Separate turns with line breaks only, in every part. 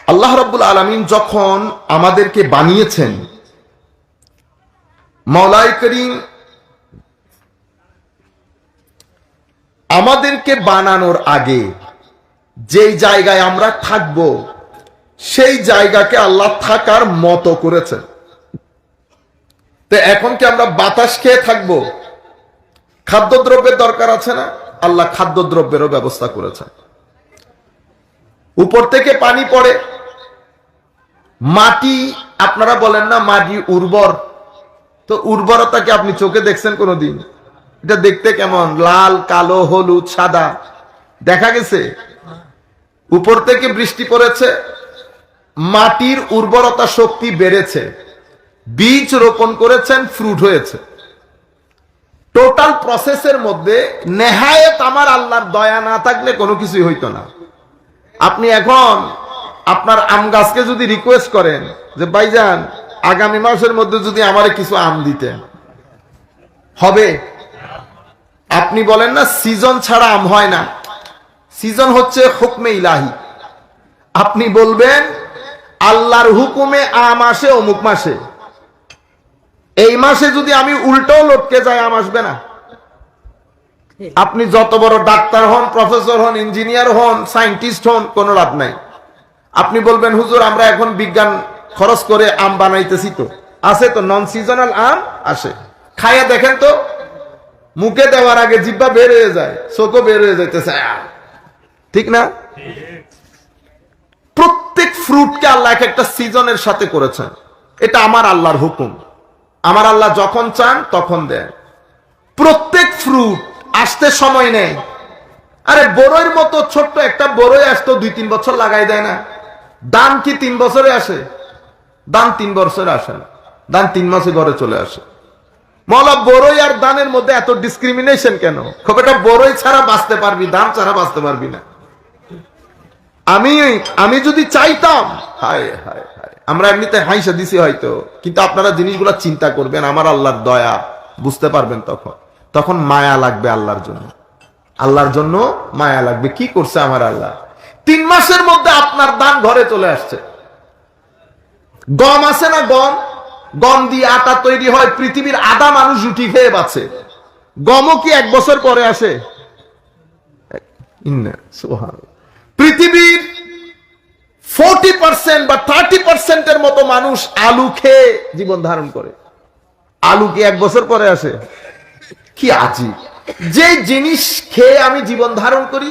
আল্লাহ রাব্বুল আলামিন যখন আমাদেরকে বানিয়েছেন, মাওলাই করিম আমাদেরকে বানানোর আগে যেই জায়গায় আমরা থাকব সেই জায়গাকে আল্লাহ থাকার মতো করেছেন। তো এখন কি আমরা বাতাস খেয়ে থাকবো? খাদ্যদ্রব্যের দরকার আছে না? আল্লাহ খাদ্যদ্রব্যেরও ব্যবস্থা করেছেন। উপর থেকে পানি পড়ে, মাটি, আপনারা বলেন না মাটি উর্বর, তো উর্বরতাকে আপনি চোখে দেখছেন কোনোদিন? এটা দেখতে কেমন? লাল, কালো, হলুদ, সাদা দেখা গেছে? উপর থেকে বৃষ্টি পড়েছে, মাটির উর্বরতা শক্তি বেড়েছে, বীজ রোপণ করেছেন, ফ্রুট হয়েছে। টোটাল প্রসেসের মধ্যে নেহায়েত আমার আল্লাহর দয়া না থাকলে কোনো কিছুই হইতো না। আপনি এখন আপনার আম গাছকে যদি রিকোয়েস্ট করেন যে ভাইজান আগামী মাসের মধ্যে যদি আমারে কিছু আম দিতেন, হবে? আপনি বলেন না সিজন ছাড়া আম হয় না, সিজন হচ্ছে হুকমে ইলাহি। আপনি বলবেন আল্লাহর হুকুমে আম আসে অমুক মাসে, এই মাসে যদি আমি উল্টাও লটকে যাই আম আসবে না। আপনি যত বড় ডাক্তার হন, প্রফেসর হন, ইঞ্জিনিয়ার হন, সায়েন্টিস্ট হন, কোনো লাভ নাই। আপনি বলবেন হুজুর আমরা এখন বিজ্ঞান খরচ করে আম বানাইতেছি, তো আছে তো নন সিজনাল আম আসে, খাইয়া দেখেন তো, মুখে দেওয়ার আগে জিহ্বা বের হয়ে যায়, চোখও বের হয়ে যাইতেছে, ঠিক না? প্রত্যেক ফ্রুটকে আল্লাহ এক একটা সিজনের সাথে করেছেন। এটা আমার আল্লাহর হুকুম, আমার আল্লাহ যখন চান তখন দেন। প্রত্যেক ফ্রুট আসতে সময় নেই। আরে বড়ইয়ের মতো ছোট্ট একটা বড়ই আসতো 2-3 বছর লাগাই দেয় না? দান কি 3 বছরে আসে? দান 3 বছরে আসে না, দান 3 মাসে ঘরে চলে আসে। মওলা বড়ই আর দানের মধ্যে এত ডিসক্রিমিনেশন কেন? খুব একটা বড়ই ছাড়া বাঁচতে পারবি, দান ছাড়া বাঁচতে পারবি না। আমি যদি চাইতাম, হায় হায় হায়, আমরা এমনিতে হাইসা দিছি হয়তো, কিন্তু আপনারা জিনিসগুলো চিন্তা করবেন, আমার আল্লাহর দয়া বুঝতে পারবেন। তখন মায়া লাগবে আল্লাহর জন্য, আল্লাহর জন্য মায়া লাগবে। কি করছে আমার আল্লাহ? 3 মাসের মধ্যে আপনার দান ঘরে চলে আসছে। গম আছে না, গম দিয়ে আটা তৈরি হয়, পৃথিবীর আধা মানুষ রুটি খেয়ে বাঁচে। গমও কি 1 বছর পরে আসে? পৃথিবীর 40% বা 30% এর মতো মানুষ আলু খেয়ে জীবন ধারণ করে। আলু কি 1 বছর পরে আসে? কি আজীব! যে জিনিস খেয়ে আমি জীবন ধারণ করি,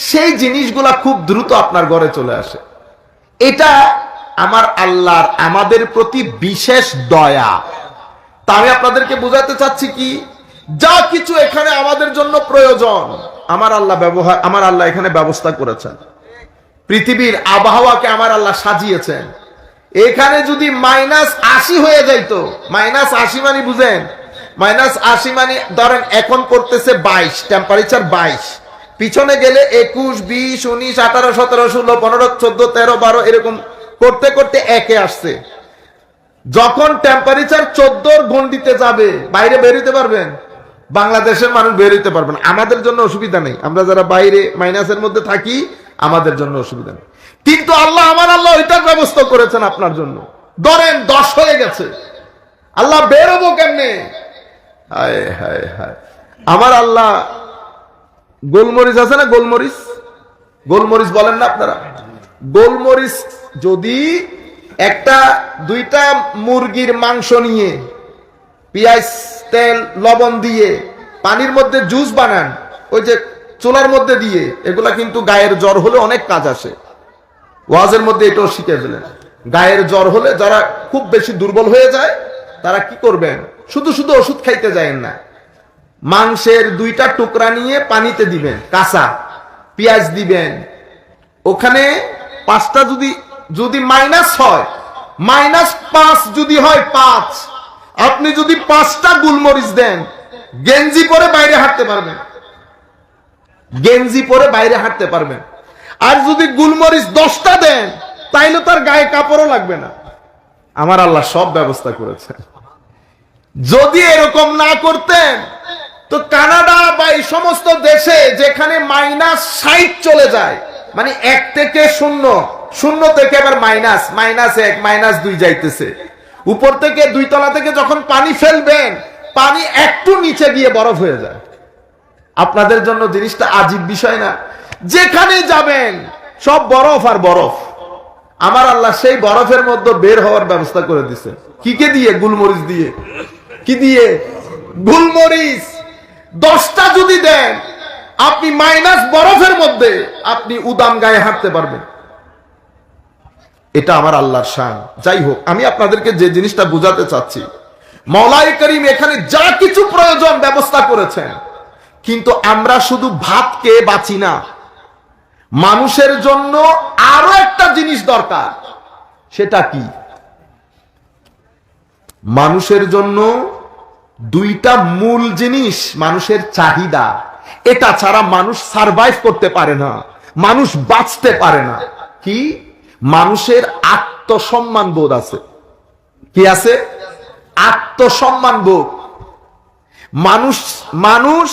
সেই জিনিসগুলা খুব দ্রুত আপনার ঘরে চলে আসে। এটা আমার আল্লাহর আমাদের প্রতি বিশেষ দয়া। তা আমি আপনাদেরকে বোঝাতে চাচ্ছি কি, যা কিছু এখানে আমাদের জন্য প্রয়োজন আমার আল্লাহ এখানে ব্যবস্থা করেছেন। পৃথিবীর আবহাওয়াকে আমার আল্লাহ সাজিয়েছেন। এখানে যদি -80 হয়ে যাইতো, -80 মানে বুঝেন, -80 মানে ধরেন এখন করতেছে 22, টেম্পারেচার 22, পিছনে গেলে 21, 20, 19, 18, 17, 16, 15, 14, 13, 12 এরকম করতে করতে একে আসছে। যখন টেম্পারেচার 14 গন্ডিতে যাবে, বাইরে বেরোতে পারবেন? বাংলাদেশের মানুষ বেরোতে পারবেন। আমাদের জন্য অসুবিধা নেই, আমরা যারা বাইরে মাইনাসের মধ্যে থাকি আমাদের জন্য অসুবিধা নেই। কিন্তু আমার আল্লাহ ওইটার ব্যবস্থা করেছেন আপনার জন্য। ধরেন 10 হয়ে গেছে, আল্লাহ বেরোবো কেমনে? হায় হায় হায়, আমার আল্লাহ গোলমরিচ আছে না, গোলমরিচ বলেন না আপনারা? গোলমরিচ যদি একটা 2টা মুরগির মাংস নিয়ে পেঁয়াজ, তেল, লবণ দিয়ে পানির মধ্যে জুস বানান, ওই যে চুলার মধ্যে দিয়ে, এগুলা কিন্তু গায়ের জ্বর হলে অনেক কাজ আসে। ওয়াজের মধ্যে এটাও শিখে ফেলেন। গায়ের জ্বর হলে যারা খুব বেশি দুর্বল হয়ে যায় তারা কি করবেন? শুধু শুধু ওষুধ খাইতে যায়েন না, মাংসের 2টা টুকরা নিয়ে পানিতে দিবেন, কাঁচা পেঁয়াজ দিবেন, ওখানে 5টা যদি মাইনাস হয়, -5 যদি হয় 5, আপনি যদি 5টা গোলমরিচ দেন, গেঞ্জি পরে বাইরে হাঁটতে পারবেন, গেঞ্জি পরে বাইরে হাঁটতে পারবেন। আর যদি গোলমরিচ 10টা দেন, তাইলে তার গায়ে কাপড়ও লাগবে না। আমার আল্লাহ সব ব্যবস্থা করেছে। যদি এরকম না করতেন তো কানাডা বা এই সমস্ত দেশে যেখানে -60 চলে যায়, মানে 1 থেকে 0, শূন্য থেকে এবার মাইনাস, -1 -2 যাইতেছে। উপর থেকে 2 তলা থেকে যখন পানি ফেলবেন, পানি একটু নিচে গিয়ে বরফ হয়ে যায়। আপনাদের জন্য জিনিসটা আজীব বিষয় না? যেখানে যাবেন সব বরফ আর বরফ। আমার আল্লাহ সেই বরফের মধ্যে বের হওয়ার ব্যবস্থা করে দিছে। কি দিয়ে? গুলমরিচ দিয়ে। কি দিয়ে? গুলমরিচ। 10টা যদি দেন, আপনি মাইনাস বরফের মধ্যে আপনি উদাম গায়ে হাঁটতে পারবেন। এটা আমার আল্লাহর শান। যাই হোক, আমি আপনাদেরকে যে জিনিসটা বুঝাতে চাচ্ছি, মওলাই করিম এখানে যা কিছু প্রয়োজন ব্যবস্থা করেছেন, কিন্তু আমরা শুধু ভাত খেয়ে বাঁচি না। মানুষের জন্য আরো একটা জিনিস দরকার। সেটা কি? মানুষের জন্য 2টা মূল জিনিস মানুষের চাহিদা। এটা ছাড়া মানুষ সারভাইভ করতে পারে না, মানুষ বাঁচতে পারে না। কি? মানুষের আত্মসম্মান বোধ আছে। কি আছে? আত্মসম্মান বোধ। মানুষ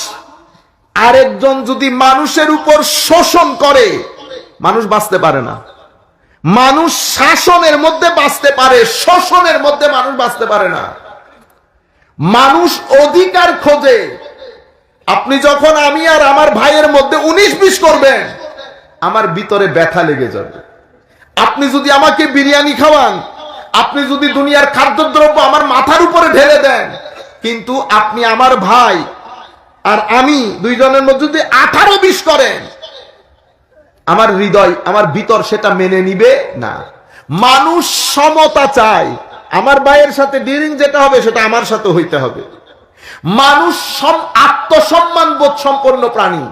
আরেকজন যদি মানুষের উপর শোষণ করে, মানুষ বাঁচতে পারে না। মানুষ শাসনের মধ্যে বাঁচতে পারে, শোষণের মধ্যে মানুষ বাঁচতে পারে না। মানুষ অধিকার খোঁজে। আপনি যখন আমি আর আমার ভাইয়ের মধ্যে 19-20 করবেন, আমার ভিতরে ব্যথা লেগে যাবে। আপনি যদি আমাকে বিরিয়ানি খাওয়ান, আপনি যদি দুনিয়ার খাদ্যদ্রব্য আমার মাথার উপরে ঢেলে দেন, কিন্তু আপনি আমার ভাই আর আমি দুইজনের মধ্যে যদি 18-20 করেন, আমার হৃদয়, আমার ভিতর সেটা মেনে নিবে না। মানুষ সমতা চায়। আমার ভাইয়ের সাথে ডিলিং যেটা হবে সেটা আমার সাথে হইতে হবে। মানুষ আত্মসম্মান বোধ সম্পন্ন প্রাণী।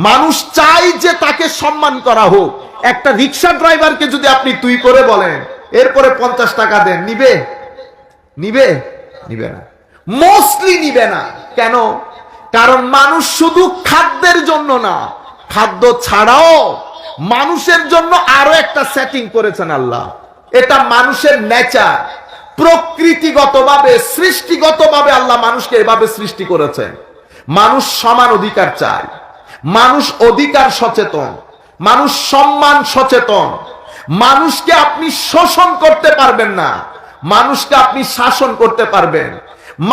মানুষ চাই যে তাকে সম্মান করা হোক। একটা রিক্সা ড্রাইভারকে যদি আপনি তুই করে বলেন, এরপরে 50 টাকা দেন, নিবে? নিবে? নিবে না। মোস্টলি নিবে না। কেন? কারণ মানুষ শুধু খাদ্যের জন্য না, খাদ্য ছাড়াও মানুষের জন্য আরো একটা সেটিং করেছেন আল্লাহ। এটা মানুষের নেচার। প্রকৃতিগতভাবে, সৃষ্টিগতভাবে আল্লাহ মানুষকে এভাবে সৃষ্টি করেছেন। মানুষ সমান অধিকার চায়, মানুষ অধিকার সচেতন, মানুষ সম্মান সচেতন। মানুষকে আপনি শোষণ করতে পারবেন না, মানুষকে আপনি শাসন করতে পারবেন।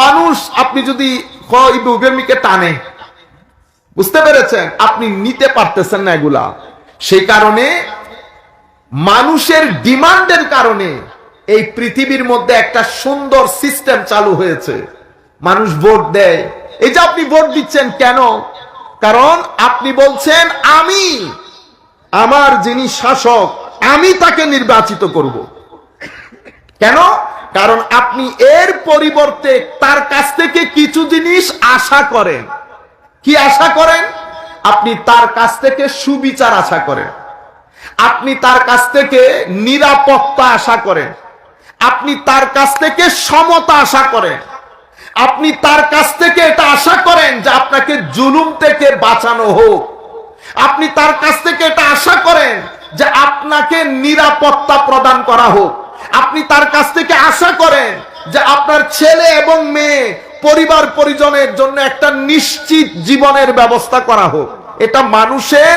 মানুষ আপনি যদি উভয়মিকে টানে, বুঝতে পেরেছেন? আপনি নিতে পারতেছেন না এগুলা। সেই কারণে মানুষের ডিমান্ডের কারণে এই পৃথিবীর মধ্যে একটা সুন্দর সিস্টেম চালু হয়েছে। মানুষ ভোট দেয়। এই যে আপনি ভোট দিচ্ছেন কেন? কারণ আপনি বলছেন আমি, আমার যিনি শাসক, আমি তাকে নির্বাচিত করব। কেন? কারণ আপনি এর পরিবর্তে তার কাছ থেকে কিছু জিনিস আশা করেন। কি আশা করেন? আপনি তার কাছ থেকে সুবিচার আশা করেন, আপনি তার কাছ থেকে নিরাপত্তা আশা করেন, আপনি তার কাছ থেকে সমতা আশা করেন, আপনি তার কাছ থেকে এটা আশা করেন যে আপনাকে জুলুম থেকে বাঁচানো হোক, আপনি তার কাছ থেকে এটা আশা করেন যে আপনাকে নিরাপত্তা প্রদান করা হোক, আপনি তার কাছ থেকে আশা করেন যে আপনার ছেলে এবং মেয়ে, পরিবার পরিজনের জন্য একটা নিশ্চিত জীবনের ব্যবস্থা করা হোক। এটা মানুষের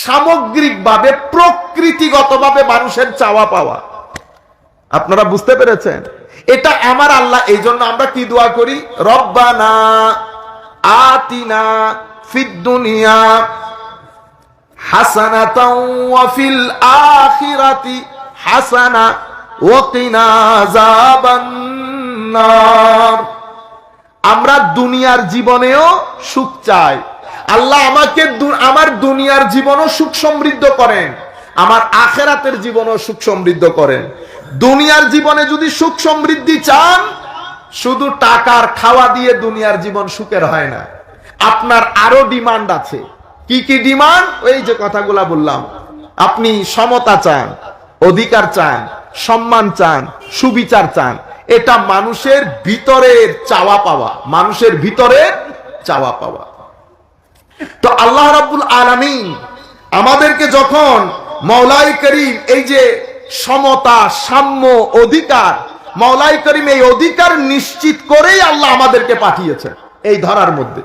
সামগ্রিকভাবে, প্রকৃতিগতভাবে মানুষের চাওয়া পাওয়া। আপনারা বুঝতে পেরেছেন? এটা আমার আল্লাহ। এই জন্য আমরা কি দোয়া করি? রব্বানা আতিনা ফিদ দুনিয়া হাসানাতাও ওয়া ফিল আখিরাতি হাসানা ওয়া কিনা আযাবান নার। আমরা দুনিয়ার জীবনেও সুখ চাই। আল্লাহ আমাকে আমার দুনিয়ার জীবনও সুখ সমৃদ্ধ করেন, আমার আখিরাতের জীবনও সুখ সমৃদ্ধ করেন। দুনিয়ার জীবনে যদি সুখ সমৃদ্ধি চান, শুধু টাকার খাওয়া দিয়ে দুনিয়ার জীবন সুখের হয় না। আপনার আরো ডিমান্ড আছে। কি কি ডিমান্ড? ওই যে কথাগুলা বললাম। আপনি সমতা চান, অধিকার চান, সম্মান চান, সুবিচার চান। এটা মানুষের ভিতরের চাওয়া পাওয়া, মানুষের ভিতরের চাওয়া পাওয়া। তো আল্লাহ রাব্বুল আলামিন আমাদেরকে যখন মওলাই করিম এই যে সমতা, সাম্য, অধিকার, মওলাই করিম এই অধিকার নিশ্চিত করেই আল্লাহ আমাদেরকে পাঠিয়েছেন এই ধরার মধ্যে।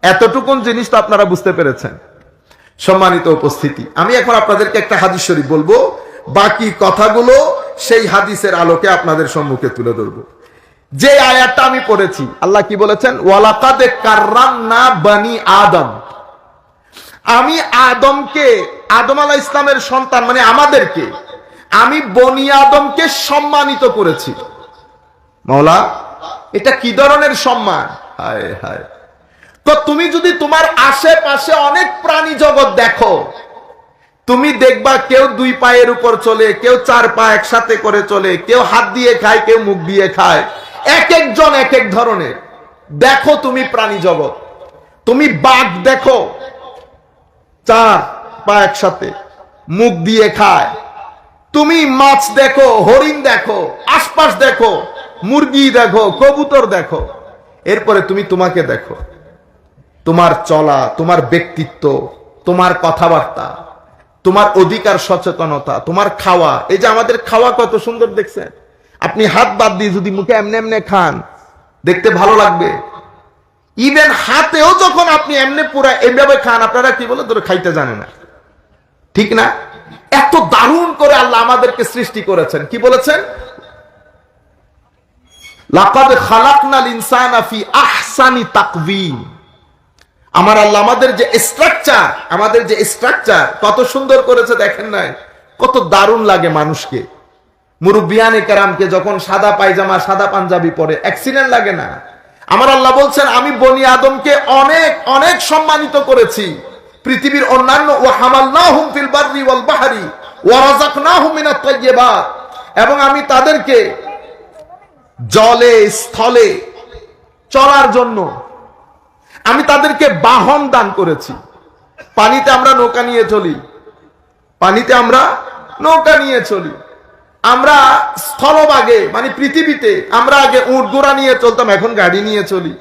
এতটুকুন জিনিস তো আপনারা বুঝতে পেরেছেন। সম্মানিত উপস্থিতি, আমি এখন আপনাদেরকে একটা হাদিস শরীফ বলবো। বাকি কথাগুলো সেই হাদিসের আলোকে আপনাদের সম্মুখে তুলে ধরবো। যে আয়াতটা আমি পড়েছি, আল্লাহ কি বলেছেন? ওয়ালাকাদ কাররামনা বানি আদম। আমি আদমকে, আদম আলাইহিস ইসলামের সন্তান মানে আমাদেরকে, আমি বনি আদমকে সম্মানিত করেছি। মাওলা, এটা কি ধরনের সম্মান? হায় হায়। তো তুমি যদি তোমার আশেপাশে অনেক প্রাণী জগৎ দেখো, তুমি দেখবা কেউ দুই পায়ের উপর চলে, কেউ চার পা একসাথে করে চলে, কেউ হাত দিয়ে খায়, কেউ মুখ দিয়ে খায়, এক একজন এক এক ধরনের। দেখো তুমি প্রাণী জগৎ, তুমি বাঘ দেখো চার পা একসাথে, মুখ দিয়ে খায়। তুমি মাছ দেখো, হরিণ দেখো, আশপাশ দেখো, মুরগি দেখো, কবুতর দেখো। এরপরে তুমি তোমাকে দেখো, তোমার চলা, তোমার ব্যক্তিত্ব, তোমার কথাবার্তা, তোমার অধিকার সচেতনতা, তোমার খাওয়া। এই যে আমাদের খাওয়া কত সুন্দর দেখছেন, আপনি হাত বাদ দিয়ে যদি মুখে এমনি এমনি খান, দেখতে ভালো লাগবে। ইভেন হাতেও যখন আপনি এমনি পুরা এভাবে খান, আপনারা কি বলে ধরে খাইতে জানে না, ঠিক না? এত দারুণ করে আল্লাহ আমাদেরকে সৃষ্টি করেছেন। কি বলেছেন? লাকাদ খালাকনাল ইনসানা ফি আহসানি তাকওয়িম। আমার আল্লাহ আমাদের যে স্ট্রাকচার কত সুন্দর করেছে, দেখেন নাই? কত দারুণ লাগে মানুষকে। মুরব্বিয়ানে কেরামকে যখন সাদা পায়জামা সাদা পাঞ্জাবি পরে অ্যাক্সিডেন্ট লাগে না? আমার আল্লাহ বলছেন আমি বনি আদমকে অনেক অনেক সম্মানিত করেছি। পৃথিবীর অন্যান্য ওয়া হামালনাহুম ফিল বাররি ওয়াল বাহরি ওয়া রাযাকনাহুম মিনাত তাইয়্যিবাত, এবং আমি তাদেরকে জলে স্থলে চলার জন্য আমি তাদেরকে বাহন দান করেছি। পানিতে আমরা নৌকা নিয়ে চলি, পানিতে আমরা নৌকা নিয়ে চলি। আমরা স্থলভাগে মানে পৃথিবীতে আমরা আগে উট ঘোড়া নিয়ে চলতাম, এখন গাড়ি নিয়ে চলি।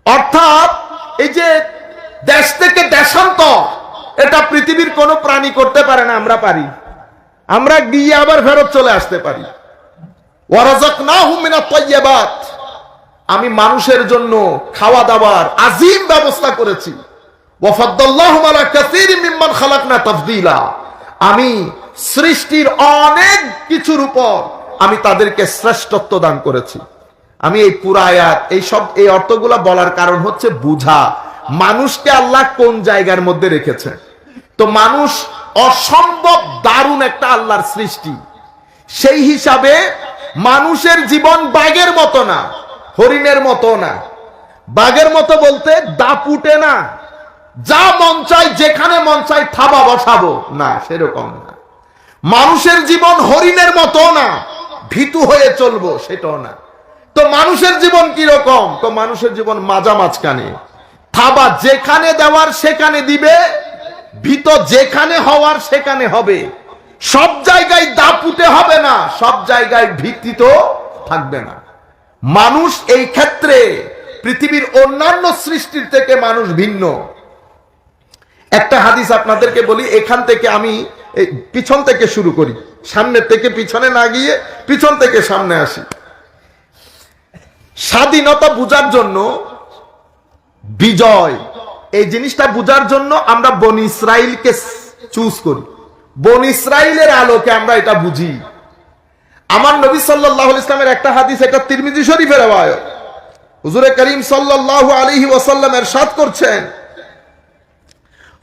অর্থাৎ এই যে দেশ থেকে দেশান্তর, এটা পৃথিবীর কোনো প্রাণী করতে পারে না, আমরা পারি। আমরা গিয়ে আবার ফেরত চলে আসতে পারি। ওয়ারাযাকনাহুম মিনাত তাইয়্যিবাত, আমি মানুষের জন্য খাওয়া দাওয়ার আজিম ব্যবস্থা করেছি। ওয়াফাদ্দাল্লাহুম আলা কাসীরিম মিম্মান খালাকনা তাফদীলা, আমি সৃষ্টির অনেক কিছুর উপর আমি তাদেরকে শ্রেষ্ঠত্ব দান করেছি। আমি এই পুরো আয়াত এই অর্থগুলা বলার কারণ হচ্ছে বুঝা মানুষকে আল্লাহ কোন জায়গার মধ্যে রেখেছে। তো মানুষ অসম্ভব দারুণ একটা আল্লাহর সৃষ্টি। সেই হিসাবে মানুষের জীবন বাঘের মতো না, হরিণের মতো না। বাঘের মতো বলতে দাপুটে না, যা মন চাই যেখানে মন চাই থাবা বসাবো না, সেরকম না। মানুষের জীবন হরিণের মতো না, ভীতু হয়ে চলবো সেটাও না। তো মানুষের জীবন কি রকম? তো মানুষের জীবন মাঝামাঝখানে, থাবা যেখানে দেওয়ার সেখানে দিবে, ভীত যেখানে হওয়ার সেখানে হবে। সব জায়গায় দাপুটে হবে না, সব জায়গায় ভীতি তো থাকবে না। মানুষ এই ক্ষেত্রে পৃথিবীর অন্যান্য সৃষ্টির থেকে মানুষ ভিন্ন। একটা হাদিস আপনাদেরকে বলি, এখান থেকে আমি পিছন থেকে শুরু করি, সামনের থেকে পিছনে না গিয়ে পিছন থেকে সামনে আসি। স্বাধীনতা বুঝার জন্য, বিজয় এই জিনিসটা বুঝার জন্য আমরা বনি ইসরাইলকে চুজ করি। বনি ইসরাইলের আলোকে আমরা এটা বুঝি। আমার নবী সাল্লাল্লাহু আলাইহি ওয়াসাল্লামের একটা হাদিস, এটা তিরমিজি শরীফের রওয়ায়াত। হুজুরে করিম সাল্লাল্লাহু আলাইহি ওয়াসাল্লাম ইরশাদ করছেন,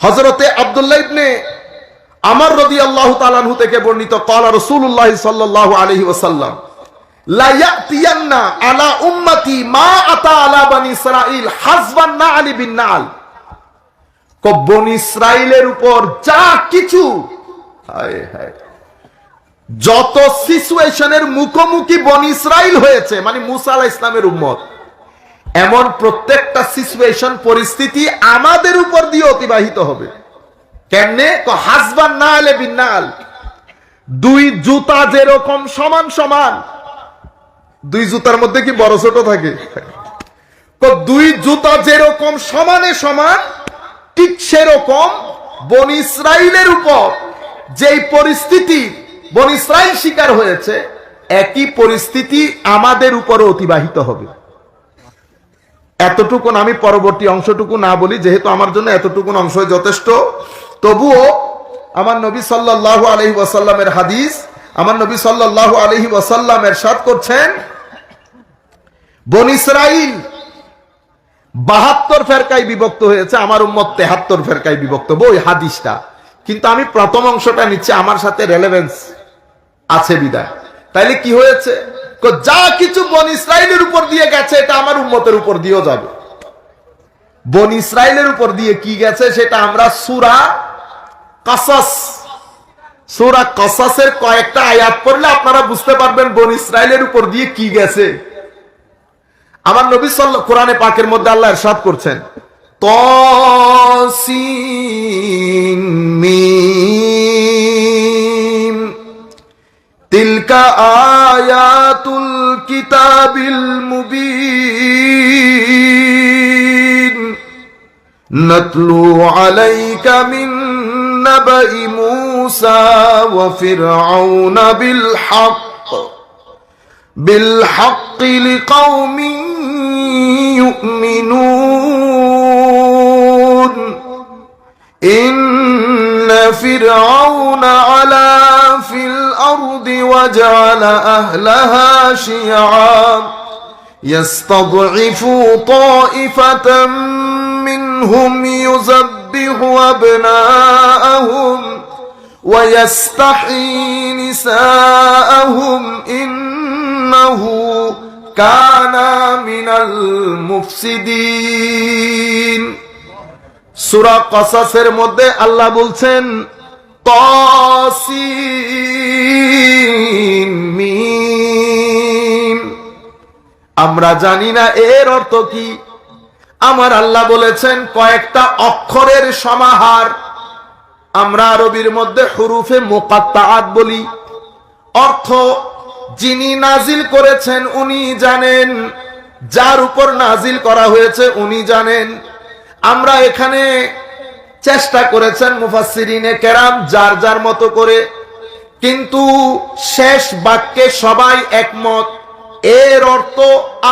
হযরতে আব্দুল্লাহ ইবনে আমর রাদিয়াল্লাহু তাআলা আনহু থেকে বর্ণিত, ক্বালা রাসূলুল্লাহ সাল্লাল্লাহু আলাইহি ওয়াসাল্লাম লা ইয়াতিয়ান্না আলা উম্মতি মা আতা আলা বনি ইসরাইল হাসবান নাআলি বিন নাল। বনি ইসরাইলের উপর যা কিছু, হায় হায়, যত সিচুয়েশনের মুখোমুখি বনি ইসরাইল হয়েছে, মানে মুসা আলাইহিস সালামের উম্মত, এমন প্রত্যেকটা সিচুয়েশন পরিস্থিতি আমাদের উপর দিয়ে অতিবাহিত হবে। কেমনে? হাসবান নাল বিন নাল, দুই জুতা যেরকম সমান সমান, দুই জুতার মধ্যে কি বড় ছোট থাকে? দুই জুতা যেরকম সমানে সমান, ঠিক সেরকম বনি ইসরাইলের উপর যেই পরিস্থিতি বনি ইসরাইল শিকার হয়েছে, একই পরিস্থিতি আমাদের উপরও অতিবাহিত হবে। এতটুকুন আমি পরবর্তী অংশটুকু না বলি, যেহেতু আমার জন্য এতটুকুন অংশ যথেষ্ট। তবুও আমার নবী সাল্লাল্লাহু আলাইহি ওয়াসাল্লামের হাদিস, আমার নবী সাল্লাল্লাহু আলাইহি ওয়াসাল্লাম ইরশাদ করছেন, বনী ইসরাইল 72 ফেরকায় বিভক্ত হয়েছে, আমার উম্মত 73 ফেরকায় বিভক্ত। বই হাদিসটা, কিন্তু আমি প্রথম অংশটা নিচ্ছি, আমার সাথে রেলেভেন্স আছে বিদায়। তাইলে কি হয়েছে, যা কিছু বনী ইসরাইলের উপর দিয়ে গেছে এটা আমার উম্মতের উপর দিয়েও যাবে। বনী ইসরাইলের উপর দিয়ে কি গেছে সেটা আমরা সূরা কাসাসের কয়েকটা আয়াত পড়লে আপনারা বুঝতে পারবেন বনী ইসরাইলের উপর দিয়ে কি গেছে। আমার নবী সাল্লাল্লাহু কোরআনে পাকের মধ্যে আল্লাহ ইরশাদ করছেন, তাসিন মিম তিলকা আয়াতুল কিতাবিল মুবিন নাতলু আলাইকা মিন নাবাই মূসা ওয়া ফিরআউনা بالحق لقوم يؤمنون إن فرعون علا في الأرض وجعل أهلها شيعا يستضعف طائفة منهم يذبح أبناءهم ويستحيي نساءهم إنه كان من المفسدين। সূরা কসাসের মধ্যে আল্লাহ বলছেন তাসিন মিম। আমরা জানি না এর অর্থ কি। আমার আল্লাহ বলেছেন কয়েকটা অক্ষরের সমাহার, আমরা আরবির মধ্যে হুরুফে মুকাত্তাআত বলি। অর্থ যিনি নাজিল করেছেন উনি জানেন, যার উপর নাজিল করা হয়েছে উনি জানেন। আমরা এখানে চেষ্টা করেছেন মুফাসসিরিনে কেরাম যার যার মতো করে, কিন্তু শেষ বাক্যে সবাই একমত, এর অর্থ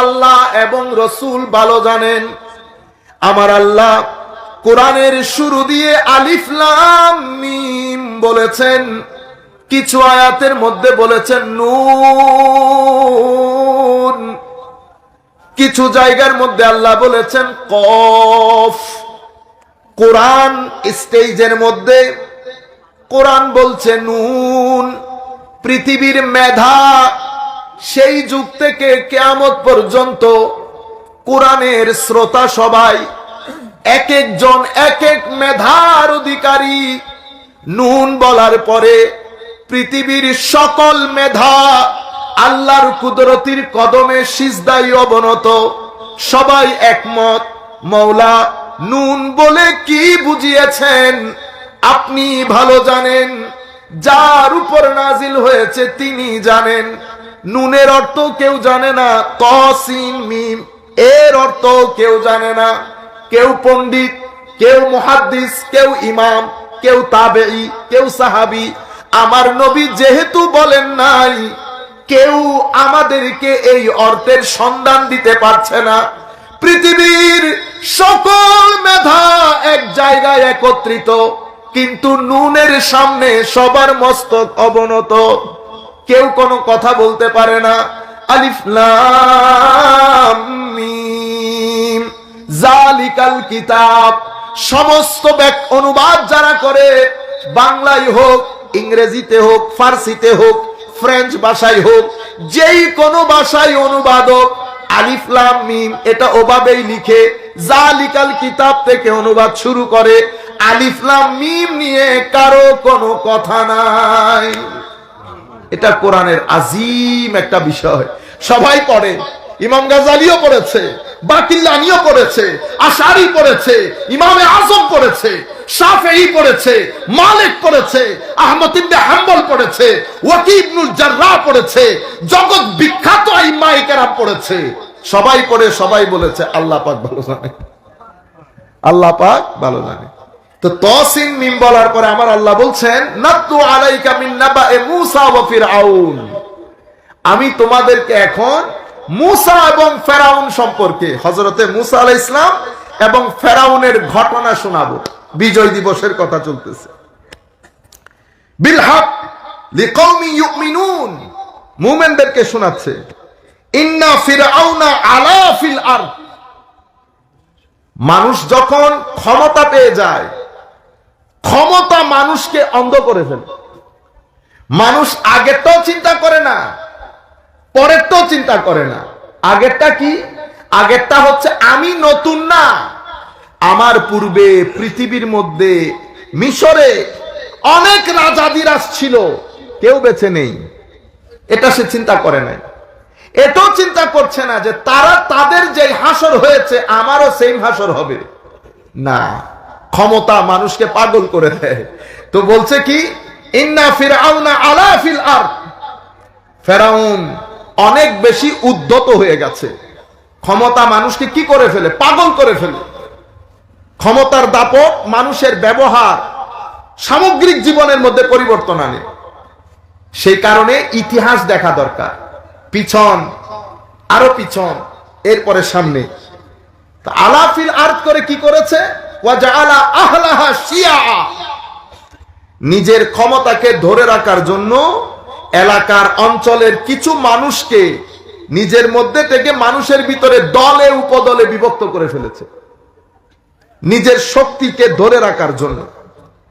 আল্লাহ এবং রসুল ভালো জানেন। আমার আল্লাহ কোরআনের শুরু দিয়ে আলিফ লাম মিম বলেছেন, কিছু আয়াতের মধ্যে বলেছেন নুন, কিছু জায়গার মধ্যে আল্লাহ বলেছেন কফ। কোরআন স্টেজের মধ্যে কোরআন বলছে নুন। পৃথিবীর মেধা সেই যুগ থেকে কিয়ামত পর্যন্ত কোরআনের শ্রোতা সবাই এক একজন এক এক মেধার অধিকারী। নুন বলার পরে পৃথিবীর সকল মেধা আল্লাহর কুদরতির কদমে সিজদায় অবনত, সবাই একমত। মওলা নুন বলে কি বুঝিয়েছেন আপনি ভালো জানেন, যার উপর নাজিল হয়েছে তিনি জানেন। নুনের অর্থ কেউ জানে না, তাসিন মিম এর অর্থ কেউ জানে না। কেউ পণ্ডিত, কেউ মুহাদ্দিস, কেউ ইমাম, কেউ তাবেঈ, কেউ সাহাবী। আমার নবী যেহেতু বলেন নাই, কেউ আমাদেরকে এই অর্থের সন্ধান দিতে পারছে না। পৃথিবীর সকল মেধা এক জায়গায় একত্রিত, কিন্তু নুনের সামনে সবার মস্তক অবনত, কেউ কোনো কথা বলতে পারে না। আলিফ লাম মিম জালিকাল কিতাব। সমস্ত অনুবাদ যারা করে, বাংলায় হোক, ইংরেজিতে হোক, ফার্সিতে হোক, ফ্রেঞ্চ ভাষায় হোক, যেই কোনো ভাষায় অনুবাদক আলিফ লাম মিম এটা ওভাবেই লিখে। জালিকাল কিতাব থেকে অনুবাদ শুরু করে, আলিফ লাম মিম নিয়ে কারো কোনো কথা নাই। এটা কোরআনের আজিম একটা বিষয়, সবাই পড়ে। ইমাম গাজালিও পড়েছে, বাকিল্লানিও পড়েছে, আশারি পড়েছে, ইমামে আজম পড়েছে, শাফেঈ পড়েছে, মালিক পড়েছে, আহমদ ইবনে হাম্বল পড়েছে, ওয়াকি ইবনুল জাররাহ পড়েছে, জগৎ বিখ্যাত আইম্মায়ে কেরাম পড়েছে। সবাই পড়ে, সবাই বলেছে আল্লাহ পাক ভালো জানে, আল্লাহ পাক ভালো জানে। তো তাসিন মিম বলার পরে আমার আল্লাহ বলছেন নাতলু আলাইকা মিন নাবাই মূসা ওয়া ফিরআউন। আমি তোমাদেরকে এখন মূসা এবং ফেরাউন সম্পর্কে, হযরতে মূসা আলাইহিস সালাম এবং ফেরাউনের ঘটনা শোনাবো। বিজয় দিবসের কথা চলতেছে। বিল হক লিকওমি ইউমিনুন, মুমিনদেরকে শোনাচ্ছে। ইন্না ফিরআউনা আলা ফিল আরদ, মানুষ যখন ক্ষমতা পেয়ে যায়, ক্ষমতা মানুষকে অন্ধ করে ফেলে। মানুষ আগেরটাও চিন্তা করে না, পরেরটাও চিন্তা করে না। আগেরটা কি? আগেরটা হচ্ছে আমি নতুন না, আমার পূর্বে পৃথিবীর মধ্যে মিশরে অনেক রাজাদিরাজ ছিল, কেউ বেঁচে নেই, এটা সে চিন্তা করে নাই। এটাও চিন্তা করছে না যে তারা, তাদের যে হাসর হয়েছে আমারও সেম হাসর হবে না। ক্ষমতা মানুষকে পাগল করে দেয়। তো বলছে কি, ইন্না ফিরআউনা আলা ফিল আরদ, ফেরাউন অনেক বেশি উদ্ধত হয়ে গেছে। ক্ষমতা মানুষকে কি করে ফেলে? পাগল করে ফেলে। ক্ষমতার দাপট মানুষের ব্যবহার, সামগ্রিক জীবনের মধ্যে পরিবর্তন আনে। সেই কারণে ইতিহাস দেখা দরকার। পিছন, আরো পিছন, এরপরে সামনে। আলা ফিল আরদ করে কি করেছে? ওয়াজআলা আহলাহা শিয়া, নিজের ক্ষমতাকে ধরে রাখার জন্য এলাকার অঞ্চলের কিছু মানুষকে নিজের মধ্যে থেকে মানুষের ভিতরে দলে উপদলে বিভক্ত করে ফেলেছে, নিজের শক্তিকে ধরে রাখার জন্য।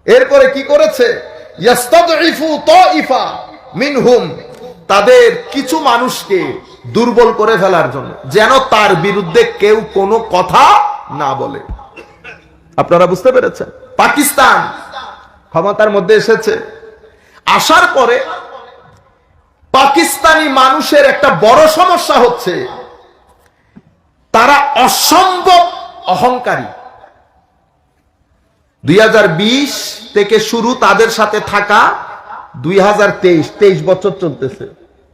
এরপরে কি করেছে? ইয়াস্তাদঈফু তাইফা মিনহুম, তাদের কিছু মানুষকে দুর্বল করে ফেলার জন্য, যেন তার বিরুদ্ধে কেউ কোনো কথা না বলে। আপনারা বুঝতে পেরেছেন? পাকিস্তান ক্ষমতার মধ্যে এসেছে, আসার পরে পাকিস্তানি মানুষের একটা বড় সমস্যা হচ্ছে, তারা অসম্ভব অহংকারী। 2020 থেকে শুরু তাদের সাথে থাকা, 2023 বছর চলতেছে।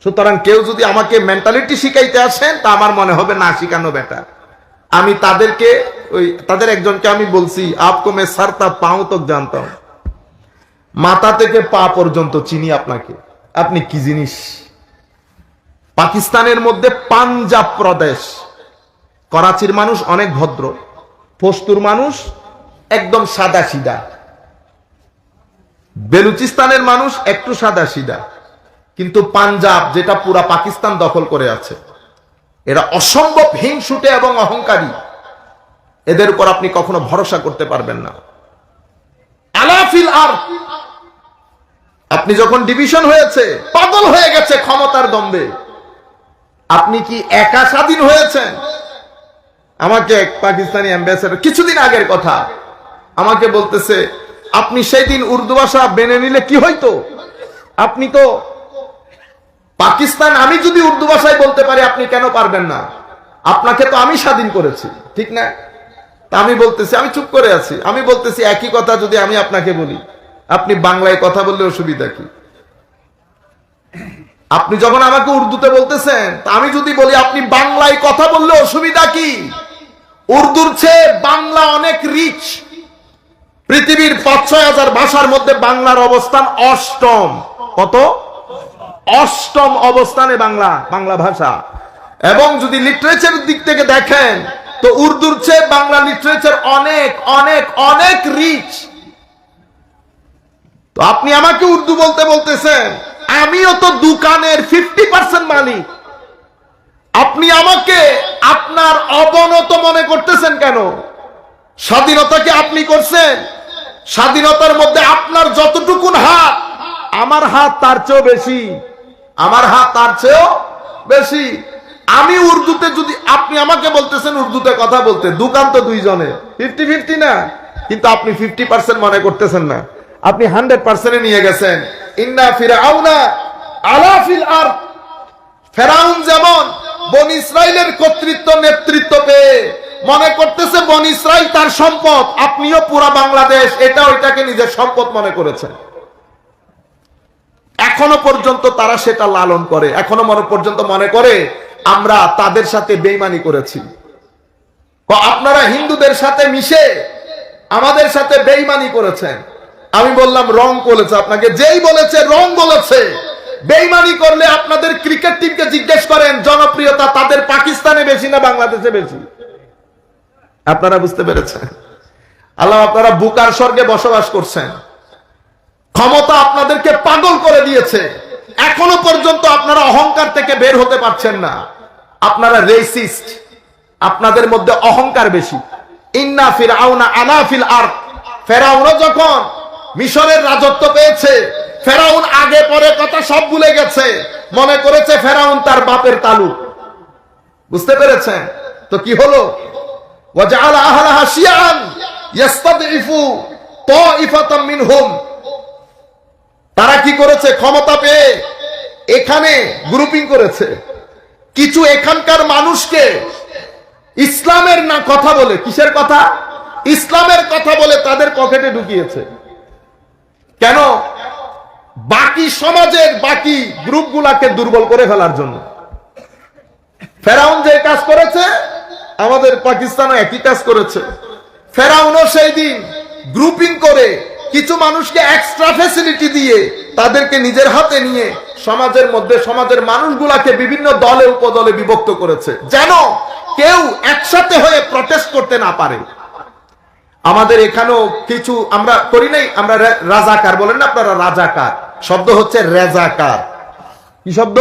সুতরাং কেউ যদি আমাকে মেন্টালিটি শিখাইতে আসেন, তা আমার মনে হবে না শিখানো বেটা। আমি তাদেরকে, তাদের একজনকে আমি বলছি, আপকো মে সারতা পাও তক জানতা হুঁ, মাথা থেকে পা পর্যন্ত চিনি আপনাকে, আপনি কি জিনিস। পাকিস্তানের মধ্যে পাঞ্জাব প্রদেশ, করাচির মানুষ অনেক ভদ্র, পশতুর মানুষ একদম সাদা সিধা, বেলুচিস্তানের মানুষ একটু সাদা সিধা, কিন্তু পাঞ্জাব যেটা পুরা পাকিস্তান দখল করে আছে, এরা অসম্ভব হিংসুটে এবং অহংকারী। এদের উপর আপনি কখনো ভরসা করতে পারবেন না। আলা ফিল আরদ, আপনি যখন ডিভিশন হয়েছে, পাগল হয়ে গেছে ক্ষমতার দম্ভে। আপনি কি একা স্বাধীন হয়েছেন? আমাকে এক পাকিস্তানি অ্যাম্বাসেডর কিছুদিন আগের কথা আমাকে বলতেছে, আপনি সেই দিন উর্দু ভাষা মেনে নিলে কি হইতো? আপনি তো পাকিস্তান, আমি যদি উর্দু ভাষায় বলতে পারি, আপনি কেন পারবেন না? আপনাকে তো আমি স্বাধীন করেছি, ঠিক না? তা আমি বলতেছি, আমি চুপ করে আছি। আমি বলতেছি, একই কথা যদি আমি আপনাকে বলি, আপনি বাংলায় কথা বললে অসুবিধা কি? আপনি যখন আমাকে উর্দুতে বলতেছেন, তা আমি যদি বলি আপনি বাংলায় কথা বললে অসুবিধা কি? উর্দুর চেয়ে বাংলা অনেক রিচ। পৃথিবীর 5-6 হাজার ভাষার মধ্যে বাংলার অবস্থান অষ্টম। কত? অষ্টম অবস্থানে বাংলা ভাষা। এবং যদি লিটারেচারের দিক থেকে দেখেন, তো উর্দুর চেয়ে বাংলা লিটারেচার অনেক অনেক অনেক রিচ। তো আপনি আমাকে উর্দু বলতে বলতেছেন, আমিও তো দোকানের 50% মালিক। আপনি আমাকে আপনার অবনত মনে করতেছেন কেন? স্বাধীনতাকে আপনি করছেন, স্বাধীনতার মধ্যে আপনার যতটুকুন হাত, আমার হাত তার চেয়েও বেশি, আমার হাত তার চেয়েও বেশি। আমি উর্দুতে, যদি আপনি আমাকে বলতেছেন উর্দুতে কথা বলতে, দোকান তো দুইজনে 50-50 না, কিন্তু আপনি 50% মনে করতেছেন না, আপনি 100% নিয়ে গেছেন। ইন্না ফিরআউনা আলা ফিল আরদ, ফেরাউন যেমন বনি ইসরাইলের কর্তৃত্ব নেতৃত্ব পেয়ে মনে করতেছে বনি ইসরাইল তার সম্পদ, আপনিও পুরা বাংলাদেশ এটা ওইটাকে নিজের সম্পদ মনে করেছেন। এখনো পর্যন্ত তারা সেটা লালন করে, এখনো পর্যন্ত মনে করে আমরা তাদের সাথে বেঈমানি করেছি। আপনারা হিন্দুদের সাথে মিশে আমাদের সাথে বেঈমানি করেছেন। আমি বললাম রং বলেছে, আপনাকে যেই বলেছে রং বলেছে। বেঈমানি করলে আপনাদের ক্রিকেট টিমকে জিজ্ঞেস করেন, জনপ্রিয়তা তাদের পাকিস্তানে বেশি না বাংলাদেশে বেশি? আপনারা বুঝতে পেরেছেন? আল্লাহ, আপনারা বুকার স্বর্গে বসবাস করছেন। ক্ষমতা আপনাদেরকে পাগল করে দিয়েছে। এখনো পর্যন্ত আপনারা অহংকার থেকে বের হতে পারছেন না। আপনারা রেসিস্ট, আপনাদের মধ্যে অহংকার বেশি। ইন্না ফিরআউনা আলা ফিল আরদ, ফেরাউন যখন মিশরের রাজত্ব পেয়েছে, ফেরাউন আগে পরে কথা সব ভুলে গেছে, মনে করেছে ফেরাউন তার বাপের তালু। বুঝতে পেরেছেন তো কি হলো? ওয়াজআলা আহলাহা শিয়াআন ইস্তাদঈফু তাইফাতাম মিনহুম। তারা কি করেছে? ক্ষমতা পেয়ে এখানে গ্রুপিং করেছে। কিছু এখানকার মানুষকে ইসলামের না কথা বলে, কিসের কথা? ইসলামের কথা বলে তাদের পকেটে ঢুকিয়েছে। কেন? বাকি সমাজের বাকি গ্রুপগুলাকে দুর্বল করে ফেলার জন্য। ফেরাউন যে কাজ করেছে, আমাদের পাকিস্তানও একই কাজ করেছে। ফেরাউনও সেই দিন গ্রুপিং করে কিছু মানুষকে এক্সট্রা ফ্যাসিলিটি দিয়ে তাদেরকে নিজের হাতে নিয়ে সমাজের মধ্যে সমাজের মানুষগুলাকে বিভিন্ন দলে উপদলে বিভক্ত করেছে, যেন কেউ একসাথে হয়ে প্রটেস্ট করতে না পারে। আমাদের এখানেও কিছু আমরা করি নাই, আমরা রাজাকার বলেন না আপনারা? রাজাকার শব্দ হচ্ছে রেজাকার। কি শব্দ?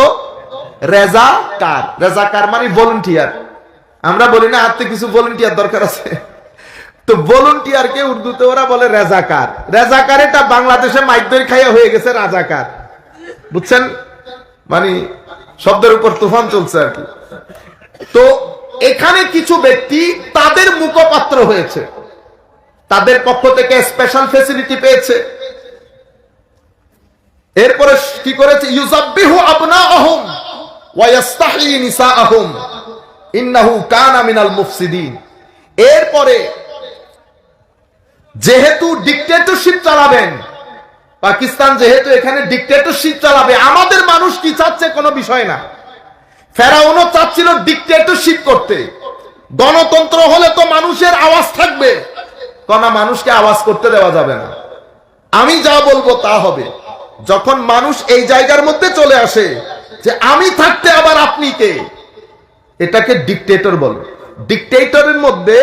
রেজাকার। রেজাকার মানে ভলেন্টিয়ার। আমরা বলি না হাতে কিছু ভলেন্টিয়ার দরকার আছে, তো ভলেন্টিয়ারকে উর্দুতে ওরা বলে রেজাকার। রেজাকার এটা বাংলাদেশে মাইকদই খাইয়া হয়ে গেছে রাজাকার। বুঝছেন? মানে শব্দের উপর তুফান চলছে আর কি। তো এখানে কিছু ব্যক্তি তাদের মুখপাত্র হয়েছে, তাদের পক্ষ থেকে স্পেশাল ফ্যাসিলিটি পেয়েছে। এরপরে কি করেছে? ইউযাব্বিহু আবনাআহুম ওয়া ইস্তাহয়ী নিসাআহুম ইন্নাহু কানা মিনাল মুফসিদিন। এরপরে যেহেতু ডিক্টেটরশিপ চালাবেন, পাকিস্তান যেহেতু এখানে ডিক্টেটরশিপ চালাবে, আমাদের মানুষ কি চাচ্ছে কোনো বিষয় না। ফেরাউনও চাচ্ছিল ডিক্টেটরশিপ করতে। গণতন্ত্র হলে তো মানুষের আওয়াজ থাকবে, কোন মানুষকে আওয়াজ করতে দেওয়া যাবে না। আমি যা বলবো তা হবে। যখন মানুষ এই জায়গার মধ্যে চলে আসে যে আমি থাকতে আবার আপনি কে, এটাকে ডিক্টেটর বলে। ডিক্টেটরের মধ্যে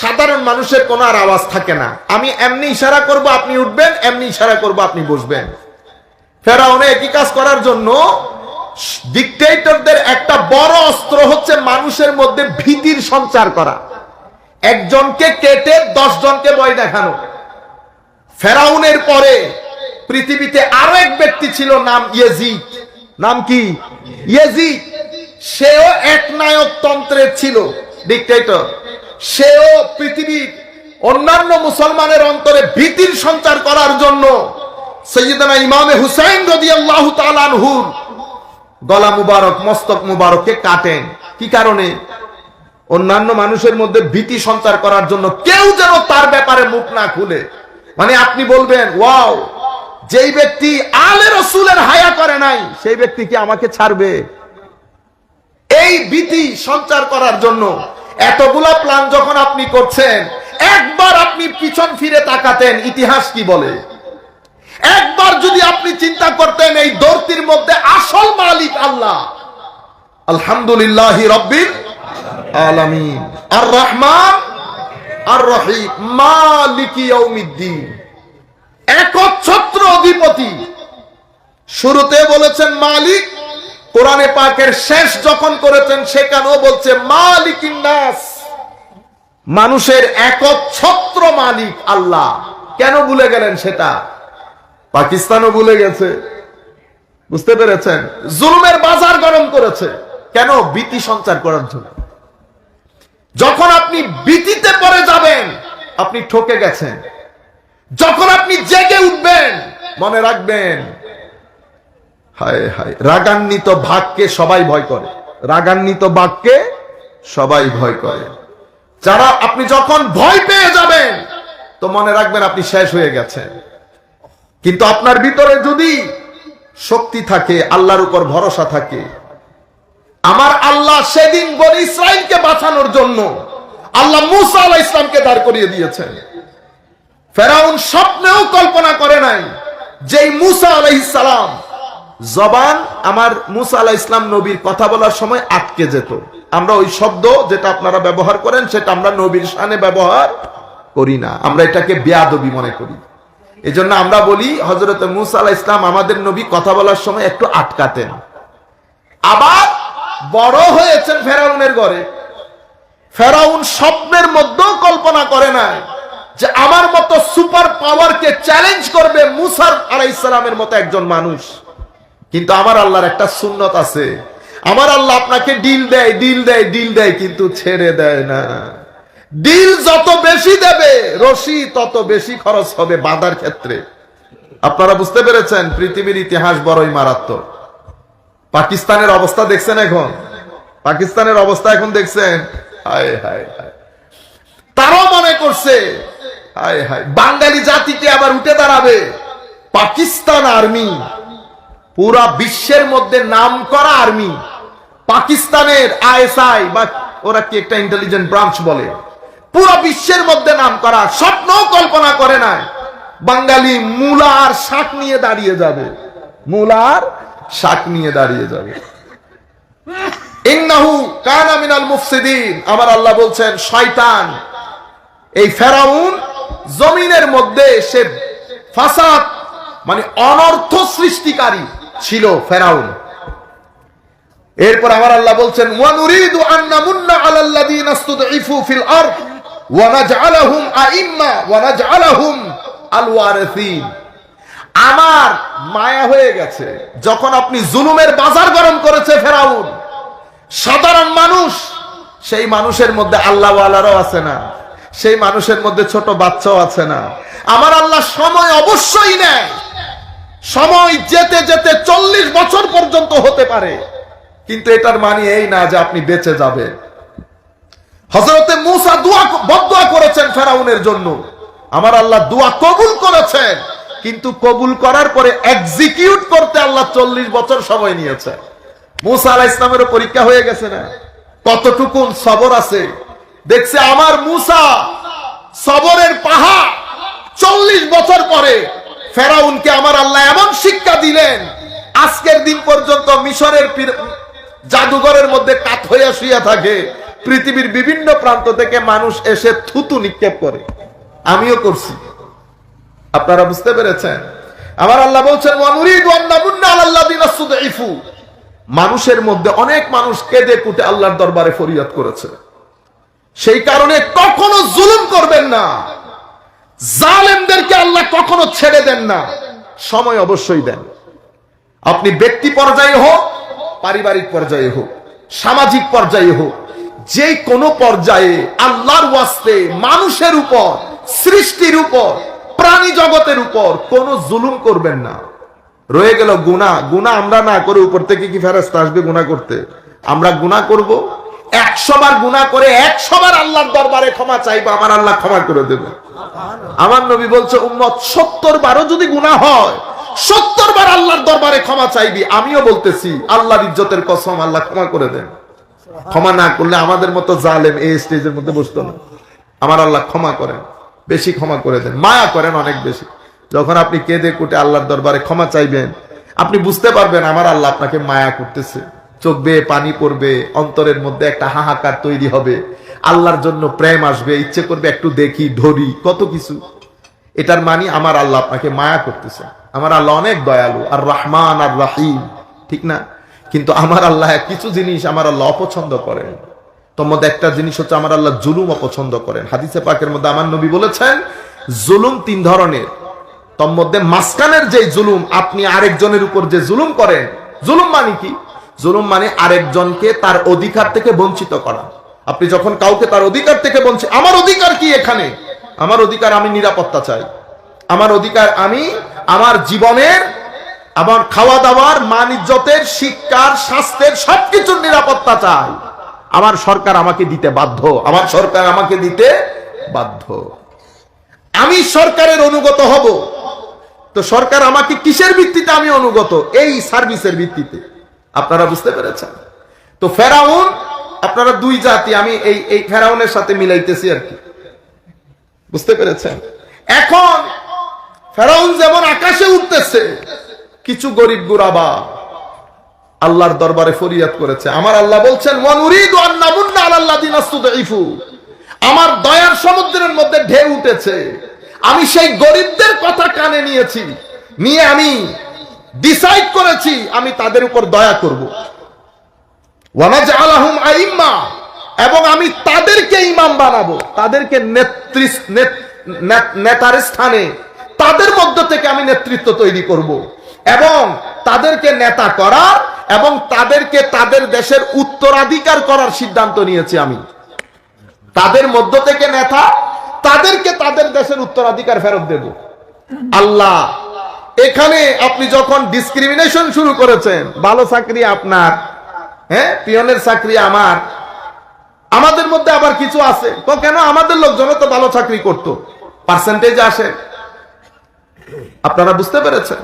সাধারণ মানুষের কোনো আর আওয়াজ থাকে না। আমি এমনি ইশারা করব আপনি উঠবেন, এমনি ইশারা করব আপনি বসবেন। ফেরাউনে একই কাজ করার জন্য ডিক্টেটরদের একটা বড় অস্ত্র হচ্ছে মানুষের মধ্যে ভীতির সঞ্চার করা, একজনকে কেটে 10 জনকে ভয় দেখানো। ফেরাউনের পরে পৃথিবীতে আরো এক ব্যক্তি ছিল, নাম ইয়েজিদ। নাম কি? ইয়েজিদ। সেও এক নায়ক তন্ত্রের ছিল, ডিক্টেটর। সেও পৃথিবীর অন্যান্য মুসলমানের অন্তরে ভীতির সঞ্চার করার জন্য সৈয়দনা ইমামে হুসাইন রাদিয়াল্লাহু তাআলা আনহুর গলা মুবারক, মস্তক মুবারককে কাটেন। কি কারণে? অন্যান্য মানুষের মধ্যে ভীতি সঞ্চার করার জন্য, কেউ যেন তার ব্যাপারে মুখ না খুলে। মানে আপনি বলবেন ওয়াও, যেই ব্যক্তি আলে রাসূলের হায়া করে নাই সেই ব্যক্তি কি আমাকে ছাড়বে? এই ভীতি সঞ্চার করার জন্য এতগুলা প্ল্যান যখন আপনি করছেন, একবার আপনি পিছন ফিরে তাকাতেন ইতিহাস কি বলে। একবার যদি আপনি চিন্তা করতেন এই ধরতির মধ্যে আসল মালিক আল্লাহ। আলহামদুলিল্লাহি রাব্বিল আলামিন, আর রহমান আর রহিম, মালিকি ইয়াউমিদ্দিন, একচ্ছত্র অধিপতি। শুরুতে বলেছেন মালিক, কোরআনে পাকের শেষ যখন করেছেন সেখানেও বলছে মালিকিন নাস, মানুষের একচ্ছত্র মালিক আল্লাহ। কেন ভুলে গেলেন সেটা? পাকিস্তানও ভুলে গেছে। বুঝতে পেরেছেন? জুলুমের বাজার গরম করেছে। কেন? ভীতি সঞ্চার করার জন্য। যখন আপনি ভীতিতে পড়ে যাবেন আপনি ঠকে গেছেন। যখন আপনি জেগে উঠবেন মনে রাখবেন, হায় হায়, রাগান্বিত বাঘকে সবাই ভয় করে। রাগান্বিত বাঘকে সবাই ভয় করে। যারা আপনি যখন ভয় পেয়ে যাবেন তো মনে রাখবেন আপনি শেষ হয়ে গেছেন। কিন্তু আপনার ভিতরে যদি শক্তি থাকে, আল্লাহর উপর ভরসা থাকে, আমার আল্লাহ সেদিন বনি ইসরাইলকে বাঁচানোর জন্য আল্লাহ মুসা আলাইহিস সালামকে দাঁড় করিয়ে দিয়েছেন। ফেরাউন স্বপ্নেও কল্পনা করে নাই যে মুসা আলাইহিস সালাম জবান আমার মুসা আলাইহিস সালাম নবীর কথা বলার সময় আটকে যেত। আমরা ওই শব্দ যেটা আপনারা ব্যবহার করেন সেটা আমরা নবীর শানে ব্যবহার করি না, আমরা এটাকে বেয়াদবি মনে করি। এজন্য আমরা বলি হযরত মূসা আলাইহিস সালাম আমাদের নবী কথা বলার সময় একটু আটকাতেন। আবার বড় হয়েছেন ফেরাউনের ঘরে। ফেরাউন স্বপ্নের মধ্যেও কল্পনা করে না যে আমার মতো সুপার পাওয়ারকে চ্যালেঞ্জ করবে মূসা আলাইহিস সালামের মতো একজন মানুষ। কিন্তু আমার আল্লাহর একটা সুন্নত আছে, আমার আল্লাহ আপনাকে ডিল দেয় কিন্তু ছেড়ে দেয় না। ডিল যত বেশি দেবে রশি তত বেশি খরচ হবে বাঁধার ক্ষেত্রে। আপনারা বুঝতে পেরেছেন? পৃথিবীর ইতিহাস বড়ই মারাত্মক। পাকিস্তানের অবস্থা দেখছেন এখন? পাকিস্তানের অবস্থা এখন দেখছেন? হায় হায় হায়। তারাও মনে করছে হায় হায় বাঙালি জাতিকে আবার উঠে দাঁড়াবে। পাকিস্তান আর্মি পুরা বিশ্বের মধ্যে নাম করা আর্মি। পাকিস্তানের আইএসআই বা ওরা কি একটা ইন্টেলিজেন্ট ব্রাঞ্চ বলে, পুরা বিশ্বের মধ্যে নাম করা। স্বপ্নও কল্পনা করে না বাঙালি মূলা আর শাক নিয়ে দাঁড়িয়ে যাবে, মূলার শাক নিয়ে দাঁড়িয়ে যাবে। ইন্নাহু কানা মিনাল মুফসিদিন। আমার আল্লাহ বলছেন শয়তান, এই ফেরাউন জমিনের মধ্যে সে ফাসাদ মানে অনর্থ সৃষ্টিকারী ছিল ফেরাউন। এরপর আমার আল্লাহ বলছেন ওয়া নুরিদু আন নামুন্না আলাল্লাযিনা ইসতুদঈফু ফিল আরদ ওয়া নাজআলাহুম আইম্মা ওয়া নাজআলাহুম আল ওয়ারিসিন। আমার মায়া হয়ে গেছে যখন আপনি জুলুমের বাজার গরম করেছে ফেরাউন। সাধারণ মানুষ, সেই মানুষের মধ্যে আল্লাহওয়ালারাও আছে না, সেই মানুষের মধ্যে ছোট বাচ্চাও আছে না। আমার আল্লাহ সময় অবশ্যই নেয়, সময় যেতে যেতে 40 বছর পর্যন্ত হতে পারে, কিন্তু এটার মানে এই না যে আপনি বেঁচে যাবেন। হযরতে মূসা বদদুয়া করেছেন ফেরাউনের জন্য, আমার আল্লাহ দোয়া কবুল করেছেন, কিন্তু কবুল করার পরে এক্সিকিউট করতে আল্লাহ 40 বছর সময় নিয়েছে। মূসা আলাইহিস সালামের পরীক্ষা হয়ে গেছে না? কতটুকু সবর আছে দেখছে আমার মূসা। সবরের পাহাড় 40 বছর পরে ফেরাউনকে আমার আল্লাহ এমন শিক্ষা দিলেন, আজকের দিন পর্যন্ত মিশরের জাদুঘরের মধ্যে কাত হইয়া শুইয়া থাকে। পৃথিবীর বিভিন্ন প্রান্ত থেকে মানুষ এসে থুতু নিক্ষেপ করে, আমিও করছি। আপনারা বুঝতে পেরেছেন? আমার আল্লাহ বলছেন ওয়া নুরিদু আন নামুন্না আলাল্লাযিনা ইসতুদঈফু। মানুষের মধ্যে অনেক মানুষ কেঁদে কুটে আল্লাহর দরবারে ফরিয়াদ করেছে। সেই কারণে কখনো জুলুম করবেন না, জালেমদেরকে আল্লাহ কখনো ছেড়ে দেন না, সময় অবশ্যই দেন। আপনি ব্যক্তি পর্যায়ে হোক, পারিবারিক পর্যায়ে হোক, সামাজিক পর্যায়ে হোক, যে কোনো পর্যায়ে আল্লাহর ওয়াস্তে মানুষের উপর, সৃষ্টির উপর, প্রাণী জগতের উপর কোন জুলুম করবেন না। রয়ে গেল গুনাহ। গুনাহ আমরা না করে উপর থেকে কি ফেরেশতা আসবে গুনাহ করতে? আমরা গুনাহ করব, 100 বার গুনাহ করে 100 বার আল্লাহর দরবারে ক্ষমা চাইবো, আমার আল্লাহ ক্ষমা করে দেবে। আমার নবী বলছে উম্মত 70 বারও যদি গুনাহ হয় 70 বার আল্লাহর দরবারে ক্ষমা চাইবি। আমিও বলতেছি আল্লাহর ইজ্জতের কসম, আল্লাহ ক্ষমা করে দেন। ক্ষমা না করলে আমাদের মতো জালেম এই স্টেজের মধ্যে বসতো না। আমার আল্লাহ ক্ষমা করেন, বেশি ক্ষমা করে দেন, মায়া করেন অনেক বেশি। যখন আপনি কেঁদে কুটে আল্লাহর দরবারে ক্ষমা চাইবেন, আপনি বুঝতে পারবেন আমার আল্লাহ আপনাকে মায়া করতেছে। চোখ বেয়ে পানি পড়বে, অন্তরের মধ্যে একটা হাহাকার তৈরি হবে, আল্লাহর জন্য প্রেম আসবে, ইচ্ছে করবে একটু দেখি ধরি, কত কিছু। এটার মানে আমার আল্লাহ আপনাকে মায়া করতেছে। আমার আল্লাহ অনেক দয়ালু, আর রহমান আর রাহিম, ঠিক না? কিন্তু আমার আল্লাহ কিছু জিনিস আমার আল্লাহ অপছন্দ করেন। তোর মধ্যে একটা জিনিস হচ্ছে আমার আল্লাহ জুলুম অপছন্দ করেন। হাদিসে পাকের মধ্যে আমার নবী বলেছেন জুলুম 3 ধরনের। তোর মধ্যে মাঝখানের যে জুলুম, আপনি আরেকজনের উপর যে জুলুম করেন, জুলুম মানে কি? জুলুম মানে আরেকজনকে তার অধিকার থেকে বঞ্চিত করা। আপনি যখন কাউকে তার অধিকার থেকে বঞ্চিত, আমার অধিকার কি এখানে? আমার অধিকার আমি নিরাপত্তা চাই, আমার অধিকার আমি আমার জীবনের, আমার খাওয়া দাওয়ার, মান ইজ্জতের, শিক্ষার, স্বাস্থ্যের সবকিছুর নিরাপত্তা চাই। আমার সরকার আমাকে দিতে বাধ্য, আমার সরকার আমাকে দিতে বাধ্য। আমি সরকারের অনুগত হব। তো সরকার আমাকে কিসের ভিত্তিতে আমি অনুগত? এই সার্ভিসের ভিত্তিতে। আপনারা বুঝতে পেরেছেন? তো ফেরাউন, আপনারা 2 জাতি, আমি এই ফেরাউনের সাথে মিলাইতেছি আর কি, বুঝতে পেরেছেন? এখন ফেরাউন যেমন আকাশে উঠতেছে, কিছু গরিব গুরাবা আল্লাহর দরবারে ফরিয়াদ করেছে। আমার আল্লাহ বলছেন ওয়া নুরিদু আন নামুন্না আলাল্লাযিনা ইসতুদঈফু। আমার দয়ার সমুদ্রের মধ্যে ঢেউ উঠেছে, আমি সেই গরিবদের কথা কানে নিয়েছি, নিয়ে আমি ডিসাইড করেছি আমি তাদের উপর দয়া করব। ওয়ানাজআলাহুম আইম্মা, এবং আমি তাদেরকে ইমাম বানাবো, তাদেরকে নেতার স্থানে, তাদের মধ্য থেকে আমি নেতৃত্ব তৈরি করব, এবং তাদেরকে নেতা করার এবং তাদেরকে তাদের দেশের উত্তরাধিকার করার সিদ্ধান্ত নিয়েছি আমি। তাদের মধ্য থেকে নেতা, তাদেরকে তাদের দেশের উত্তরাধিকার ফেরত দেব। আল্লাহ, এখানে আপনি যখন ডিসক্রিমিনেশন শুরু করেছেন, ভালো চাকরি আপনার, হ্যাঁ, পিয়নের চাকরি আমার, আমাদের মধ্যে আবার কিছু আছে তো কেন? আমাদের লোকজন তো ভালো চাকরি করত, পার্সেন্টেজ আসে। আপনারা বুঝতে পেরেছেন?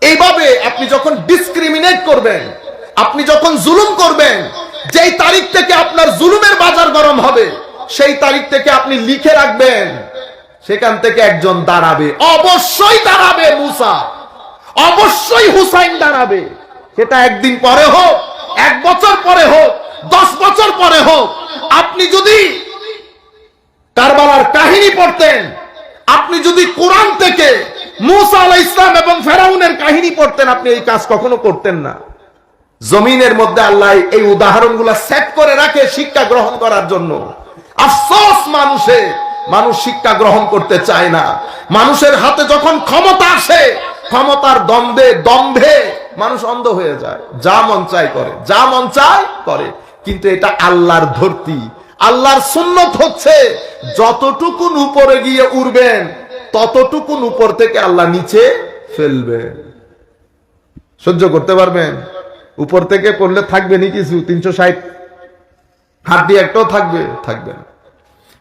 এইভাবে আপনি যখন ডিসক্রিমিনেট করবেন, আপনি যখন জুলুম করবেন, যেই তারিখ থেকে আপনার জুলুমের বাজার গরম হবে, সেই তারিখ থেকে আপনি লিখে রাখবেন, সেখান থেকে একজন দাঁড়াবে, অবশ্যই দাঁড়াবে মুসা, অবশ্যই হুসাইন দাঁড়াবে। সেটা একদিন পরে হোক, 1 বছর পরে হোক, 10 বছর পরে হোক। আপনি যদি কারবালার কাহিনী পড়তেন, আপনি যদি কোরআন থেকে মুসা আলাইহিস সালাম এবং ফেরাউনের কাহিনী পড়তেন, আপনি এই কাজ কখনো করতেন না। জমিনের মধ্যে আল্লাহ এই উদাহরণগুলো সেট করে রাখে শিক্ষা গ্রহণ করার জন্য। আফসোস, মানুষ শিক্ষা গ্রহণ করতে চায় না। মানুষের হাতে যখন ক্ষমতা আসে, ক্ষমতার দম্ভে মানুষ অন্ধ হয়ে যায়, যা মন চায় করে, যা মন চায় করে। কিন্তু এটা আল্লাহর ধরতি, আল্লাহর সুন্নত হচ্ছে যতটুকুন উপরে গিয়ে উড়বেন, ততটুকুন উপর থেকে আল্লাহ নিচে ফেলবেন। সহ্য করতে পারবেন? উপর থেকে পড়লে থাকবে নি কিছু? 360 হাত দিয়ে একটাও থাকবে না।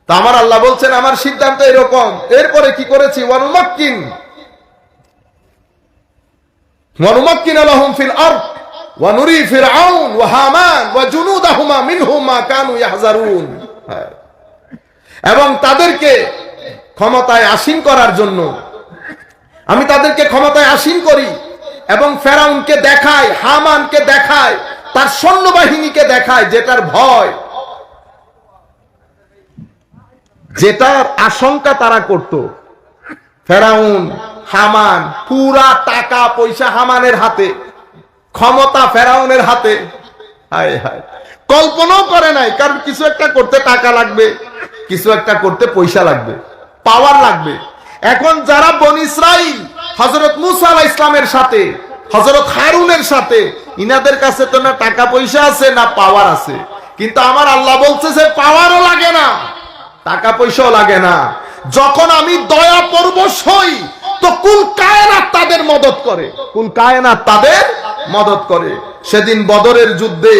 তা আমার আল্লাহ বলছেন আমার সিদ্ধান্ত এরকম। এরপরে কি করেছি? ওয়ানুমাক্কিন লাহুম ফিল আরদ ওয়া নুরি ফিরআউন ওয়া হামান ওয়া জুনুদাহুমা মিনহুম মা কানু ইয়াহজারুন। এবং তাদেরকে ক্ষমতায় আসীন করার জন্য আমি তাদেরকে ক্ষমতায় আসীন করি, এবং ফেরাউনকে দেখায়, হামানকে দেখায়, তার সৈন্যবাহিনীকে দেখায়, যেটার ভয়, যেটার আশঙ্কা তারা করত। ফেরাউন, হামান, পুরা টাকা পয়সা হামানের হাতে, ক্ষমতা ফেরাউনের হাতে। হায় হায়, কল্পনাও করে নাই। কারণ কিছু একটা করতে টাকা লাগবে, কিছু একটা করতে পয়সা লাগবে, পাওয়ার লাগবে। এখন যারা বনী ইসরাইল হযরত মুসা আলাইহিস সালামের সাথে, হযরত হারুনের সাথে, ইনাদের কাছে তো না টাকা পয়সা আছে না পাওয়ার আছে। কিন্তু আমার আল্লাহ বলছে যে পাওয়ারও লাগে না, টাকা পয়সাও লাগে না। যখন আমি দয়া পরবশ হই, তো কুল কায়নাত তাদের মদত করে, কুল কায়নাত তাদের মদত করে। সেদিন বদরের যুদ্ধে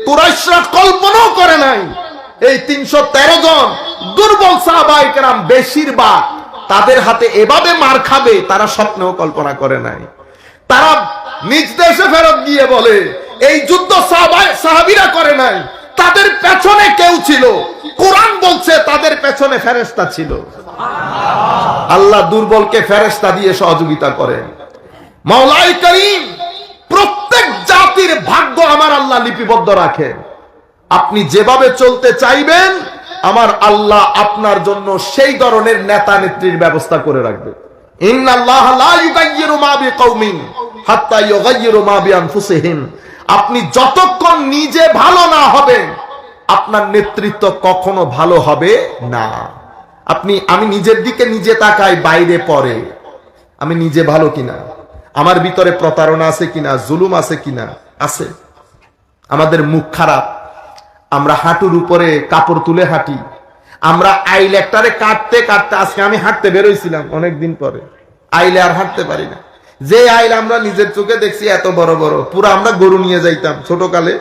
কুরাইশরা কল্পনাও করে নাই এই 313 জন দুর্বল সাহাবায়ে কেরাম বেশিরভাগ তাদের হাতে এভাবে মার খাবে, তারা স্বপ্নেও কল্পনা করে নাই। তারা নিজ দেশে ফেরত গিয়ে বলে এই যুদ্ধ সাহাবীরা করে নাই, তাদের পেছনে কেউ ছিল। কোরআন বলছে তাদের পেছনে ফেরেশতা ছিল। আল্লাহ দুর্বলকে ফেরেশতা দিয়ে সহযোগিতা করেন। মাওলাই করিম প্রত্যেক জাতির ভাগ্য আমার আল্লাহ লিপিবদ্ধ রাখেন। আপনি যেভাবে চলতে চাইবেন, আমার আল্লাহ আপনার জন্য সেই ধরনের নেতা নেত্রীর ব্যবস্থা করে রাখবে। ইন্নাল্লাহা লা ইউগাইয়িরু মা বিকাউমিন হাত্তা ইউগাইয়িরু মা বিআনফুসিহিম। আপনি যতক্ষণ নিজে ভালো না হবেন, আপনার নেতৃত্ব কখনো ভালো হবে না। আমি নিজের দিকে নিজে তাকাই, বাইরে পড়ে আমি নিজে ভালো কিনা, আমার ভিতরে প্রতারণা আছে কিনা, জুলুম আছে কিনা। আছে। আমাদের মুখ খারাপ, আমরা হাঁটুর উপরে কাপড় তুলে হাঁটি, আমরা আইল একটারে কাটতে কাটতে, আজকে আমি হাঁটতে বেরোইছিলাম অনেকদিন পরে, আইলে আর হাঁটতে পারি না। যে আইল আমরা নিজের চোখে দেখছি এত বড় বড়, পুরো আমরা গরু নিয়ে যাইতাম ছোটকালে।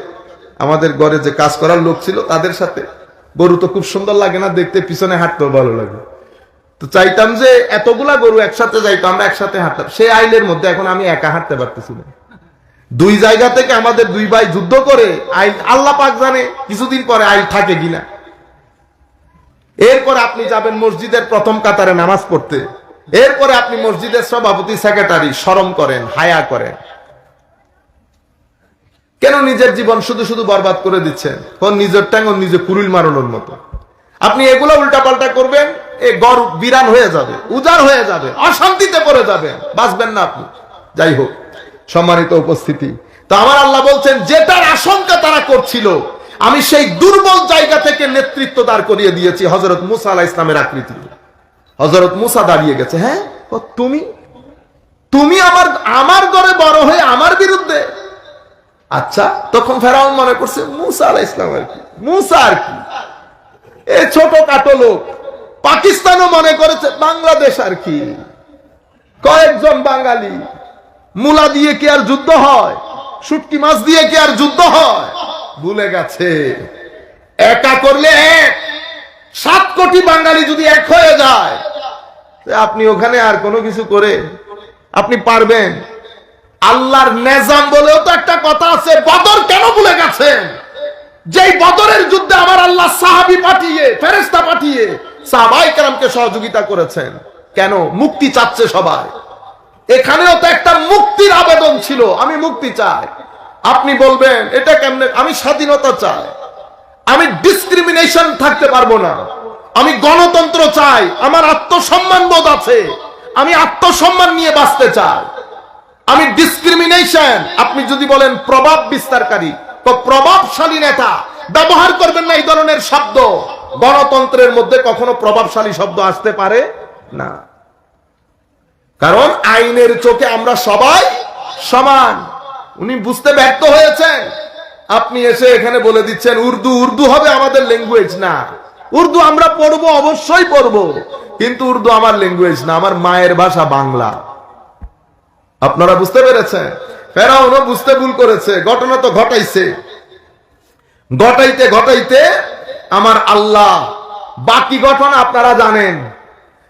আমাদের ঘরে যে কাজ করার লোক ছিল তাদের সাথে, গরু তো খুব সুন্দর লাগে না দেখতে, পিছনে হাঁটতেও ভালো লাগে। তো চাইতাম যে এতগুলা গরু একসাথে যাইতো, আমরা একসাথে হাঁটতাম। সেই আইলের মধ্যে এখন আমি একা হাঁটতে পারতেছি না। 2 জায়গা থেকে আমাদের 2 ভাই যুদ্ধ করে আইল, আল্লাহ পাক জানে কিছুদিন পরে আইল থাকে কিনা। এরপরে আপনি যাবেন মসজিদের প্রথম কাতারে নামাজ পড়তে, এরপরে আপনি মসজিদের সভাপতি সেক্রেটারি, শরম করেন, হায়া করেন। কেন নিজের জীবন শুধু শুধু বরবাদ করে দিচ্ছেন? নিজের ট্যাঙ্গ নিজে কুড়িল মারানোর মতো। আপনি এগুলা উল্টাপাল্টা করবেন, এই ঘর বিরান হয়ে যাবে, উজাড় হয়ে যাবে, অশান্তিতে পড়ে যাবেন, বাঁচবেন না আপনি। যাই হোক, সম্মানিত উপস্থিতি, তো আমার আল্লাহ বলছেন যেটার আশঙ্কা তারা করছিল আমি সেই দুর্বল জায়গা থেকে নেতৃত্ব দাঁড় করিয়ে দিয়েছি হযরত মুসা আলাইহিস সালামের আকৃতি। হযরত মুসা দাঁড়িয়ে গেছে, হ্যাঁ তুমি তুমি আমার ঘরে বড় হয়ে আমার বিরুদ্ধে। আচ্ছা, তখন ফেরাউন মনে করছে মুসা আলাইহিস সালাম আর কি, মুসা আর কি, এ ছোট কাটো লোক। পাকিস্তানও মনে করেছে বাংলাদেশ আর কি, কয়েকজন বাঙালি, মুলা দিয়ে কি আর যুদ্ধ হয়? শুটকি মাছ দিয়ে কি আর যুদ্ধ হয়? ভুলে গেছে একা করলে 7 কোটি বাঙালি যদি এক হয়ে যায়, আপনি ওখানে আর কোনো কিছু করে আপনি পারবেন? আল্লাহর নিজাম বলেও তো একটা কথা আছে। বদর কেন ভুলে গেছেন? যেই বদরের যুদ্ধে আমার আল্লাহ সাহাবী পাঠিয়ে, ফেরেশতা পাঠিয়ে সাহাবায়ে কেরামকে সহযোগিতা করেছেন। কেন? মুক্তি চাচ্ছে সবাই। এখানেও তো একটা মুক্তির আবেদন ছিল, আমি মুক্তি চাই। আপনি বলবেন এটা কেমনে? আমি স্বাধীনতা চাই, আমি ডিসক্রিমিনেশন থাকতে পারবো না, আমি গণতন্ত্র চাই, আমার আত্মসম্মান বোধ আছে, আমি আত্মসম্মান নিয়ে বাঁচতে চাই, আমি ডিসক্রিমিনেশন। আপনি যদি বলেন প্রভাব বিস্তারকারী, তো প্রভাবশালী নেতা ব্যবহার করবেন না এই ধরনের শব্দ। গণতন্ত্রের মধ্যে কখনো প্রভাবশালী শব্দ আসতে পারে না, কারণ আইনের চোখে আমরা সবাই সমান। উনি বুঝতে ব্যর্থ হয়েছেন। আপনি এসে এখানে বলে দিচ্ছেন উর্দু, উর্দু হবে আমাদের ল্যাঙ্গুয়েজ না। উর্দু আমরা পড়বো, অবশ্যই পড়বো, কিন্তু উর্দু আমার ল্যাঙ্গুয়েজ না, আমার মায়ের ভাষা বাংলা। আপনারা বুঝতে পেরেছেন? ফেরাউনও বুঝতে ভুল করেছে, ঘটনা তো ঘটাইছে। ঘটাইতে ঘটাইতে আমার আল্লাহ, বাকি ঘটনা আপনারা জানেন।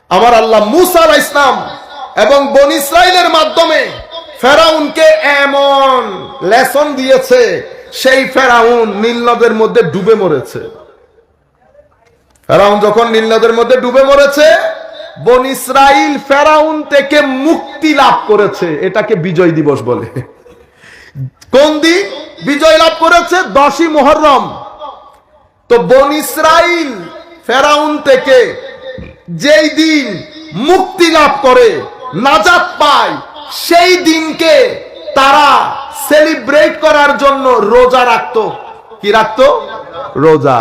আমার আল্লাহ মুসা আলাইহিস সালাম এবং বনী ইসরাইলের মাধ্যমে ফেরাউনকে এমন লেসন দিয়েছে, সেই ফেরাউন নীল নদের মধ্যে ডুবে মরেছে। ফেরাউন যখন নীল নদের মধ্যে ডুবে মরেছে, বনী ইসরাইল ফেরাউন থেকে মুক্তি লাভ করেছে। এটাকে বিজয় দিবস বলে। কোন দিন বিজয় লাভ করেছে? 10ই মুহররম। তো বনী ইসরাইল ফেরাউন থেকে যেই দিন মুক্তি লাভ করে, নাজাত পায়, সেই দিনকে তারা সেলিব্রেট করার জন্য রোজা রাখতো। কি রাখতো? রোজা।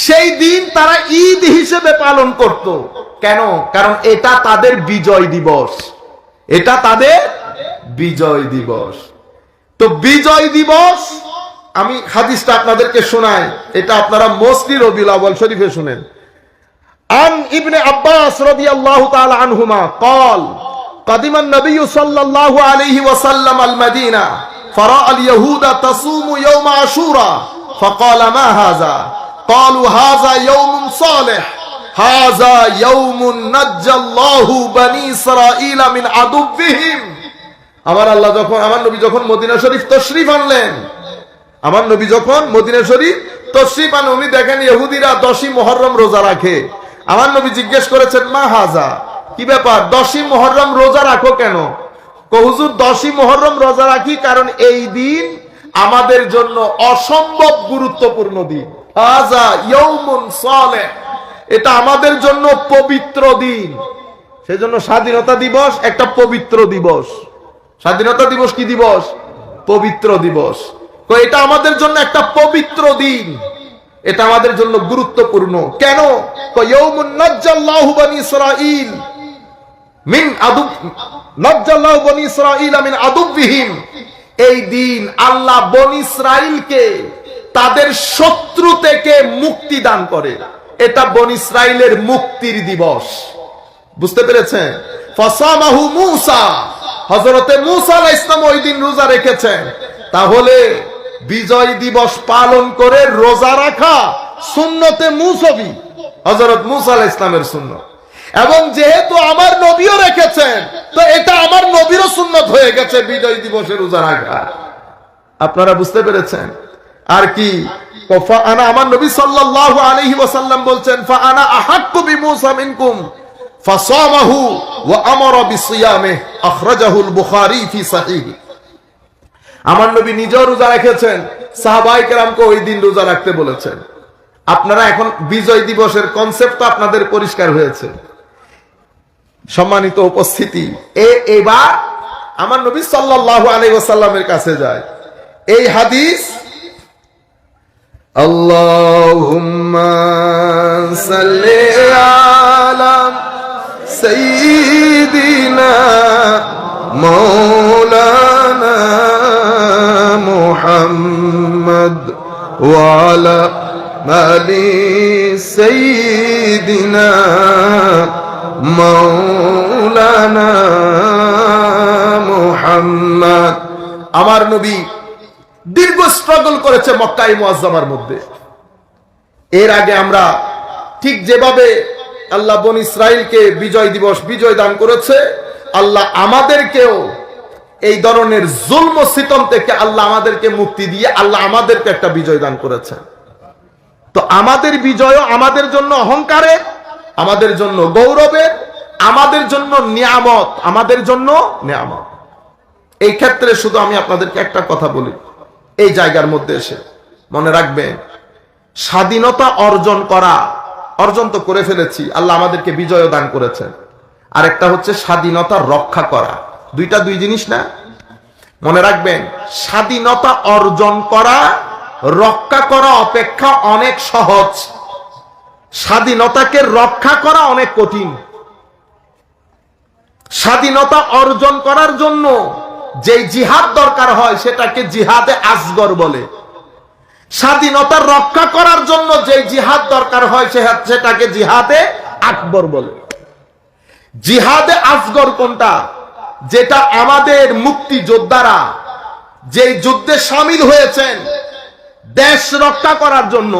সেই দিন তারা ঈদ হিসেবে পালন করত। কেন? কারণ এটা তাদের বিজয় দিবস, এটা তাদের বিজয় দিবস। তো বিজয় দিবস, আমি হাদিসটা আপনাদেরকে শোনাই, এটা আপনারা মোস্টলি রবিউল আউয়াল শরীফে শুনেন। আন ইবনে আব্বাস রাদিয়াল্লাহু তাআলা আনহুমা قال قدم النبي صلى الله عليه وسلم المدينة فرأى اليهود تصوم يوم عاشوراء فقال ما هذا؟ قالوا هذا يوم صالح هذا يوم نجى الله بني إسرائيل من عدوهم। আমার আল্লাহ যখন, আমার নবী যখন মদিনা শরীফ তশরিফ আনলেন, আমার নবী যখন মদিনা শরীফ তশরিফ আনেন, উনি দেখেন ইহুদিরা 10ই মুহররম রোজা রাখে। আমার নবী জিজ্ঞেস করেছেন মা হাজা, কি ব্যাপার, 10ই মুহররম রোজা রাখো কেন? হুজুর 10ই মুহররম রোজা রাখি কারণ এই দিন আমাদের জন্য অসম্ভব গুরুত্বপূর্ণ দিন। হাজা ইয়াউমুন সালেহ, এটা আমাদের জন্য পবিত্র দিন। সেজন্য স্বাধীনতা দিবস একটা পবিত্র দিবস। স্বাধীনতা দিবস কি দিবস? পবিত্র দিবস। তো এটা আমাদের জন্য একটা পবিত্র দিন, এটা আমাদের জন্য গুরুত্বপূর্ণ। কেন? ইয়াউমুন নাজ্জাল্লাহু বনী ইসরাঈল মিন আদু, নাজ্জাল্লাহু বনী ইসরাঈল মিন আদুবিহিম। এই দিন আল্লাহ বনী ইসরাঈলকে তাদের শত্রু থেকে মুক্তি দান করে। এটা বনী ইসরাঈলের মুক্তির দিবস। বুঝতে পেরেছেন? ফাসামাহু মূসা, হযরতে মূসা আলাইহিস সালাম ওই দিন রোজা রেখেছেন। তাহলে বিজয় দিবস পালন করে রোজা রাখা সুন্নতে মুসাবি, হযরত মূসা আলাইহিস সালামের সুন্নত। এবং যেহেতু আমার নবীও রেখেছেন, তো এটা আমার নবীরও সুন্নত হয়ে গেছে বিজয় দিবসে রোজা রাখা। আপনারা বুঝতে পেরেছেন? আর কি, আমার নবী সাল্লাল্লাহু আলাইহি ওয়াসাল্লাম বলছেন ফাআনা আহাক্কু বিমূসা মিনকুম ফাসামাহু ওয়া আমারা বিসিয়ামিহি আখরাজাহুল বুখারী ফি সাহিহ। আমার নবী নিজেও রোজা রেখেছেন, সাহাবায়ে কেরামকে ওই দিন রোজা রাখতে বলেছেন। আপনারা এখন বিজয় দিবসের কনসেপ্ট তো আপনাদের পরিষ্কার হয়েছে। সম্মানিত উপস্থিতি, এবার আমার নবী সাল্লাল্লাহু আলাইহি ওয়াসাল্লামের কাছে যায় এই হাদিস, আল্লাহুম্মা সাল্লি আলা সাইয়্যিদিনা মাওলানা মুহাম্মদ ওয়া আলা আলি সাইয়্যিদিনা মাওলানা মুহাম্মদ। আমার নবী দীর্ঘ স্ট্রাগল করেছে মক্কায়ে মুআজ্জামার মধ্যে। এর আগে আমরা ঠিক যেভাবে আল্লাহ বনী ইসরাইলকে বিজয় দিবস বিজয় দান করেছে, আল্লাহ আমাদেরকেও এই ধরনের জুলম ও সিতম থেকে আল্লাহ আমাদেরকে মুক্তি দিয়ে আল্লাহ আমাদেরকে একটা বিজয় দান করেছে। তো আমাদের বিজয়ও আমাদের জন্য অহংকারের, আমাদের জন্য গৌরবের, আমাদের জন্য নিয়ামত, আমাদের জন্য নিয়ামত। এই ক্ষেত্রে শুধু আমি আপনাদেরকে একটা কথা বলি, এই জায়গার মধ্যে এসে মনে রাখবেন, স্বাধীনতা অর্জন তো করে ফেলেছি, আল্লাহ আমাদেরকে বিজয় দান করেছেন। আর একটা হচ্ছে স্বাধীনতা রক্ষা করা, দুইটা দুই জিনিস না। মনে রাখবেন, স্বাধীনতা অর্জন করা রক্ষা করা অপেক্ষা অনেক সহজ, স্বাধীনতাকে রক্ষা করা অনেক কঠিন। স্বাধীনতা অর্জন করার জন্য যে জিহাদ দরকার হয় সেটাকে জিহাদে আসগর বলে, স্বাধীনতা রক্ষা করার জন্য যে জিহাদ দরকার হয় সেটাকে জিহাদে আকবর বলে। জিহাদে আসগর কোনটা? যেটা আমাদের মুক্তিযোদ্ধারা যে যুদ্ধে শামিল হয়েছেন দেশ রক্ষা করার জন্য,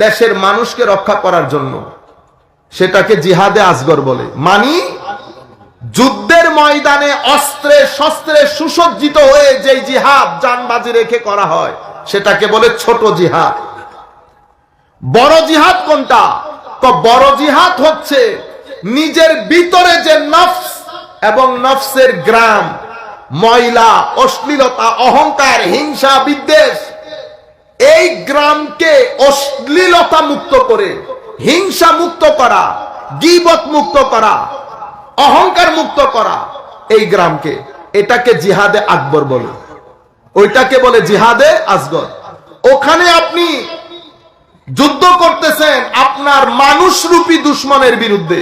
দেশের মানুষকে রক্ষা করার জন্য, সেটাকে জিহাদে আসগর বলে। মানি যুদ্ধের ময়দানে অস্ত্রে শস্ত্রে সুসজ্জিত হয়ে যে জিহাদ জানবাজি রেখে করা হয় সেটাকে বলে ছোট জিহাদ। বড় জিহাদ কোনটা? বড় জিহাদ হচ্ছে নিজের ভিতরে যে নফস এবং নফসের গ্রাম, ময়লা, অশ্লীলতা, অহংকার, হিংসা, বিদ্বেষ, এই গ্রামকে অশ্লীলতা মুক্ত করে, হিংসা মুক্ত করা, গীবত মুক্ত করা, অহংকার মুক্ত করা এই গ্রামকে, এটাকে জিহাদে আকবর বলে, ওইটাকে বলে জিহাদে আসগর। ওখানে আপনি যুদ্ধ করতেছেন আপনার মানুষরূপী দুশমনের বিরুদ্ধে,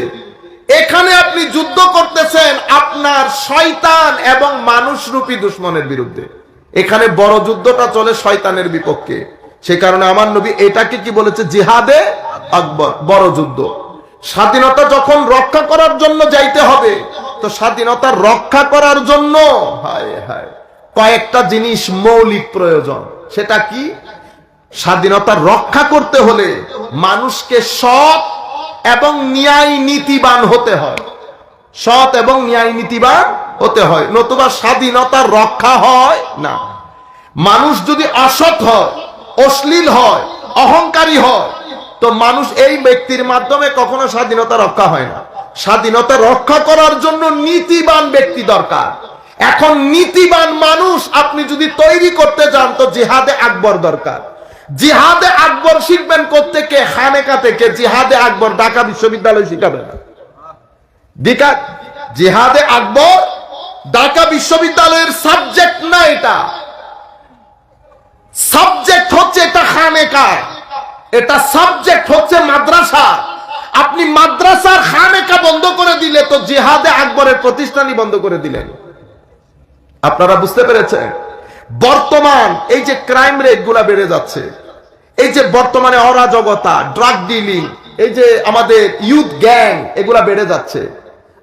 এখানে আপনি যুদ্ধ করতেছেন আপনার শয়তান এবং মানুষরূপী দুশমনের বিরুদ্ধে। এখানে বড় যুদ্ধটা চলে শয়তানের বিপক্ষে। সে কারণে আমার নবী এটাকে কি বলেছে? জিহাদে আকবর, বড় যুদ্ধ। স্বাধীনতা যখন রক্ষা করার জন্য যাইতে হবে, তো স্বাধীনতা রক্ষা করার জন্য কয়েকটা জিনিস মৌলিক প্রয়োজন। সেটা কি? স্বাধীনতা রক্ষা করতে হলে মানুষকে সৎ এবং ন্যায় নীতিবান হতে হয়, সৎ এবং ন্যায় নীতিবান হতে হয়, নতুবা স্বাধীনতা রক্ষা হয় না। মানুষ যদি অসৎ হয়, অশ্লীল হয়, অহংকারী হয়, তো মানুষ এই ব্যক্তির মাধ্যমে কখনো স্বাধীনতা রক্ষা হয় না। স্বাধীনতা রক্ষা করার জন্য নীতিবান ব্যক্তি দরকার। এখন নীতিবান মানুষ আপনি যদি তৈরি করতে চান তো জিহাদে আকবর দরকার। জিহাদে আকবর শিখবেন কোত্থেকে? খানেকা থেকে। জিহাদে আকবর ঢাকা বিশ্ববিদ্যালয় শিখাবে না। জিহাদে আকবর ঢাকা বিশ্ববিদ্যালয়ের সাবজেক্ট না, এটা সাবজেক্ট হচ্ছে এটা খানেকা, এটা সাবজেক্ট হচ্ছে মাদ্রাসা। আপনি মাদ্রাসার খানেকা বন্ধ করে দিলে তো জিহাদে আকবরের প্রতিষ্ঠানই বন্ধ করে দিলেন। আপনারা বুঝতে পেরেছেন? বর্তমান এই যে ক্রাইম রেট গুলা বেড়ে যাচ্ছে, এই যে বর্তমানে অরাজকতা, ড্রাগ ডিলিং, এই যে আমাদের ইউথ গ্যাং, এগুলা বেড়ে যাচ্ছে।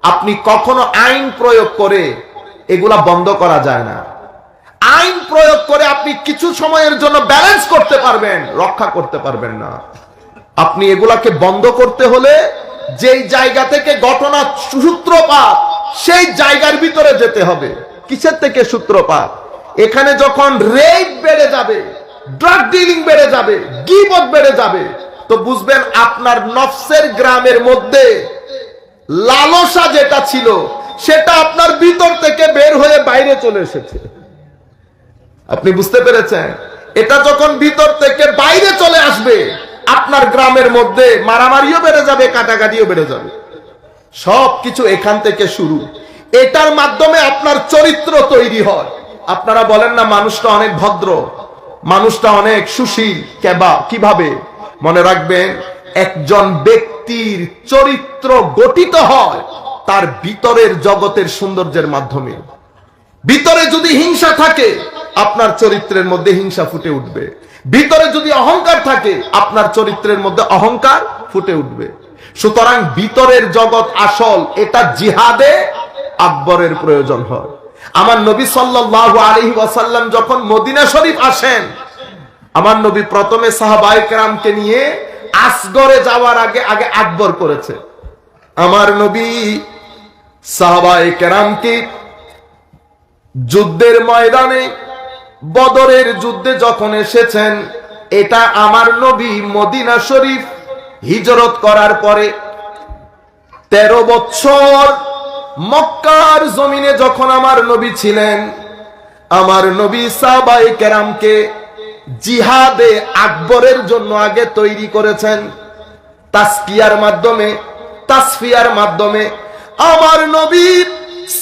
আপনি কখনো আইন প্রয়োগ করে এগুলা বন্ধ করা যায় না। আইন প্রয়োগ করে আপনি কিছু সময়ের জন্য ব্যালেন্স করতে পারবেন, রক্ষা করতে পারবেন না। আপনি এগুলাকে বন্ধ করতে হলে যেই জায়গা থেকে ঘটনা সূত্রপাত সেই জায়গার ভিতরে যেতে হবে। কিসের থেকে সূত্রপাত? এখানে যখন রেপ বেড়ে যাবে, ড্রাগ ডিলিং বেড়ে যাবে, গীবত বেড়ে যাবে, তো বুঝবেন আপনার নফসের গ্রামের মধ্যে লালসা যেটা ছিল সেটা আপনার ভিতর থেকে বের হয়ে বাইরে চলে এসেছে। আপনি বুঝতে পেরেছেন? এটা যখন ভিতর থেকে বাইরে চলে আসবে আপনার গ্রামের মধ্যে মারামারিও বেড়ে যাবে, কাটাকাটিও বেড়ে যাবে। সবকিছু এখান থেকে শুরু। এটার মাধ্যমে আপনার চরিত্র তৈরি হয়। আপনারা বলেন না মানুষটা অনেক ভদ্র, মানুষটা অনেক সুশীল, কিভাবে? মনে রাখবেন, একজন ব্যক্তির চরিত্র গঠিত হয় তার ভিতরের জগতের সৌন্দর্যের মাধ্যমে। ভিতরে যদি হিংসা থাকে, আপনার চরিত্রের মধ্যে হিংসা ফুটে উঠবে। ভিতরে যদি অহংকার থাকে, আপনার চরিত্রের মধ্যে অহংকার ফুটে উঠবে। সুতরাং ভিতরের জগৎ আসল, এটা জিহাদে আকবরের প্রয়োজন হয়। আমার নবী সাল্লাল্লাহু আলাইহি ওয়াসাল্লাম যখন মদিনা শরীফ আসেন, আমার নবী প্রথমে সাহাবায়ে কেরামকে নিয়ে আসগরে যাওয়ার আগে আগে আকবর করেছে। আমার নবী সাহাবায়ে কেরামকে যুদ্ধের ময়দানে, বদরের যুদ্ধে যখন এসেছেন, এটা আমার নবী মদিনা শরীফ হিজরত করার পরে 13 বছর মক্কার জমিনে যখন আমার নবী ছিলেন, আমার নবী সাহাবায়ে কেরামকে জিহাদে আকবরের জন্য আগে তৈরি করেছেন। তাসকিয়ার মাধ্যমে, তাসফিয়ার মাধ্যমে আমার নবী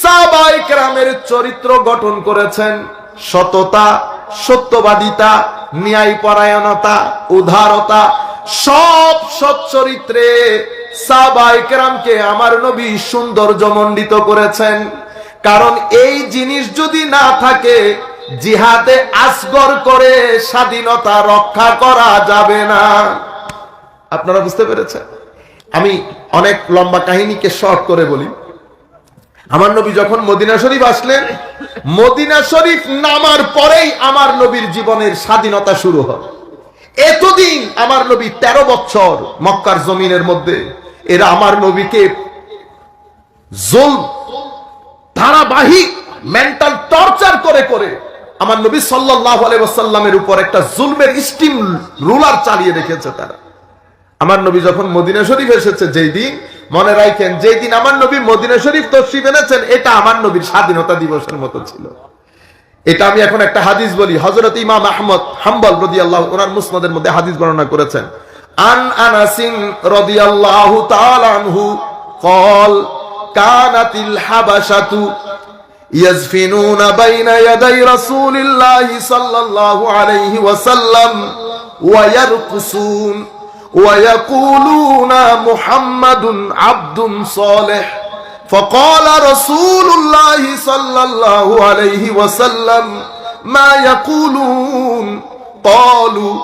সাহাবায়ে কেরামের চরিত্র গঠন করেছেন। সততা, সত্যবাদিতা, ন্যায়পরায়ণতা, উদারতা, সব সচ্চরিত্রে সাহাবায়ে কেরামকে আমার নবী সৌন্দর্যমণ্ডিত করেছেন। কারণ এই জিনিস যদি না থাকে, জিহাদে আসগর করে স্বাধীনতা রক্ষা করা যাবে না। আপনারা বুঝতে পেরেছেন? আমি অনেক লম্বা কাহিনীকে শর্ট করে বলি। আমার নবী যখন মদিনা শরীফ আসলেন, মদিনা শরীফ নামার পরেই আমার নবীর জীবনের স্বাধীনতা শুরু হয়। এতদিন আমার নবী 13 বছর মক্কার জমিনের মধ্যে এরা আমার নবীকে ধারাবাহিক মেন্টাল টর্চার করে করে আমার নবী সাল্লাল্লাহু আলাইহি ওয়াসাল্লামের উপর একটা জুলমের স্টিম রুলার চালিয়ে রেখেছে তারা। আমার নবী যখন মদিনা শরীফ এসেছে, যেই দিন, মনে রাখেন, যেই দিন আমার নবী মদিনা শরীফ তশরিফ এনেছেন, এটা আমার নবীর স্বাধীনতা দিবসের মতো ছিল। এটা আমি এখন একটা হাদিস বলি। হযরত ইমাম আহমদ হাম্বল রাদিয়াল্লাহু ওনার মুসনাদের মধ্যে হাদিস বর্ণনা করেছেন। আন আনাসিন রাদিয়াল্লাহু তাআলা আনহু قال كانت الحبشة يزفنون بين يدي رسول الله صلى الله عليه وسلم ويرقصون ويقولون محمد عبد صالح فقال رسول الله صلى الله عليه وسلم ما يقولون قالوا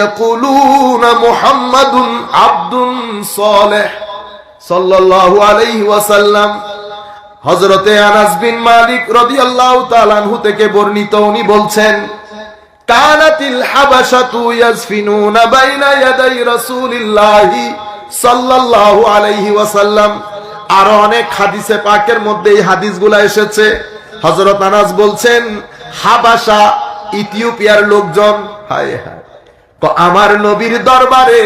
يقولون محمد عبد صالح صلى الله عليه وسلم। হযরতে আনাস বিন মালিক রাদিয়াল্লাহু তাআলা আনহু থেকে বর্ণিত, উনি বলছেন, কানাতিল হাবাশাতু ইয়াজফিনুনা বাইনা ইয়াদাই রাসূলিল্লাহি সাল্লাল্লাহু আলাইহি ওয়াসাল্লাম। আর অনেক হাদিসে পাকের মধ্যে এই হাদিসগুলো এসেছে। হযরত আনাস বলছেন, হাবাশা ইথিওপিয়ার লোকজন, হায় হায়, আমার নবীর দরবারে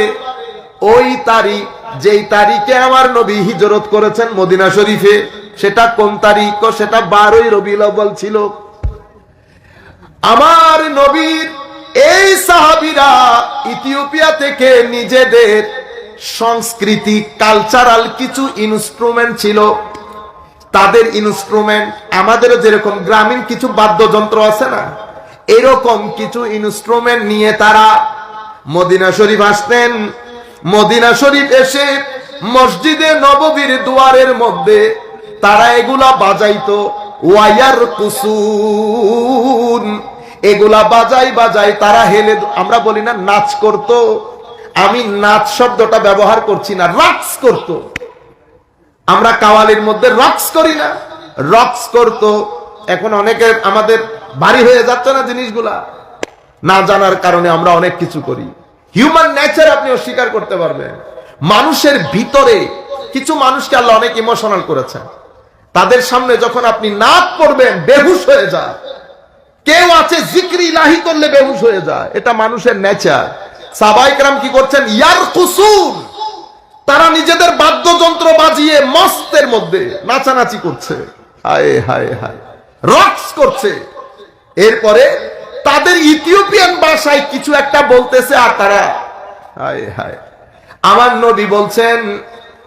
ওই তারিখ, যেই তারিখে আমার নবী হিজরত করেছেন মদিনা শরীফে, সেটা কোন তারিখ? সেটা 12ই রবিউল আউয়াল ছিল। আমার নবীর এই সাহাবীরা ইথিওপিয়া থেকে নিজেদের সংস্কৃতি, কালচারাল কিছু ইনস্ট্রুমেন্ট ছিল, তাদের ইনস্ট্রুমেন্ট আমাদের যেরকম গ্রামীণ কিছু বাদ্যযন্ত্র আছে না, এরকম কিছু ইনস্ট্রুমেন্ট নিয়ে তারা মদিনা শরীফ আসতেন। মদিনা শরীফ এসে মসজিদে নববীর দুয়ারের মধ্যে তারা এগুলা বাজাইতো। ওয়ায়ার কুসুন, এগুলা বাজাই বাজাই তারা হেলে, আমরা বলি না নাচ করত, আমি নাচ শব্দটা ব্যবহার করছি না, রাক্স করত। আমরা কাওয়ালির মধ্যে রাক্স করি না, রক্স করত। এখন অনেকে আমাদের ভারী হয়ে যাচ্ছে না জিনিসগুলা, না জানার কারণে আমরা অনেক কিছু করি। হিউম্যান নেচার আপনি অস্বীকার করতে পারবেন। মানুষের ভিতরে কিছু মানুষকে আল্লাহ অনেক ইমোশনাল করেছেন, তাদের সামনে যখন আপনি নাচ পড়বেন বেহুশ হয়ে যায়। কেউ আছে জিক্র ইলাহি করলে বেহুশ হয়ে যায়, এটা মানুষের নেচার। সাহাবায়ে কেরাম কি করছেন? ইয়ারকুসুন, তারা নিজেদের বাদ্যযন্ত্র বাজিয়ে মস্তের মধ্যে নাচানাচি করছে, হায় হায় হায়, রক্স করছে। এরপরে তাদের ইথিওপিয়ান ভাষায় কিছু একটা বলতেছে, আর তারা হায় হায়, আমার নবী বলছেন,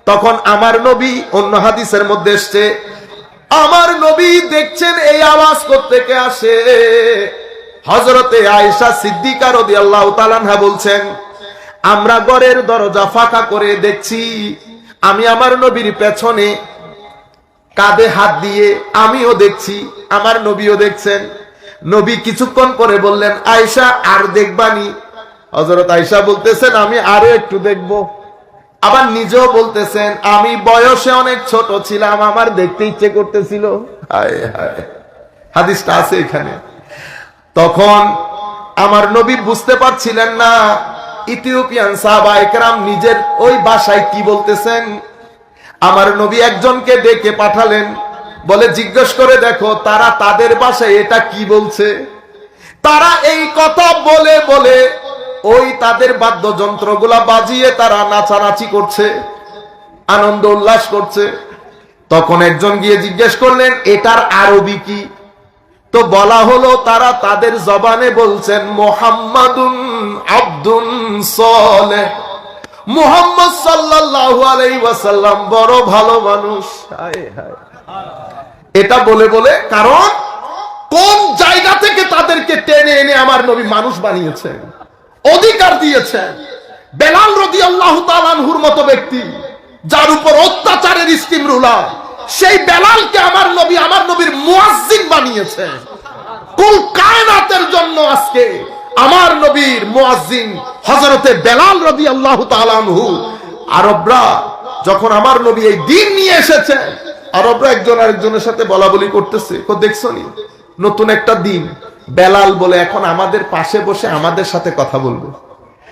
তখন আমার নবী, অন্য হাদিসের মধ্যে এসছে, আমার নবী দেখছেন এই আওয়াজ কোত্থেকে আসে। হযরতে আয়েশা সিদ্দিকা রাদিয়াল্লাহু তাআলা আনহা বলছেন, আমরা ঘরের দরজা ফাঁকা করে দেখছি, আমি আমার নবীর পেছনে কাঁধে হাত দিয়ে আমিও দেখছি, আমার নবীও দেখছেন। নবী কিছুক্ষণ পরে বললেন, আয়েশা আর দেখবানি? হযরত আয়েশা বলতেছেন, আমি আরো একটু দেখব। আবার নিজেও বলতেছেন, আমি বয়সে অনেক ছোট ছিলাম, আমার দেখতে ইচ্ছে করতেছিল। হায় হায়, হাদিসটা আছে এখানে। তখন আমার নবী বুঝতে পারছিলেন না ইথিওপিয়ান সাহাবায়ে কেরাম নিজের ওই ভাষায় কি বলতেছেন। আমার নবী একজনকে ডেকে পাঠালেন, বলে জিজ্ঞেস করে দেখো তারা তাদের ভাষায় এটা কি বলছে। তারা এই কথা বলে বলে ওই তাদের বাদ্যযন্ত্রগুলা বাজিয়ে তারা নাচানাচি করছে, আনন্দ উল্লাস করছে। তখন একজন গিয়ে জিজ্ঞেস করলেন, এটার আরবি কি? তো বলা হলো তারা তাদের জবানে বলছেন, মুহাম্মাদুন আব্দুন সালেহ, মুহাম্মদ সাল্লাল্লাহু আলাইহি ওয়াসাল্লাম বড় ভালো মানুষ। হায় হায়, এটা বলে বলে, কারণ কোন জায়গা থেকে তাদেরকে টেনে এনে আমার নবী মানুষ বানিয়েছেন, অধিকার দিয়েছেন। বেলাল রাদিয়াল্লাহু তাআলা আনহুর মতো ব্যক্তি, যার উপর অত্যাচারের স্টিম রুলার, সেই বেলালকে আমার নবী আমার নবীর মুয়াজ্জিন বানিয়েছেন। কুল কায়নাতের জন্য আজকে আমার নবীর মুয়াজ্জিন হযরতে বেলাল রাদিয়াল্লাহু তাআলা আনহু। আরবরা যখন আমার নবী এই দ্বীন নিয়ে এসেছেন, আরবরা একজন আরেকজনের সাথে বলাবলি করতেছে, দেখছনি নতুন একটা দ্বীন, বেলাল বলে এখন আমাদের পাশে বসে আমাদের সাথে কথা বলবে।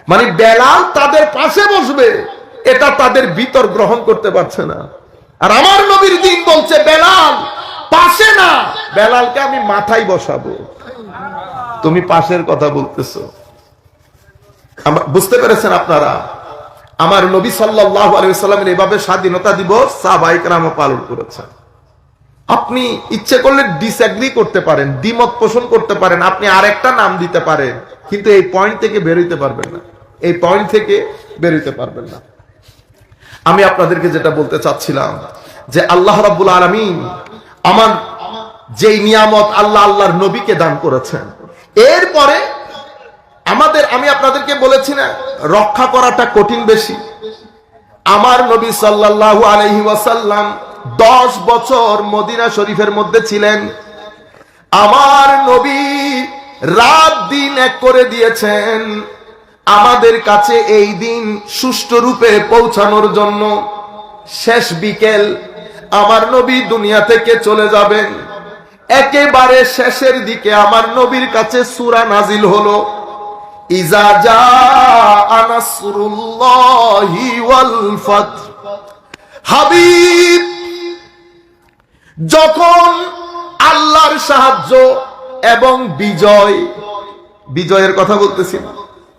মানে বেলাল তাদের পাশে বসবে, এটা তাদের ভিতর গ্রহণ করতে পারছে না। আর আমার নবীর দ্বীন বলছে বেলাল পাশে না, বেলালকে আমি মাথায় বসাবো। তুমি পাশের কথা বলতেছো। বুঝতে পেরেছেন আপনারা? আমার নবী সাল্লাল্লাহু আলাইহি ওয়াসাল্লামের এভাবে স্বাধীনতা দিবস সাহাবায়ে কেরাম পালন করেছেন। আপনি ইচ্ছে করলে ডিসএগ্রি করতে পারেন, দ্বিমত পোষণ করতে পারেন, আপনি আরেকটা নাম দিতে পারেন, কিন্তু এই পয়েন্ট থেকে বের হইতে পারবেন না, এই পয়েন্ট থেকে বের হইতে পারবেন না। আমি আপনাদেরকে যেটা বলতে চাচ্ছিলাম যে আল্লাহ রাব্বুল আলামিন আমার যেই নিয়ামত আল্লাহ আল্লাহর নবীকে দান করেছেন, এরপরে আমাদের, আমি আপনাদেরকে বলেছি না, রক্ষা করাটা কঠিন বেশি। আমার নবী সাল্লাল্লাহু আলাইহি ওয়াসাল্লাম 10 বছর মদিনা শরীফের মধ্যে ছিলেন। আমার নবী রাত দিন এক করে দিয়েছেন আমাদের কাছে এই দিন সুষ্ঠু রূপে পৌঁছানোর জন্য। শেষ বিকেল আমার নবী দুনিয়া থেকে চলে যাবেন, একেবারে শেষের দিকে আমার নবীর কাছে সূরা নাজিল হলো, ইজা জাআ নাসরুল্লাহি ওয়াল ফাত। হাবিব, যখন আল্লাহর সাহায্য এবং বিজয়, বিজয়ের কথা বলতেছি,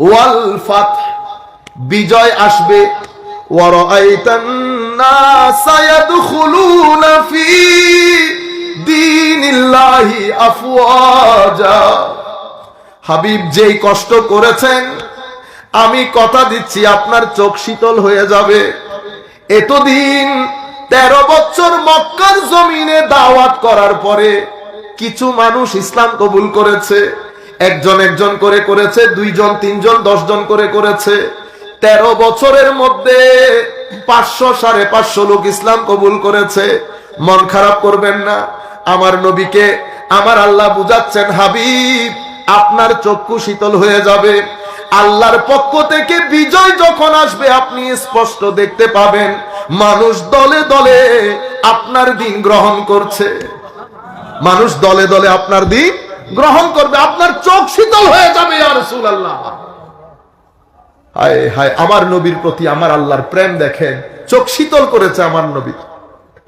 ওয়াল ফাত, বিজয় আসবে, ওয়া রাআইতান নাসা ইয়াদখুলুনা ফি দীনিল্লাহি আফওয়াজা। হাবিব, যেই কষ্ট করেছেন, আমি কথা দিচ্ছি আপনার চোখ শীতল হয়ে যাবে। এতদিন 13 বছর মক্কার জমিনে দাওয়াত করার পরে কিছু মানুষ ইসলাম কবুল করেছে, একজন একজন করে করেছে, 2 জন 3 জন 10 জন করে করেছে। 13 বছরের মধ্যে 500 550 লোক ইসলাম কবুল করেছে। মন খারাপ করবেন না, আমার নবীকে আমার আল্লাহ বুঝাচ্ছেন, হাবিব আপনার চক্ষু শীতল হয়ে যাবে। আল্লাহর পক্ষ থেকে বিজয় যখন আসবে আপনি স্পষ্ট দেখতে পাবেন মানুষ দলে দলে আপনার দিন গ্রহণ করছে, মানুষ দলে দলে আপনার দিন গ্রহণ করবে, আপনার চোখ শীতল হয়ে যাবে। ইয়া রাসূলুল্লাহ, হায় হায়, আমার নবীর প্রতি আমার আল্লাহর প্রেম দেখেন, চোখ শীতল করেছে আমার নবী,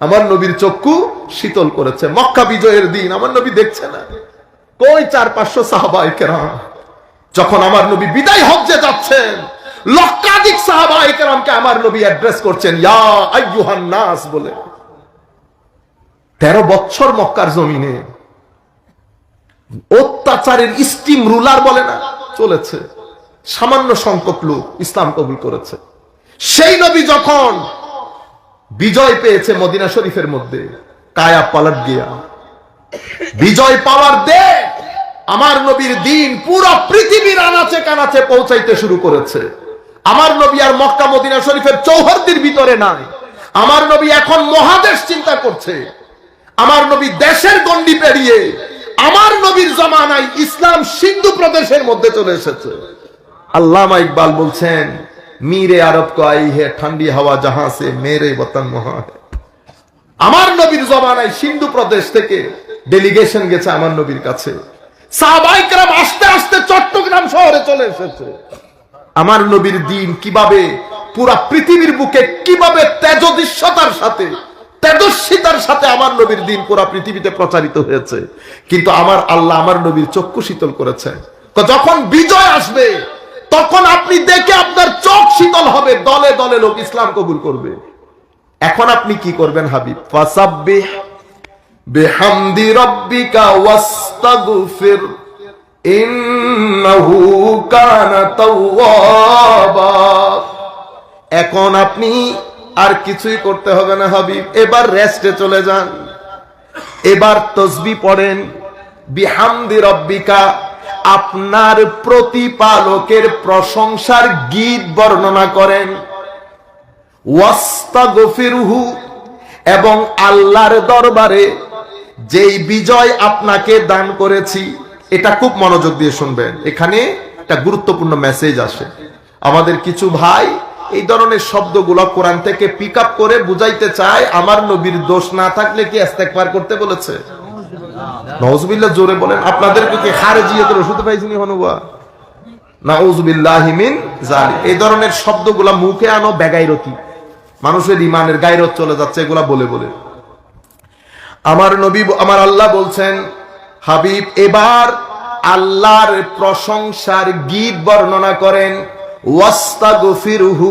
আমার নবীর চক্ষু শীতল করেছে। মক্কা বিজয়ের দিন আমার নবী দেখছে না, কই 400-500 সাহাবায়ে কেরাম, যখন আমার নবী বিদায় হজ্জে যাচ্ছেন, লক্ষাধিক সাহাবায়ে কেরামকে আমার নবী অ্যাড্রেস করছেন ইয়া আইয়ুহান নাস বলে। 13 বছর মক্কার জমিনে অত্যাচারের স্টিম রুলার বলে না চলেছে, সামান্য সংখ্যক লোক ইসলাম কবুল করেছে। সেই নবী যখন বিজয় পেয়েছে মদিনা শরীফের মধ্যে, কায়া পালট গিয়া বিজয় পাওয়ার দে আমার নবীর দিন পুরো পৃথিবীর আনাচে কানাচে পৌঁছাইতে শুরু করেছে। আমার নবী আর মক্কা মদিনা শরীফের চৌহদ্দির ভিতরে নাই। আমার নবী এখন মহাদেশ চিন্তা করছে। আমার নবী দেশের গণ্ডি পেরিয়ে আমার নবীর জামানায় ইসলাম সিন্ধু প্রদেশের মধ্যে চলে এসেছে। আল্লামা ইকবাল বলছেন, মীরে আরব কো আই হে ঠান্ডি হাওয়া জাহাঁ সে মেরে বতন মহা হে। আমার নবীর জামানায় সিন্ধু প্রদেশ থেকে ডেলিগেশন গেছে আমার নবীর কাছে। সাহাবায়ে কেরাম আস্তে আস্তে চট্টগ্রাম শহরে চলে এসেছে। আমার নবীর দিন কিভাবে পুরা পৃথিবীর বুকে কিভাবে তেজদৃশ্যতার সাথে তেজস্বিতার সাথে আমার নবীর দিন পুরা পৃথিবীতে প্রচারিত হয়েছে। কিন্তু আমার আল্লাহ আমার নবীর চক্ষু শীতল করেছেন। যখন বিজয় আসবে তখন আপনি দেখে আপনার চোখ শীতল হবে, দলে দলে লোক ইসলাম কবুল করবে। এখন আপনি কি করবেন হাবিব? ফাসাব্বিহ বিহামদি রাব্বিকা ওয়াস্তাগফির ইন্নাহু কানা তাওয়াবা। এখন আপনি আর কিছুই করতে হবে না হাবিব, এবার রেস্টে চলে যান। এবার তাসবিহ পড়েন, বিহামদি রাব্বিকা, আপনার প্রতিপালকের প্রশংসার গীত বর্ণনা করেন। ওয়াস্তাগফিরহু, এবং আল্লাহর দরবারে যেই বিজয় আপনাকে দান করেছি। এটা খুব মনোযোগ দিয়ে শুনবেন, এখানে একটা গুরুত্বপূর্ণ মেসেজ আসে। আমাদের কিছু ভাই এই ধরনের শব্দগুলো কোরআন থেকে পিক আপ করে বুঝাইতে চায় আমার নবীর দোষ না থাকলে কি ইস্তেগফার করতে বলেছে? নাউজুবিল্লাহ, জোরে বলেন। আপনাদেরকে কি খারেজিয়তের ওষুধ পাইছেনি হনুবা? নাউজুবিল্লাহি মিন যালিক। এই ধরনের শব্দগুলা মুখে আনো বেগাইরতি, মানুষের ইমানের গায়রত চলে যাচ্ছে এগুলা বলে বলে। আমার নবী, আমার আল্লাহ বলছেন, হাবিব এবার আল্লাহর প্রশংসার গীত বর্ণনা করেন। ওয়াস্তাগফিরহু,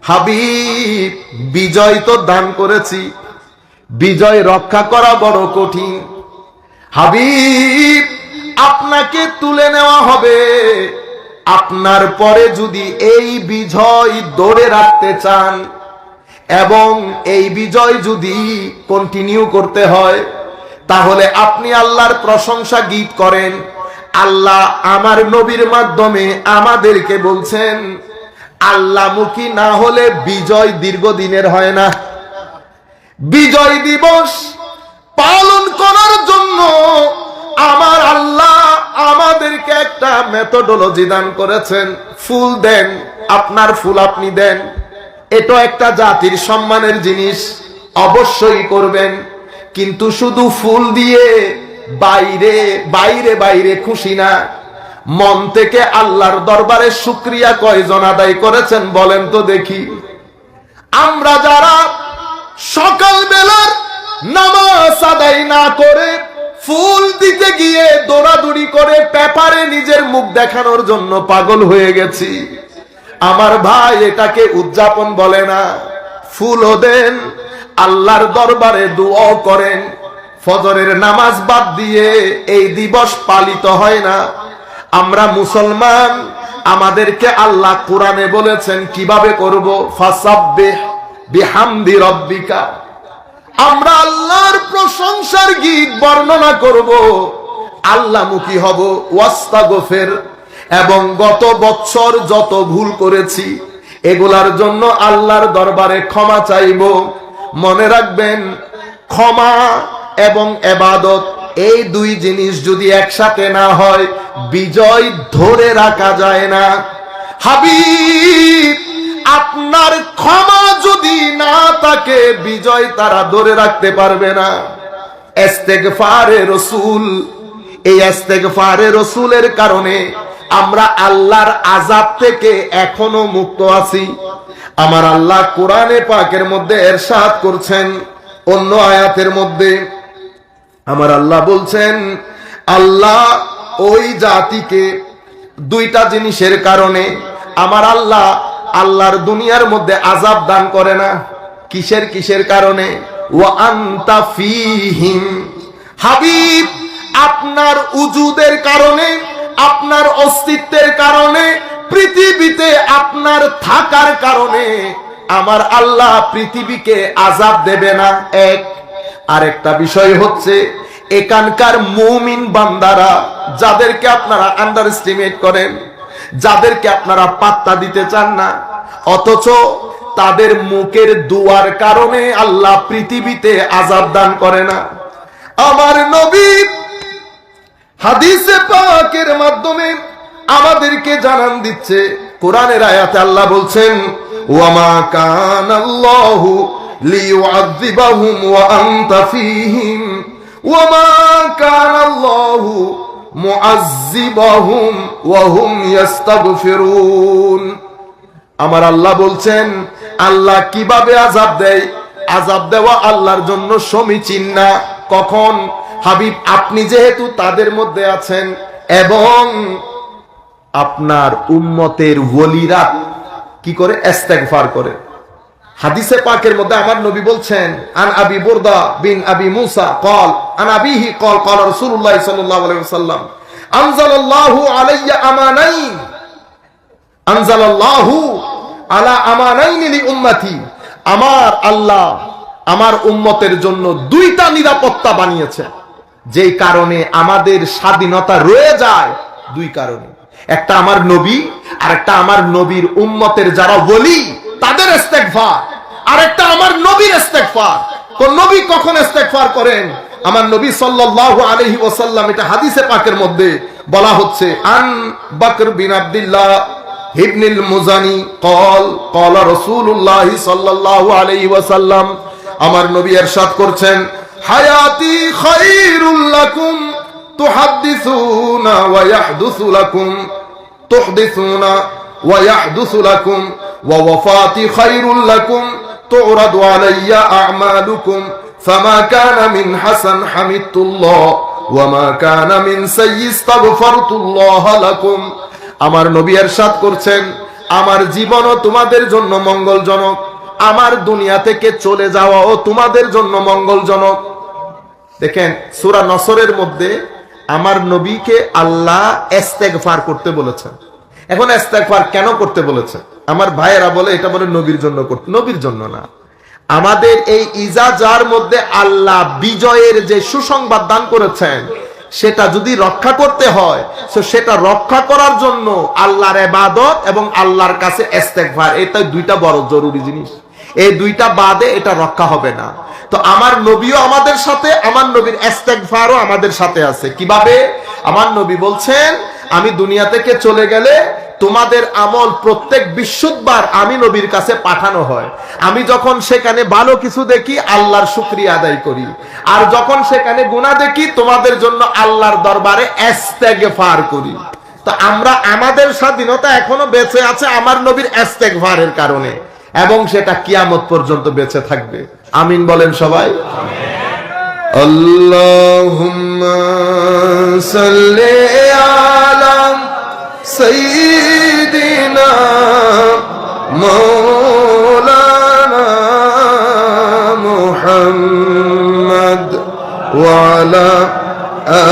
হাবিব বিজয় তো দান করেছি, বিজয় রক্ষা করা বড় কঠিন। হাবিব আপনাকে তুলে নেওয়া হবে। আপনার পরে যদি এই বিজয় ধরে রাখতে চান এবং এই বিজয় যদি কন্টিনিউ করতে হয়, তাহলে আপনি আল্লাহর প্রশংসা গীত করেন। আল্লাহ আমার নবীর মাধ্যমে আমাদেরকে বলছেন, আল্লাহমুখী না হলে বিজয় দীর্ঘদিনের হয় না। বিজয় দিবস পালন করার জন্য আমার আল্লাহ আমাদেরকে একটা মেথোডোলজি দান করেছেন। ফুল দেন, আপনার ফুল আপনি দেন, এটা একটা জাতির সম্মানের জিনিস, অবশ্যই করবেন। কিন্তু শুধু ফুল দিয়ে বাইরে বাইরে বাইরে খুশি না, মন থেকে আল্লাহর দরবারে শুকরিয়া কয়জন আদায় করেছেন বলেন তো দেখি? আমরা যারা সকাল বেলার নামাজ আদায় না করে ফুল দিতে গিয়ে দৌড়াদৌড়ি করে পেপারে নিজের মুখ দেখানোর জন্য পাগল হয়ে গেছি, আমার ভাই এটাকে উদযাপন বলে না। ফুলও দেন, আল্লাহর দরবারে দোয়া করেন। ফজরের নামাজ বাদ দিয়ে এই দিবস পালিত হয় না। আমরা মুসলমান, আমাদেরকে আল্লাহ কোরআনে বলেছেন কিভাবে করব, ফাসাব্বিহ বিহামদি রাব্বিকা। আমরা আল্লাহর প্রশংসার গীত বর্ণনা করব, আল্লাহমুখী হব। ওয়াস্তাগফির, এবং গত বছর যত ভুল করেছি এগুলার জন্য আল্লাহর দরবারে ক্ষমা চাইব। মনে রাখবেন, ক্ষমা এবং ইবাদত এই দুই জিনিস যদি একসাথে না হয় বিজয় ধরে রাখা যায় না। হাবিব আপনার ক্ষমা যদি না থাকে বিজয় তারা ধরে রাখতে পারবে না। ইস্তেগফারে রাসূল, এই ইস্তেগফারে রাসূলের কারণে আমরা আল্লাহর আযাব থেকে এখনো মুক্ত আছি। আমার আল্লাহ কোরআনে পাকের মধ্যে ইরশাদ করছেন, অন্য আয়াতের মধ্যে আমার আল্লাহ বলছেন, আল্লাহ ওই জাতিকে দুইটা জিনিসের কারণে আমার আল্লাহ আল্লাহর দুনিয়ার মধ্যে আযাব দান করে না। কিসের কিসের কারণে? ওয়া আনতা ফীহিম, হাবিব আপনার উজুদের কারণে আপনার অস্তিত্বের কারণে, পৃথিবীতে আপনার থাকার কারণে আমার আল্লাহ পৃথিবীকে আযাব দেবে না। এক, আরেকটা বিষয় হচ্ছে এখানকার মুমিন বান্দারা যাদেরকে আপনারা আন্ডার এস্টিমেট করেন, যাদেরকে আপনারা পাত্তা দিতে চান না, অথচ তাদের মুখের দুয়ার কারণে আল্লাহ পৃথিবীতে আযাব দান করে না। আমার নবী হাদিসে পাকের মাধ্যমে আমাদেরকে জানান দিচ্ছে, কোরআনের আয়াতে আল্লাহ বলছেন, ওয়ামা কানাল্লাহু লিয়ুআযিবাহুম ওয়া আনতা ফীহিম ওয়ামা কানাল্লাহু মুআযিবাহুম ওয়া হুম ইস্তাগফিরুন। আমার আল্লাহ বলছেন, আল্লাহ কিভাবে আযাব দেয়? আযাব দেওয়া আল্লাহর জন্য সমীচীন না। কখন? হাবিব আপনি যেহেতু তাদের মধ্যে আছেন এবং আপনার উম্মতের ওলিরা কি করে? ইস্তেগফার করে। হাদিসে পাকের মধ্যে আমার নবী বলছেন, আন আবি বুরদা বিন আবি মুসা قال আন আবিহি قال قال রাসূলুল্লাহ সাল্লাল্লাহু আলাইহি ওয়াসাল্লাম আনজালাল্লাহু আলাইয়া আমানাইন আনজালাল্লাহু আলা আমানাইন লি উম্মতি। আমার আল্লাহ আমার উম্মতের জন্য দুইটা নিরাপত্তা বানিয়েছে, যেই কারণে আমাদের স্বাধীনতা রয়ে যায়। দুই কারণে, একটা আমার নবী, আর একটা আমার নবীর উম্মতের যারা ওলি তাদের ইস্তেগফার, আর একটা আমার নবীর ইস্তেগফার। কোন নবী কখন ইস্তেগফার করেন? আমার নবী সাল্লাল্লাহু আলাইহি ওয়াসাল্লাম, এটা হাদিসে পাকের মধ্যে বলা হচ্ছে, আন বকর বিন আব্দুল্লাহ ইবনুল মুজানি قال قال রাসূলুল্লাহ সাল্লাল্লাহু আলাইহি ওয়াসাল্লাম, আমার নবী ইরশাদ করছেন, হায়াতি খায়রুল লাকুম তুহাদ্দিসুনা ওয়া ইয়াহদুসু লাকুম তুহদিসুনা ওয়া ইয়াহদুসু লাকুম ওয়া ওয়াফাতি খায়রুল লাকুম তুরাদু আলাইয়া আ'মালুকুম ফামা কানা মিন হাসান হামিদতুল্লাহ ওয়া মা কানা মিন সাইয়্যি ইস্তাগফারতুল্লাহ লাকুম। আমার নবী ইরশাদ করছেন, আমার জীবনও তোমাদের জন্য মঙ্গলজনক, আমার দুনিয়া থেকে চলে যাওয়াও তোমাদের জন্য মঙ্গলজনক। দেখেন সূরা নসরের মধ্যে আমার নবীকে আল্লাহ ইস্তেগফার করতে বলেছেন। এখন ইস্তেগফার কেন করতে বলেছেন? আমার ভাইয়েরা বলে এটা বলে নবীর জন্য করতে। নবীর জন্য না, আমাদের এই ইজাজার মধ্যে আল্লাহ বিজয়ের যে সুসংবাদ দান করেছেন, সেটা যদি রক্ষা করতে হয় তো সেটা রক্ষা করার জন্য আল্লাহর ইবাদত এবং আল্লাহর কাছে ইস্তেগফার, এটা দুইটা বড় জরুরি জিনিস। এই দুইটা বাদে এটা রক্ষা হবে না। তো আমার নবীও আমাদের সাথে, আমার নবীর ইস্তেগফারও আমাদের সাথে আছে। কিভাবে? আমার নবী বলছেন, আমি দুনিয়া থেকে চলে গেলে তোমাদের আমল প্রত্যেক বিশুদ্ধবার আমি নবীর কাছে পাঠানো হয়। আমি যখন সেখানে ভালো কিছু দেখি আল্লাহর শুকরিয়া আদায় করি, আর যখন সেখানে গুনাহ দেখি তোমাদের জন্য আল্লাহর দরবারে ইস্তেগফার করি। তো আমরা, আমাদের স্বাধীনতা এখনো বেঁচে আছে আমার নবীর ইস্তেগফারের কারণে, এবং সেটা কিয়ামত পর্যন্ত বেঁচে থাকবে। আমিন বলেন সবাই। আল্লাহুম্মা সাল্লি আলা সাইয়্যিদিনা মাওলানা মুহাম্মদ ওয়া আলা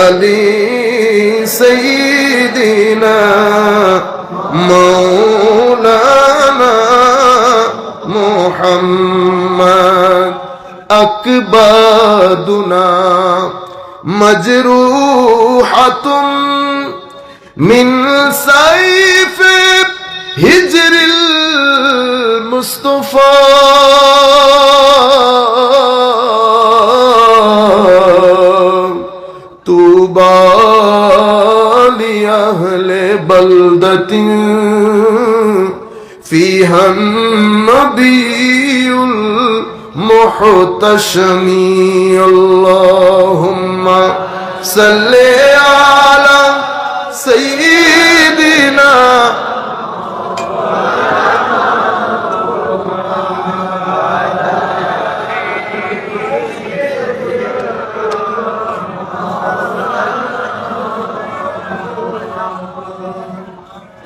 আলি সাইয়্যিদিনা মাওলানা মুহাম্মদ। আকবাদুনা মজরুহাতুন মিন সাইফ হিজরিল মুস্তাফা তুবা লি আহলে বলদতিন فيها النبي المحتشمي اللهم صل على سيدنا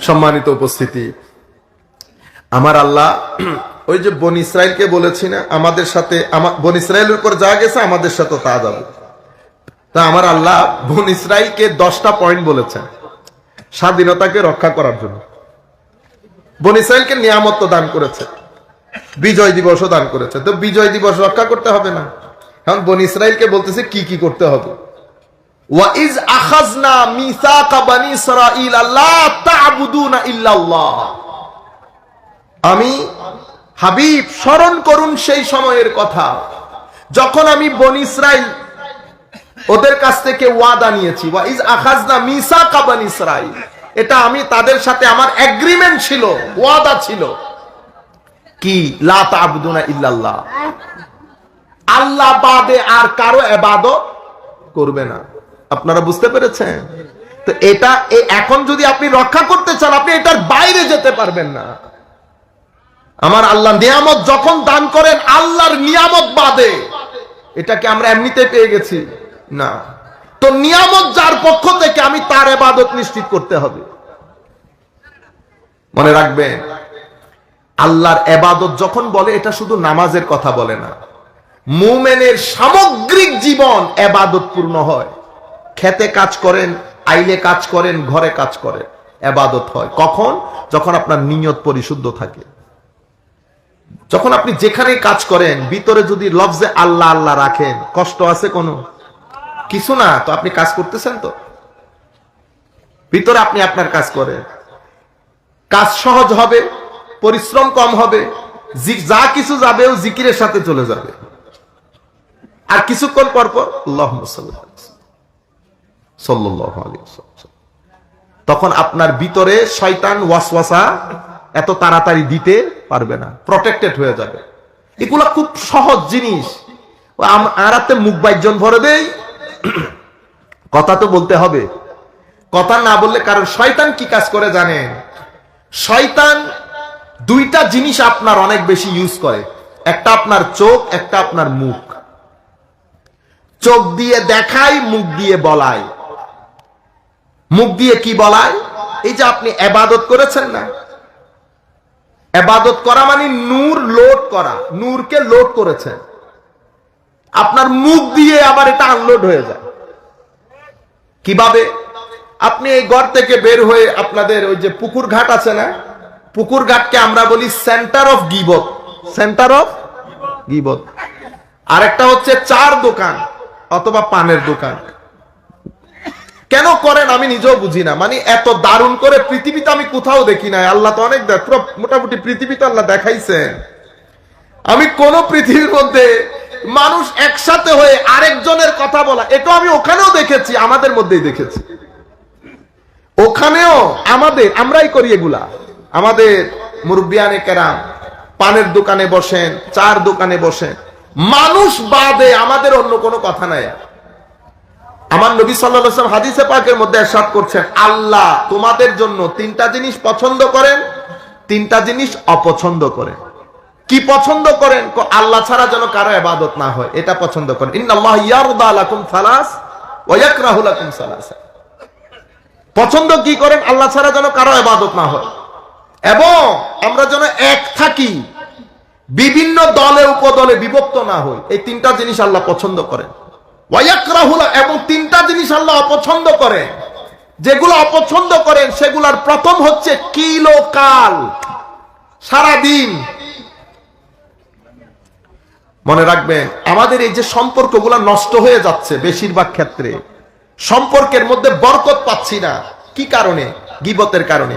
সম্মানিত উপস্থিতি, আমার আল্লাহ ওই যে বনি ইসরাইলকে বলেছি না, আমাদের সাথে বনি ইসরাইলের উপর যা গেছে আমাদের সাথে তা যাবে। তা আমার আল্লাহ বনি ইসরাইলকে 10টা পয়েন্ট বলেছেন। স্বাধীনতাকে রক্ষা করার জন্য। বনী ইসরাইলকে নিয়ামত দান করেছে, বিজয় দিবসও দান করেছে, তো বিজয় দিবস রক্ষা করতে হবে না? এখন বনী ইসরাইলকে বলতেছে কি কি করতে হবে। ওয়াইজ আখাযনা মিসাকা বনী ইসরাঈল লা তা'বুদুনা ইল্লাল্লাহ। আমি হাবিব স্মরণ করুন সেই সময়ের কথা যখন আমি বনী ইসরাইল ওদের কাছ থেকে ওয়াদা নিয়েছি। ওয়াইজ আখাযনা মিসাকা বনী ইসরাঈল, এটা আমি তাদের সাথে আমার এগ্রিমেন্ট ছিল, ওয়াদা ছিল কি, লা তা'বুদুনা ইল্লাল্লাহ, আল্লাহ বাদে আর কারো ইবাদত করবে না। আপনারা বুঝতে পেরেছেন? তো এটা এখন যদি আপনি রক্ষা করতে চান, আপনি এটার বাইরে যেতে পারবেন না। আমার আল্লাহ নিয়ামত যখন দান করেন আল্লাহর নিয়ামত বাদে, এটাকে আমরা এমনিতে পেয়ে গেছি না, তো নিয়ামত যার পক্ষ থেকে আমি তার ইবাদত নিশ্চিত করতে হবে। মনে রাখবেন, আল্লাহর ইবাদত যখন বলে এটা শুধু নামাজের কথা বলে না, মুমিনের সামগ্রিক জীবন ইবাদত পূর্ণ হয়। খেতে কাজ করেন, আইলে কাজ করেন, ঘরে কাজ করেন, ইবাদত হয়। কখন? যখন আপনার নিয়ত পরিশুদ্ধ থাকে। যখন আপনি যেখানে কাজ করেন ভিতরে যদি লফজে আল্লাহ আল্লাহ রাখেন, কষ্ট আছে কোনো কিছু না, তো আপনি কাজ করতেছেন, তো ভিতরে আপনি আপনার কাজ করেন, কাজ সহজ হবে, পরিশ্রম কম হবে, যা কিছু যাবেও জিকিরের সাথে চলে যাবে। আর কিছুক্ষণ পর পর আল্লাহুম্মা সাল্লাল্লাহু আলাইহি ওয়াসাল্লাম, তখন আপনার ভিতরে শয়তান ওয়াসওয়াসা এত তাড়াতাড়ি দিতে পারবে না, প্রটেক্টেড হয়ে যাবে। এগুলা খুব সহজ জিনিস। আরাতে মুখ বাইজন ভরে দেই, কথা তো বলতে হবে, কথা না বললে, কারণ শয়তান কি কাজ করে জানেন? শয়তান দুইটা জিনিস আপনার অনেক বেশি ইউজ করে, একটা আপনার চোখ, একটা আপনার মুখ। চোখ দিয়ে দেখায়, মুখ দিয়ে বলায়। মুখ দিয়ে কি বলায়? এই যে আপনি ইবাদত করেছেন না, ইবাদত করা মানে নূর লোড করা, নূরকে লোড করেছেন, আপনার মুখ দিয়ে আবার এটা আনলোড হয়ে যায়। কিভাবে? আপনি এই ঘর থেকে বের হয়ে আপনাদের ওই যে পুকুর ঘাট আছে না, পুকুর ঘাটকে আমরা বলি সেন্টার অফ গিবত, সেন্টার অফ গিবত। আরেকটা হচ্ছে চার দোকান অথবা পানের দোকান। কেন করেন আমি নিজেও বুঝি না, মানে এত দারুণ করে পৃথিবীতে আমি কোথাও দেখি নাই। আল্লাহ তো অনেক পুরো মোটামুটি পৃথিবীতে আল্লাহ দেখাইছেন। আমি কোন পৃথিবীর মধ্যে মানুষ একসাথে হয়ে আরেকজনের কথা বলা, এটা আমি ওখানেও দেখেছি, আমাদের মধ্যেই দেখেছি। ওখানেও আমরাই করি এগুলা। আমাদের মুরব্বিয়ানে কেরাম পানের দোকানে বসেন, চার দোকানে বসেন, মানুষ বাদে আমাদের অন্য কোনো কথা নাই। আমার নবী সাল্লাল্লাহু আলাইহি ওয়াসাল্লাম হাদিসে পাকের মধ্যে ইরশাদ করছেন, আল্লাহ তোমাদের জন্য তিনটা জিনিস পছন্দ করেন, তিনটা জিনিস অপছন্দ করেন। কি পছন্দ করেন? আল্লাহ ছাড়া যেন কারো ইবাদত না হয়, এটা পছন্দ করেন। ইন্নাল্লাহ ইয়ারদা লাকুম সালাস ওয়া ইয়াকরাহু লাকুম সালাসা। পছন্দ কি করেন? আল্লাহ ছাড়া যেন কারো ইবাদত না হয়, এবং আমরা যেন এক থাকি, বিভিন্ন দলে উপদলে বিভক্ত না হই। এই তিনটা জিনিস আল্লাহ পছন্দ করেন। এবং তিনটা জিনিস আল্লাহ অপছন্দ করেন। যেগুলো অপছন্দ করেন সেগুলোর প্রথম হচ্ছে কিলোকাল, সারাদিন। মনে রাখবেন, আমাদের এই যে সম্পর্কগুলো নষ্ট হয়ে যাচ্ছে, বেশিরভাগ ক্ষেত্রে সম্পর্কের মধ্যে বরকত পাচ্ছি না। কি কারণে? গীবতের কারণে।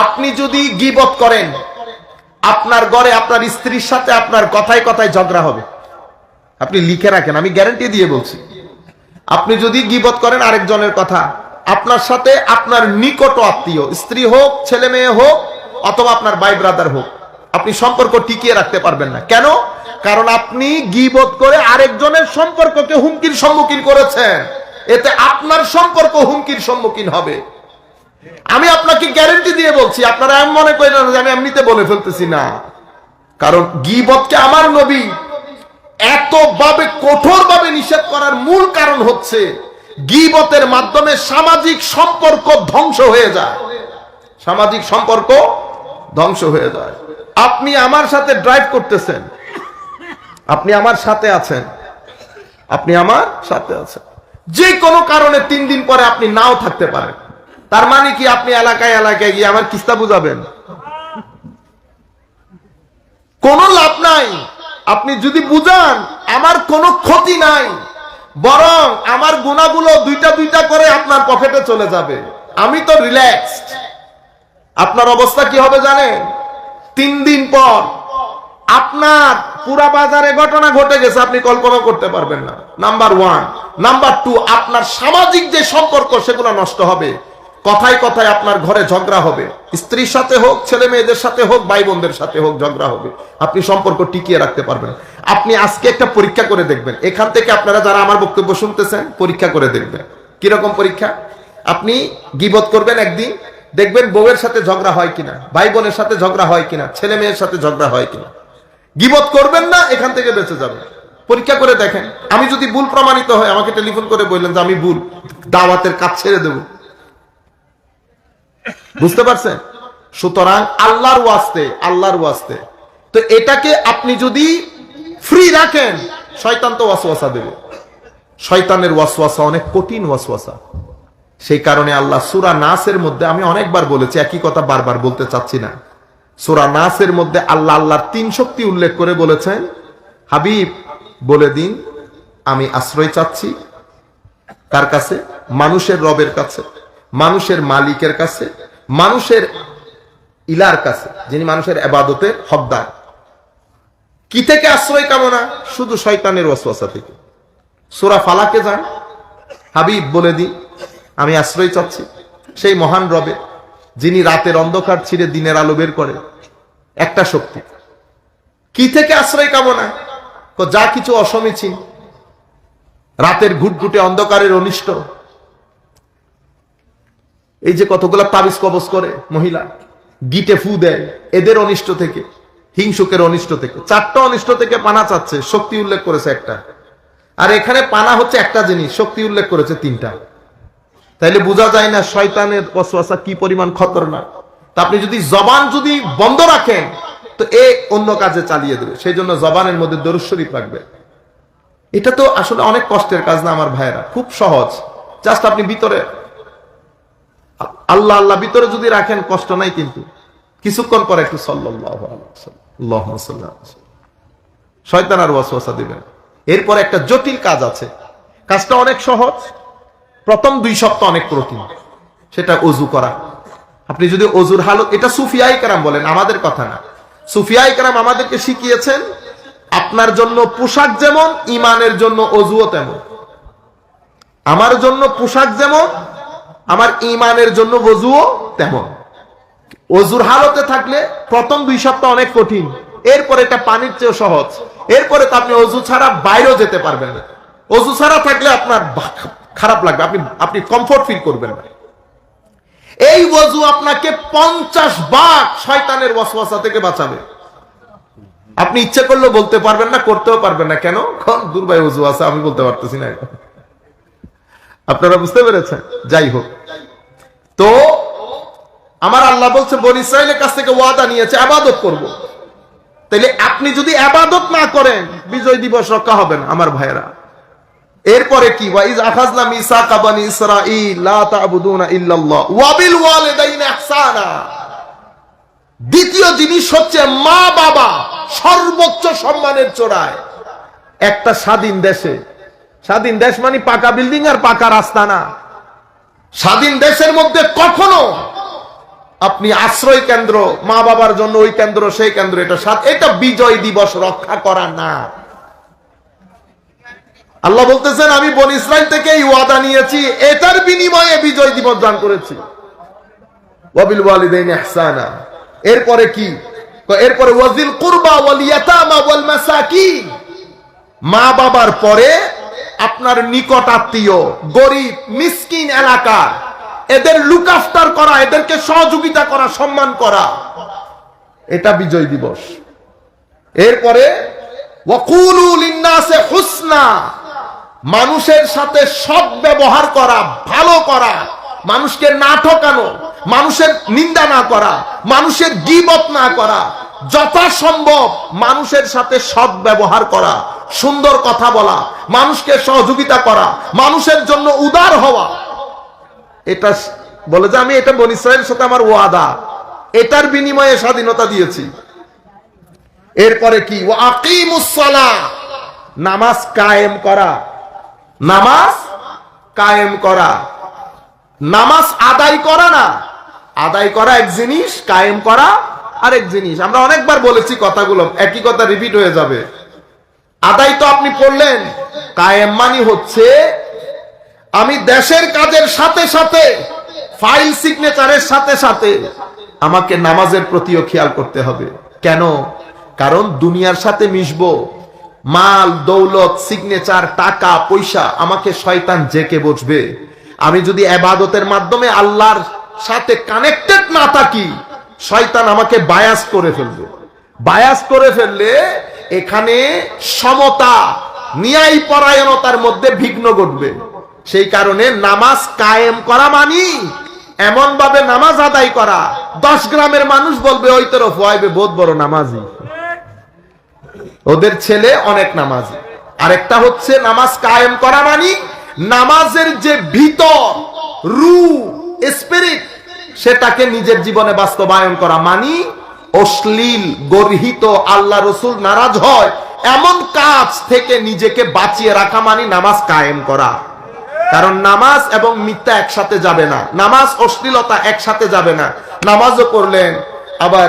আপনি যদি গীবত করেন, আপনার ঘরে আপনার স্ত্রীর সাথে আপনার কথায় কথায় ঝগড়া হবে। আপনি লিখে রাখেন, আমি গ্যারান্টি দিয়ে বলছি। আপনি যদি গীবত করেন আরেকজনের কথা, আপনার সাথে আপনার নিকট আত্মীয়, স্ত্রী হোক, ছেলে মেয়ে হোক, অথবা আপনার ভাই ব্রাদার হোক, আপনি সম্পর্ক টিকিয়ে রাখতে পারবেন না। কেন? কারণ আপনি গীবত করে আরেকজনের সম্পর্ককে হুমকির সম্মুখীন করেছেন। এতে আপনার সম্পর্ক হুমকির সম্মুখীন হবে। আমি আপনাকে গ্যারান্টি দিয়ে বলছি, আপনারা এমন মনে করেন যে আমি এমনিতে বলে ফেলতেছি না। কারণ গীবতকে আমার নবী এতভাবে কঠোরভাবে নিষেধ করার মূল কারণ হচ্ছে গীবতের মাধ্যমে সামাজিক সম্পর্ক ধ্বংস হয়ে যায়। সামাজিক সম্পর্ক ধ্বংস হয়ে যায়। আপনি আমার সাথে ড্রাইভ করতেছেন, আপনি আমার সাথে আছেন, আপনি আমার সাথে আছেন, যে কোনো কারণে 3 দিন পরে আপনি নাও থাকতে পারেন। তার মানে কি আপনি এলাকায় এলাকায় গিয়ে আমার কিস্তা বুঝাবেন? কোনো লাভ নাই। আপনি যদি বুঝান আমার কোনো ক্ষতি নাই, বরং আমার গুনাহগুলো দুইটা দুইটা করে আপনার পকেটে চলে যাবে। আমি তো রিল্যাক্সড। আপনার অবস্থা কি হবে জানেন? 3 দিন পর আপনার পুরা বাজারে ঘটনা ঘটে গেছে, আপনি কল্পনা করতে পারবেন না। নাম্বার 1। নাম্বার 2, আপনার সামাজিক যে সম্পর্ক সেগুলো নষ্ট হবে। কথায় কথায় আপনার ঘরে ঝগড়া হবে, স্ত্রীর সাথে হোক, ছেলে মেয়েদের সাথে হোক, ভাই বোনদের সাথে হোক, ঝগড়া হবে। আপনি সম্পর্ক টিকিয়ে রাখতে পারবেন। আপনি আজকে একটা পরীক্ষা করে দেখবেন। এখান থেকে আপনারা যারা আমার বক্তব্য শুনতেছেন, পরীক্ষা করে দেখবেন। কিরকম পরীক্ষা? আপনি গীবত করবেন একদিন, দেখবেন বউয়ের সাথে ঝগড়া হয় কিনা, ভাই বোনের সাথে ঝগড়া হয় কিনা, ছেলে মেয়ের সাথে ঝগড়া হয় কিনা। গীবত করবেন না, এখান থেকে বেঁচে যাবেন। পরীক্ষা করে দেখেন। আমি যদি ভুল প্রমাণিত হয় আমাকে টেলিফোন করে বললেন যে আমি ভুল, দাওয়াতের কাজ ছেড়ে দেব। বুঝতে পারছেন? সুতরাং আল্লাহর ওয়াস্তে তো এটাকে আপনি যদি ফ্রি রাখেন, শয়তান তো ওয়াসওয়াসা দেবে। শয়তানের ওয়াসওয়াসা অনেক কঠিন ওয়াসওয়াসা। সেই কারণে আল্লাহ সূরা নাসের মধ্যে, আমি অনেকবার বলেছি, একই কথা বারবার বলতে চাচ্ছি না, সূরা নাসের মধ্যে আল্লাহ আল্লাহর 3 শক্তি উল্লেখ করে বলেছেন, হাবিব বলে দিন আমি আশ্রয় চাচ্ছি কার কাছে? মানুষের রবের কাছে, মানুষের মালিকের কাছে, মানুষের ইলার কাছে, যিনি মানুষের ইবাদতের হকদার। কি থেকে আশ্রয় কামনা? শুধু শয়তানের ওয়াসওয়াসা থেকে। সূরা ফালাকে যান, হাবিব বলে দিন আমি আশ্রয় চাচ্ছি সেই মহান রবে, যিনি রাতের অন্ধকার ছিঁড়ে দিনের আলো বের করে। একটা শক্তি। কি থেকে আশ্রয় কামনা? যা কিছু অসমীচীন, রাতের ঘুটঘুটে অন্ধকারের অনিষ্ট, এই যে কতগুলা তাবিজ কবজ করে মহিলা, গিটে ফু দেয়, এদের অনিষ্ট থেকে, হিংসুকের অনিষ্ট থেকে, 4টা অনিষ্ট থেকে পানা চাচ্ছে। শক্তি উল্লেখ করেছে একটা, আর এখানে পানা হচ্ছে একটা জিনিস, শক্তি উল্লেখ করেছে 3টা। তাইলে বোঝা যায় না শয়তানের ওয়াসওয়াসা কি পরিমাণ খতরনাক। তা আপনি যদি জবান যদি বন্ধ রাখেন তো এ অন্য কাজে চালিয়ে দেবে। সেই জন্য জবানের মধ্যে দরুদ শরীফ রাখবে। এটা তো আসলে অনেক কষ্টের কাজ না আমার ভাইয়েরা, খুব সহজ। জাস্ট আপনি ভিতরে আল্লাহ আল্লাহ ভিতরে যদি রাখেন কষ্ট নাই, কিন্তু কিছুক্ষণ পরে একটু সাল্লাল্লাহু আলাইহি ওয়াসাল্লাম, আল্লাহুম্মা সাল্লি আলা সাইয়্যিদিনা, শয়তান আর ওয়াসওয়াসা দিবেন। এরপর একটা জটিল কাজ আছে, কাজটা অনেক সহজ। প্রথম 2 সপ্তাহ অনেক কঠিন, সেটা ওযু করা। আপনি যদি ওযুর হালত, এটা সুফিয়ায়ে কেরাম বলেন, আমাদের কথা না। সুফিয়ায়ে কেরাম আমাদেরকে শিখিয়েছেন আপনার জন্য পোশাক যেমন, ঈমানের জন্য ওযুও তেমন। আমার জন্য পোশাক যেমন, আমার ঈমানের জন্য ওযুও তেমন। ওযুর হালতে থাকলে প্রথম 2 সপ্তাহ অনেক কঠিন, এরপর এটা পানির চেয়ে সহজ। এরপরে তো আপনি ওযু ছাড়া বাইরেও যেতে পারবেন না। ওযু ছাড়া থাকলে আপনার খারাপ লাগবে, আপনি কমফোর্ট ফিল করবেন না। এই ওযু আপনাকে 50 ভাগ শয়তানের ওয়াসওয়াসা থেকে বাঁচাবে। আপনি ইচ্ছে করলেও বলতে পারবেন না, করতেও পারবেন না। কেন? কোন দুর্বাই ওযু আছে, আমি বলতে পারতেছি না। আপনারা বুঝতে পেরেছেন? যাই হোক, তো আমার আল্লাহ বলছে বনী ইসরাইলের কাছ থেকে ওয়াদা নিয়েছে ইবাদত করব। তাহলে আপনি যদি ইবাদত না করেন, বিজয় দিবস রক্ষা হবে না আমার ভাইরা। এরপরে কি? ওয়াইজ আখাযনা মিসাকা বনী ইসরাঈল লা তা'বুদুনা ইল্লাল্লাহ ওয়া বিল ওয়ালিদাইনি ইহসানা। দ্বিতীয় জিনিস হচ্ছে মা বাবা সর্বোচ্চ সম্মানের চূড়ায়। একটা স্বাধীন দেশে, স্বাধীন দেশ মানে পাকা বিল্ডিং আর পাকা রাস্তা না। স্বাধীন দেশের মধ্যে কখনো আপনি আশ্রয় কেন্দ্র, মা বাবার জন্য ওই কেন্দ্র সেই কেন্দ্র, এটা বিজয় দিবস রক্ষা করা না। আল্লাহ বলতেছেন আমি বনী ইসরাইল থেকে এই ওয়াদা নিয়েছি, এটার বিনিময়ে বিজয় দিবস দান করেছি। ওয়া বিল ওয়ালিদাইনি ইহসানা। এরপরে কি? এরপরে ওয়াজিল কুরবা ওয়াল ইয়াতামা ওয়াল মাসাকিন। মা বাবার পরে আপনার নিকট আত্মীয়, গরিব মিসকিন এলাকা, এদের লুক আফটার করা, এদেরকে সহযোগিতা করা, সম্মান করা, এটা বিজয় দিবস। এরপরে ওয়াকুলু লিন্নাসি হুসনা, মানুষের সাথে সৎ ব্যবহার করা, ভালো করা, মানুষকে না ঠকানো, মানুষের নিন্দা না করা, মানুষের গীবত না করা, যথাসম্ভব মানুষের সাথে সৎ ব্যবহার করা, সুন্দর কথা বলা, মানুষকে সহযোগিতা করা, মানুষের জন্য উদার হওয়া, এটা বলে যে আমি এটা বনী ইসরাইলের সাথে আমার ওয়াদা, এটার বিনিময়ে স্বাধীনতা দিয়েছি। এরপরে কি? ওয়া আকিমুস সালাহ, নামাজ কায়েম করা, নামাজ কায়েম করা, নামাজ আদায় করা না। আদায় করা এক জিনিস, কায়েম করা আরেক জিনিস। আমরা অনেকবার বলেছি কথাগুলো, একই কথা রিপিট হয়ে যাবে। আদায় তো আপনি করলেন, কায়েম মানে হচ্ছে আমি দেশের কাজের সাথে সাথে, ফাইল সিগনেচারের সাথে সাথে আমাকে নামাজের প্রতিও খেয়াল করতে হবে। কেন? কারণ দুনিয়ার সাথে মিশবো, মাল দৌলত সিগনেচার টাকা পয়সা আমাকে শয়তান জেকে বসবে। আমি যদি ইবাদতের মাধ্যমে আল্লাহর সাথে কানেক্টেড না থাকি, শয়তান আমাকে বায়াস করে ফেলবে। বায়াস করে ফেললে এখানে সমতা, ন্যায় পরায়ণতার মধ্যে বিঘ্ন ঘটবে। সেই কারণে নামাজ কায়েম করা মানি এমন ভাবে নামাজ আদায় করা, 10 গ্রামের মানুষ বলবে ওই তরফ হইবে বহুত বড় নামাজি, ওদের ছেলে অনেক নামাজি। আরেকটা হচ্ছে নামাজ কায়েম করা মানি নামাজের যে ভিতর রু স্পিরিট, সেটাকে নিজের জীবনে বাস্তবায়ন করা। মানি অশ্লীল গর্হিত, আল্লাহ রসুল নারাজ হয় এমন কাজ থেকে নিজেকে বাঁচিয়ে রাখা মানি নামাজ কায়েম করা। কারণ নামাজ এবং মিথ্যা একসাথে যাবে না, নামাজ অশ্লীলতা একসাথে যাবে না। নামাজও করলেন, আবার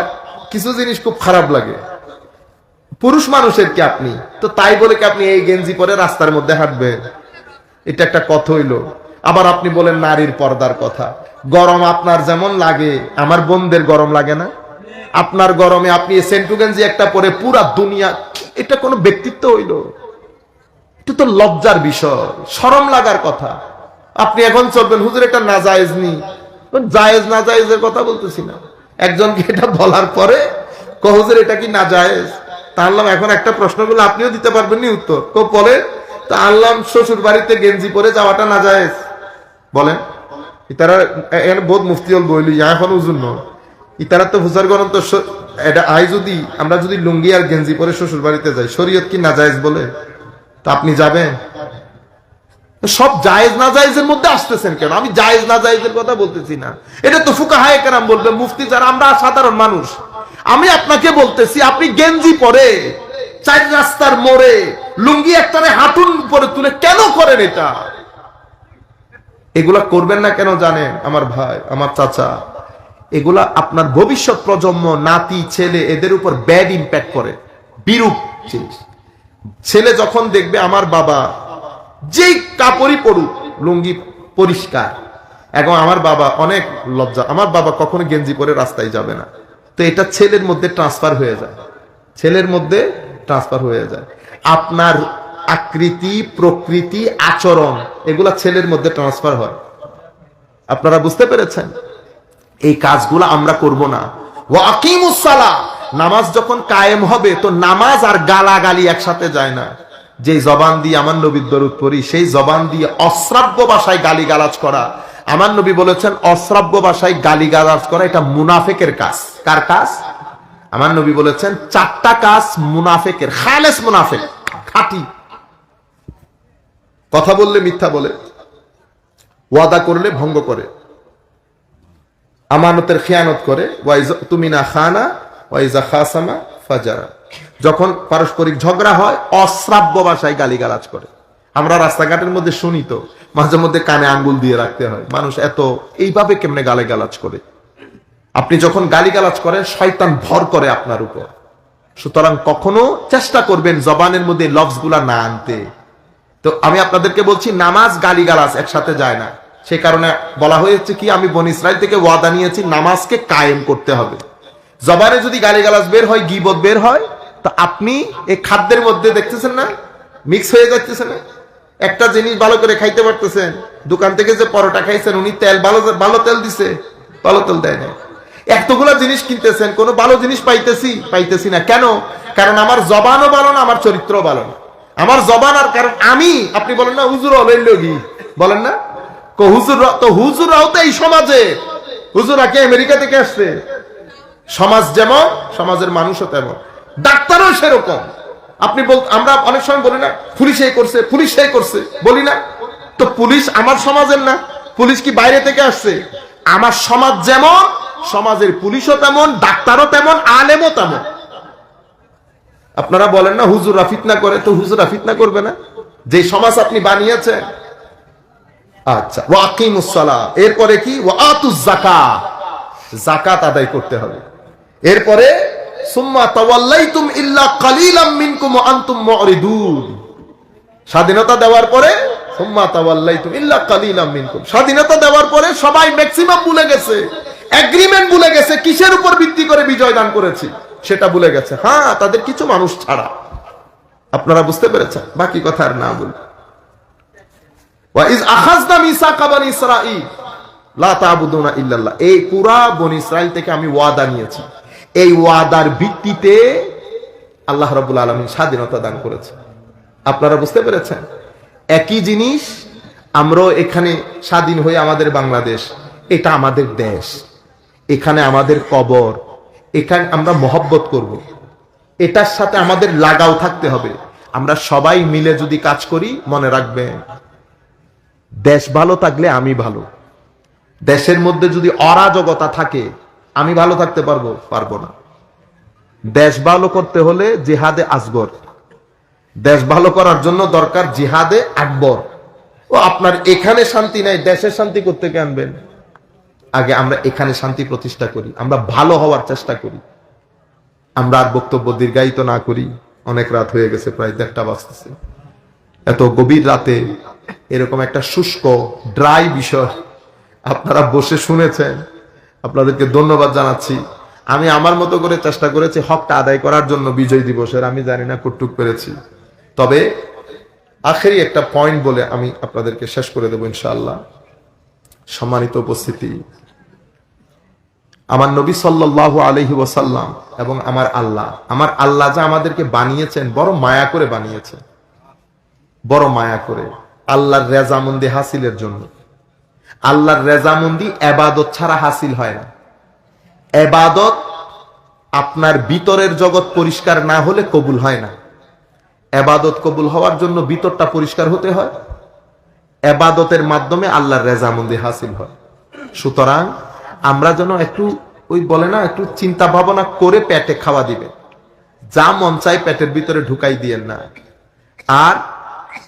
কিছু জিনিস খুব খারাপ লাগে পুরুষ মানুষের, কি আপনি তো তাই বলে কি আপনি এই গেঞ্জি পরে রাস্তার মধ্যে হাঁটবেন? এটা একটা কথা হইলো। আবার আপনি বলেন নারীর পর্দার কথা। গরম আপনার যেমন লাগে, আমার বোনদের গরম লাগে না? আপনার গরমে আপনি সেন্টু গেঞ্জি একটা পরে পুরা দুনিয়া, এটা কোনো ব্যক্তিত্ব হইলো? এটা তো লজ্জার বিষয়, শরম লাগার কথা। আপনি এখন চলবেন হুজুর এটা নাজায়েজ নি, জায়েজ না জায়েজের কথা বলতেছি না। একজনকে এটা বলার পরে হুজুর এটা কি নাজায়েজ? তা আনলাম এখন একটা প্রশ্নগুলো আপনিও দিতে পারবেন নি উত্তর। বলে তা আনলাম শ্বশুর বাড়িতে গেঞ্জি পরে যাওয়াটা নাজায়েজ বলেন? ইতারা বোধ মুফতিউল বইলি এখন উজুর নয়, ইতারা তো হুজার গরম তো এটা আই যদি আমরা যদি লুঙ্গি আর গেঞ্জি পরে শ্বশুর বাড়িতে যাই, শরীয়ত কি নাজায়েজ বলে? তা আপনি যাবেন? সব জায়েজ না জায়েজের মধ্যে আসতেছেন কেন? আমি জায়েজ না জায়েজের কথা বলতেছি না, এটা তো ফুকাহায়ে কেরাম বলবে, মুফতি যারা, আমরা সাধারণ মানুষ। আমি আপনাকে বলতেছি আপনি গেঞ্জি পরে চার রাস্তার মোড়ে লুঙ্গি একটানে হাঁটুন পরে তুলে কেন করেন এটা? এগুলা করবেন না কেন জানেন আমার ভাই, আমার চাচা? এগুলা আপনার ভবিষ্যৎ প্রজন্ম, নাতি ছেলে, এদের উপর ব্যাড ইম্প্যাক্ট করে, বিরূপ জিনিস। ছেলে যখন দেখবে আমার বাবা যেই কাপড়ই পড়ুক লুঙ্গি পরিষ্কার, এখন আমার বাবা অনেক লজ্জা, আমার বাবা কখনো গেঞ্জি পরে রাস্তায় যাবে না, তো এটা ছেলের মধ্যে ট্রান্সফার হয়ে যায়, ছেলের মধ্যে ট্রান্সফার হয়ে যায়। আপনার আকৃতি, প্রকৃতি, আচরণ এগুলা ছেলের মধ্যে ট্রান্সফার হয়। আপনারা বুঝতে পেরেছেন? এই কাজগুলো আমরা করব না। ওয়া আকিমুস সালাহ, নামাজ যখন কায়েম হবে তো নামাজ আর গালাগালি একসাথে যায় না। যে জবান দিয়ে আমার নবীর দরুদ পড়ি, সেই জবান দিয়ে অশ্রাব্য ভাষায় গালিগালাজ করা, আমার নবী বলেছেন অশ্রাব্য ভাষায় গালিগালাজ করা এটা মুনাফিকের কাজ। কার কাজ? আমার নবী বলেছেন 4টা কাজ মুনাফিকের, খালেস মুনাফিক, খাঁটি। কথা বললে মিথ্যা বলে, ওয়াদা করলে ভঙ্গ করে, আমানতের খেয়ানত করে, তুমিনা খানা ওয়াইজা খাসামা ফাজারা, যখন পারস্পরিক ঝগড়া হয় অশ্রাব্য ভাষায় গালিগালাজ করে। আমরা রাস্তাঘাটের মধ্যে শুনি তো, মাঝে মধ্যে কানে আঙ্গুল দিয়ে রাখতে হয়, মানুষ এত এইভাবে কেমনে গালিগালাজ করে। আপনি যখন গালিগালাজ করেন শয়তান ভর করে আপনার উপর। সুতরাং কখনো চেষ্টা করবেন জবানের মধ্যে লফজগুলা না আনতে। তো আমি আপনাদেরকে বলছি নামাজ গালিগালাজ একসাথে যায় না। সে কারণে বলা হয়েছে কি, আমি বনী ইসরাইল থেকে ওয়াদা নিয়েছি নামাজকে কায়েম করতে হবে। জবানে যদি গালিগালাজ বের হয়, গীবত বের হয়, তো আপনি এই খাদ্যের মধ্যে দেখতেছেন না মিক্স হয়ে যাচ্ছে না। একটা জিনিস ভালো করে খাইতে পারতেছেন, দোকান থেকে যে পরোটা খাইছেন উনি তেল ভালো তেল দিছে, ভালো তেল দেয় না। এতগুলা জিনিস কিনতেছেন, কোনো ভালো জিনিস পাইতেছি না। কেন? কারণ আমার জবানও ভালো না, আমার চরিত্রও ভালো না। আমার জবান আর কারণ আমি, আপনি বলেন না হুজুর অলৈলগি, বলেন না হুজুর, তো হুজুরাও তো এই সমাজে, হুজুরা কি আমেরিকা থেকে আসছে? সমাজ যেমন সমাজের মানুষও তেমন, ডাক্তারও সেরকম। আপনি আমরা অনেক সময় বলি না পুলিশ এই করছে, পুলিশ সেই করছে, বলি না? তো পুলিশ আমার সমাজের না, পুলিশ কি বাইরে থেকে আসছে? আমার সমাজ যেমন, সমাজের পুলিশও তেমন, ডাক্তারও তেমন, আলেমও তেমন। আপনারা বলেন না হুজুররা ফিতনা করে, তো হুজুররা ফিতনা করবে না যে সমাজ আপনি বানিয়েছেন? আচ্ছা, ওয়াকিমুস সালাহ, এরপরে কি? ওয়াতুজ যাকাত, যাকাত আদায় করতে হবে। এরপরে সুম্মা তাওয়াল্লাইতুম ইল্লা কালিলাম মিনকুম ওয়া আনতুম মুরিদুন, স্বাধীনতা দেওয়ার পরে সুম্মা তাওয়াল্লাইতুম ইল্লা কালিলাম মিনকুম, স্বাধীনতা দেওয়ার পরে সবাই ম্যাক্সিমাম ভুলে গেছে, এগ্রিমেন্ট ভুলে গেছে, কিসের উপর ভিত্তি করে বিজয় দান করেছি সেটা ভুলে গেছে। হ্যাঁ, তাদের কিছু মানুষ ছাড়া। আপনারা বুঝতে পেরেছেন? বাকি কথা আর না বলি। ওয়া ইজ আখাযনা মিসাকা বনি ইসরাঈল লা তা'বুদুনা ইল্লাল্লাহ, এই পুরা বনি ইসরাইল থেকে আমি ওয়াদা নিয়েছি। এই ওয়াদার ভিত্তিতে আল্লাহ রাব্বুল আলামিন স্বাধীনতা দান করেছে। আপনারা বুঝতে পেরেছেন? একই জিনিস আমরাও এখানে স্বাধীন হয়ে, আমাদের বাংলাদেশ, এটা আমাদের দেশ, এখানে আমাদের কবর, এখানে আমরা মহব্বত করব, এটার সাথে আমাদের লাগাও থাকতে হবে। আমরা সবাই মিলে যদি কাজ করি, মনে রাখবেন দেশ ভালো থাকলে আমি ভালো। দেশের মধ্যে যদি অরাজকতা থাকে, আমি ভালো থাকতে পারবো না। দেশ ভালো করতে হলে জিহাদে আসগর, দেশ ভালো করার জন্য দরকার জিহাদে আকবর। ও আপনার এখানে শান্তি নাই, দেশের শান্তি করতে কে আনবেন? আগে আমরা এখানে শান্তি প্রতিষ্ঠা করি, আমরা ভালো হওয়ার চেষ্টা করি। আমরা আর বক্তব্য দীর্ঘায়িত না করি, অনেক রাত হয়ে গেছে, প্রায় 1:30 বাজতেছে। এত গভীর রাতে এরকম একটা শুষ্ক ড্রাই বিষয় আপনারা বসে শুনেছেন, আপনাদেরকে ধন্যবাদ জানাচ্ছি। আমি আমার মতো করে চেষ্টা করেছি হকটা আদায় করার জন্য বিজয় দিবসের। আমি জানি না কতটুক পেরেছি, তবে আখেরি একটা পয়েন্ট বলে আমি আপনাদেরকে শেষ করে দেব ইনশাআল্লাহ। সম্মানিত উপস্থিতি, আমার নবী সাল্লাল্লাহু আলাইহি ওয়াসাল্লাম এবং আমার আল্লাহ যা আমাদেরকে বানিয়েছেন, বড় মায়া করে বানিয়েছেন, বড় মায়া করে, আল্লাহর রেজামন্দি হাসিলের জন্য। আল্লাহর রেজামন্দি ইবাদত ছাড়া হাসিল হয় না। ইবাদত আপনার ভিতরের জগৎ পরিষ্কার না হলে কবুল হয় না। ইবাদত কবুল হওয়ার জন্য ভিতরটা পরিষ্কার হতে হয়, ইবাদতের মাধ্যমে আল্লাহর রেজামন্দি হাসিল হয়। সুতরাং আমরা যেন একটু ওই বলে না, একটু চিন্তা ভাবনা করে পেটে খাওয়া দিবেন, যা মন চাই পেটের ভিতরে ঢুকাই দিয়েন না। আর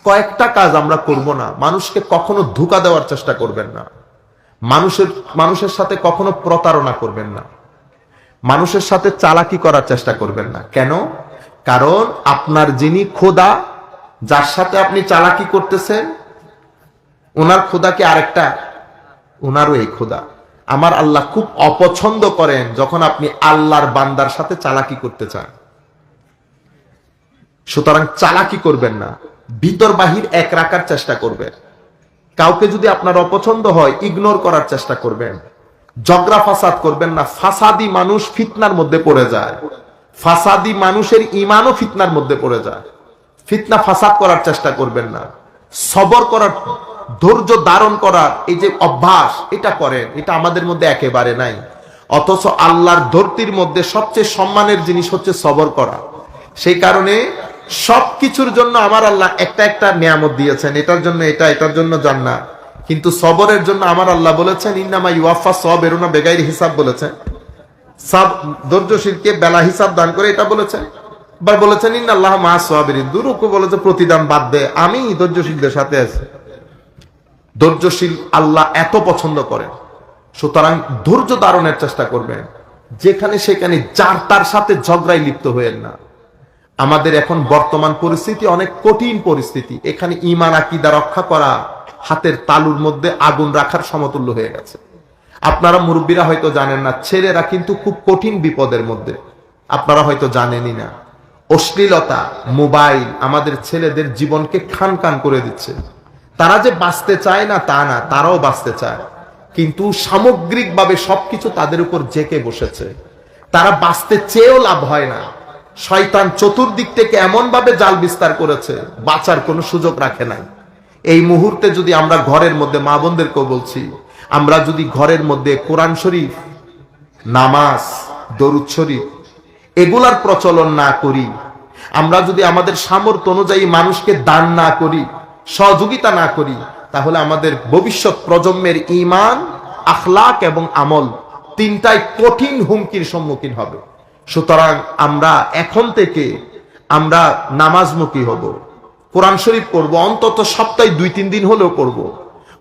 কয়েকটা কাজ আমরা করব না, মানুষকে কখনো ধোঁকা দেওয়ার চেষ্টা করবেন না, মানুষের সাথে কখনো প্রতারণা করবেন না, মানুষের সাথে চালাকি করার চেষ্টা করবেন না। কেন? কারণ আপনার যিনি খোদা, যার সাথে আপনি চালাকি করতেছেন, ওনার খোদা কি আরেকটা? ওনারও এই খোদা। আমার আল্লাহ খুব অপছন্দ করেন যখন আপনি আল্লাহর বান্দার সাথে চালাকি করতে চান। সুতরাং চালাকি করবেন না, ভিতর বাহির এক রাখার চেষ্টা করবেন। কাউকে যদি আপনার অপছন্দ হয়, ইগনোর করার চেষ্টা করবেন। ঝগড়া ফাসাদ করবেন না। ফাসাদি মানুষ ফিতনার মধ্যে পড়ে যায়, ফাসাদি মানুষের ইমানও ফিতনার মধ্যে পড়ে যায়। ফিতনা ফাসাদ করার চেষ্টা করবেন না। সবর করার, ধৈর্য ধারণ করার এই যে অভ্যাস, এটা করেন, এটা আমাদের মধ্যে একেবারে নাই। অথচ আল্লাহর ধরতির মধ্যে সবচেয়ে সম্মানের জিনিস হচ্ছে সবর করা। সেই কারণে সবকিছুর জন্য আমার আল্লাহ একটা একটা নিয়ামত দিয়েছেন, এটার জন্য এটা, এটার জন্য জান্নাত। কিন্তু সবরের জন্য আমার আল্লাহ বলেছেন ইন্নামা ইউয়াফা সাবিরুনা বিগাইরি হিসাব বলেছেন। ধৈর্যশীলকে বেলা হিসাব দান করে, এটা বলেছেন। আবার বলেছেন ইন্নাল্লাহা মাআস সাবিরিন, দুরুকু বলেছে প্রতিদান বাদ দে, আমি ধৈর্যশীলদের সাথে আছি। ধৈর্যশীল আল্লাহ এত পছন্দ করেন। সুতরাং ধৈর্য ধারণের চেষ্টা করবেন, যেখানে সেখানে যার তার সাথে ঝগড়ায় লিপ্ত হয়েন না। আমাদের এখন বর্তমান পরিস্থিতি অনেক কঠিন পরিস্থিতি, এখানে ঈমান আকীদা রক্ষা করা হাতের তালুর মধ্যে আগুন রাখার সমতুল্য হয়ে গেছে। আপনারা মুরব্বীরা হয়তো জানেন না, ছেলেরা কিন্তু খুব কঠিন বিপদের মধ্যে, আপনারা হয়তো জানেনই না। অশ্লীলতা, মোবাইল আমাদের ছেলেদের জীবনকে খান খান করে দিচ্ছে। তারা যে বাঁচতে চায় না তা না, তারাও বাঁচতে চায়, কিন্তু সামগ্রিকভাবে সবকিছু তাদের উপর জেকে বসেছে। তারা বাঁচতে চেয়েও লাভ হয় না। শয়তান চতুর্দিক থেকে এমন ভাবে জাল বিস্তার করেছে, বাঁচার কোনো সুযোগ রাখে নাই। এই মুহূর্তে যদি আমরা ঘরের মধ্যে, মা বোনদেরকেও বলছি, আমরা যদি ঘরের মধ্যে কোরআন শরীফ, নামাজ, দরুদ শরীফ এগুলার প্রচলন না করি, আমরা যদি আমাদের সামর্থ্য অনুযায়ী মানুষকে দান না করি, সহযোগিতা না করি, তাহলে আমাদের ভবিষ্যৎ প্রজন্মের ঈমান আখলাক এবং আমল তিনটাই কঠিন হুমকির সম্মুখীন হবে। সুতরাং আমরা এখন থেকে আমরা নামাজমুখী হব, কোরআন শরীফ পড়বো, অন্তত সপ্তাহে 2-3 দিন হলেও পড়বো।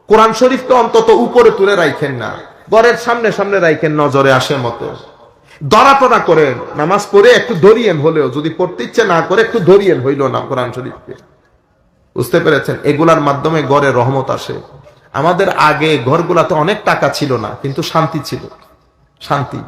কোরআন শরীফকে অন্তত উপরে তুলে রাখেন না, ঘরের সামনে সামনে রাখেন, নজরে আসে মতো দরাটনা করেন। নামাজ পড়ে একটু ধরিয়েন, হলেও যদি পড়তে ইচ্ছে না করে একটু ধরিয়েন, হইল না কোরআন শরীফকে। বুঝতে পেরেছেন? এগুলার মাধ্যমে ঘরে রহমত আসে। আমাদের আগে ঘরগুলাতে অনেক টাকা ছিল না, কিন্তু শান্তি ছিল, শান্তি।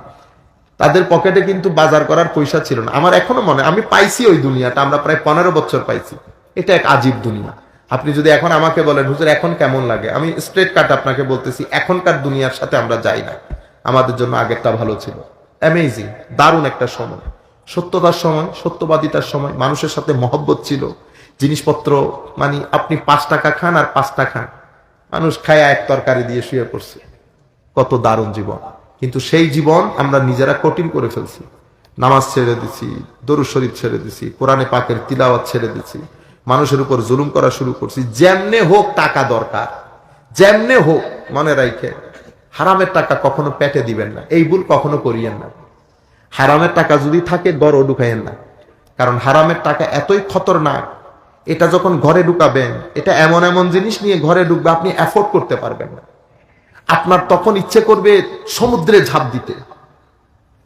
তাদের পকেটে কিন্তু বাজার করার পয়সা ছিল না। আমার এখনো মনে, আমি পাইছি ওই দুনিয়াটা, আমরা প্রায় 15 বছর পাইছি। এটা এক আজীব দুনিয়া। আপনি যদি এখন আমাকে বলেন হুজুর এখন কেমন লাগে, আমি স্ট্রেট কাট আপনাকে বলতেছি, এখনকার দুনিয়ার সাথে আমরা যাই না। আমাদের জন্য আগেরটা ভালো ছিল। অ্যামেজিং, দারুণ একটা সময়, সত্যতার সময়, সত্যবাদিতার সময়, মানুষের সাথে মহব্বত ছিল। জিনিসপত্র মানে আপনি 5 টাকা খান আর 5 টাকা খান, মানুষ খায় এক তরকারি দিয়ে শুয়ে পড়ছে। কত দারুণ জীবন। কিন্তু সেই জীবন আমরা নিজেরা কঠিন করে ফেলছি। নামাজ ছেড়ে দিছি, দরুদ শরীফ ছেড়ে দিছি, কোরআনে পাকের তিলাওয়াত ছেড়ে দিছি, মানুষের উপর জুলুম করা শুরু করছি। যেমনে হোক টাকা দরকার, যেমনে হোক। মনে রাখে, হারামের টাকা কখনো পেটে দিবেন না, এই ভুল কখনো করিয়েন না। হারামের টাকা যদি থাকে ঘরও ঢুকাইয়েন না, কারণ হারামের টাকা এতই খতরনাক। এটা যখন ঘরে ঢুকাবেন, এটা এমন এমন জিনিস নিয়ে ঘরে ঢুকবে আপনি অ্যাফোর্ড করতে পারবেন না। আপনার তখন ইচ্ছে করবে সমুদ্রে ঝাঁপ দিতে।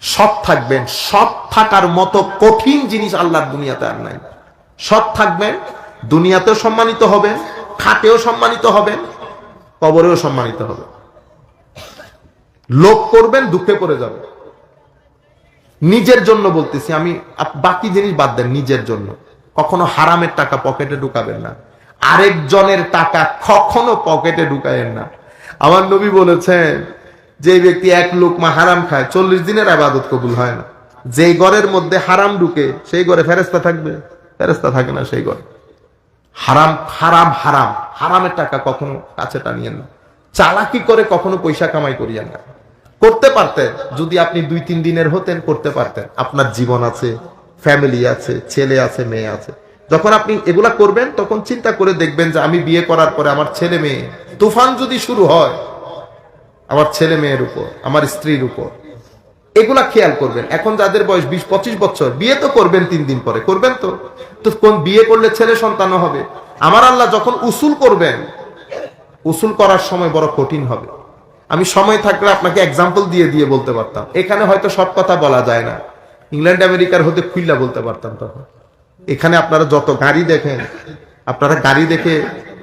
সৎ থাকবেন, সৎ থাকার মতো কঠিন জিনিস আল্লাহর দুনিয়াতে আর নাই। সৎ থাকবেন, দুনিয়াতেও সম্মানিত হবেন, খাটেও সম্মানিত হবেন, কবরেও সম্মানিত হবেন। লোক করবেন, দুঃখে পড়ে যাবে। নিজের জন্য বলতেছি আমি, বাকি জিনিস বাদ দেন, নিজের জন্য কখনো হারামের টাকা পকেটে ঢুকাবেন না। আরেকজনের টাকা কখনো পকেটে ঢুকাবেন না। আমার নবী বলেছেন, যে ব্যক্তি 1 লোকমা হারাম খায় 40 দিনের ইবাদত কবুল হয় না। যেই ঘরের মধ্যে হারাম ঢুকে সেই ঘরে ফেরেশতা থাকবে? ফেরেশতা থাকে না সেই ঘরে। হারাম হারাম হারাম, হারামের টাকা কখনো কাছে টানিয়েন না। চালাকি করে কখনো পয়সা কামাই করিয়েন না। করতে পারতেন, যদি আপনি 2-3 দিনের হতেন, করতে পারতেন। আপনার জীবন আছে, ফ্যামিলি আছে, ছেলে আছে, মেয়ে আছে। যখন আপনি এগুলা করবেন, তখন চিন্তা করে দেখবেন যে আমি বিয়ে করার পরে আমার ছেলে মেয়ে, তুফান যদি শুরু হয় আমার ছেলে মেয়ের উপর, আমার স্ত্রীর উপর, এগুলা খেয়াল করবেন। এখন যাদের বয়স 20-25 বছর, বিয়ে তো করবেন 3 দিন পরে, করবেন তো? তো কোন বিয়ে করলে ছেলে সন্তানও হবে। আমার আল্লাহ যখন উসুল করবেন, উসুল করার সময় বড় কঠিন হবে। আমি সময় থাকলে আপনাকে এক্সাম্পল দিয়ে দিয়ে বলতে পারতাম। এখানে হয়তো সব কথা বলা যায় না, ইংল্যান্ড আমেরিকার হতে খুললা বলতে পারতাম তখন। এখানে আপনারা যত গাড়ি দেখেন, আপনারা গাড়ি দেখে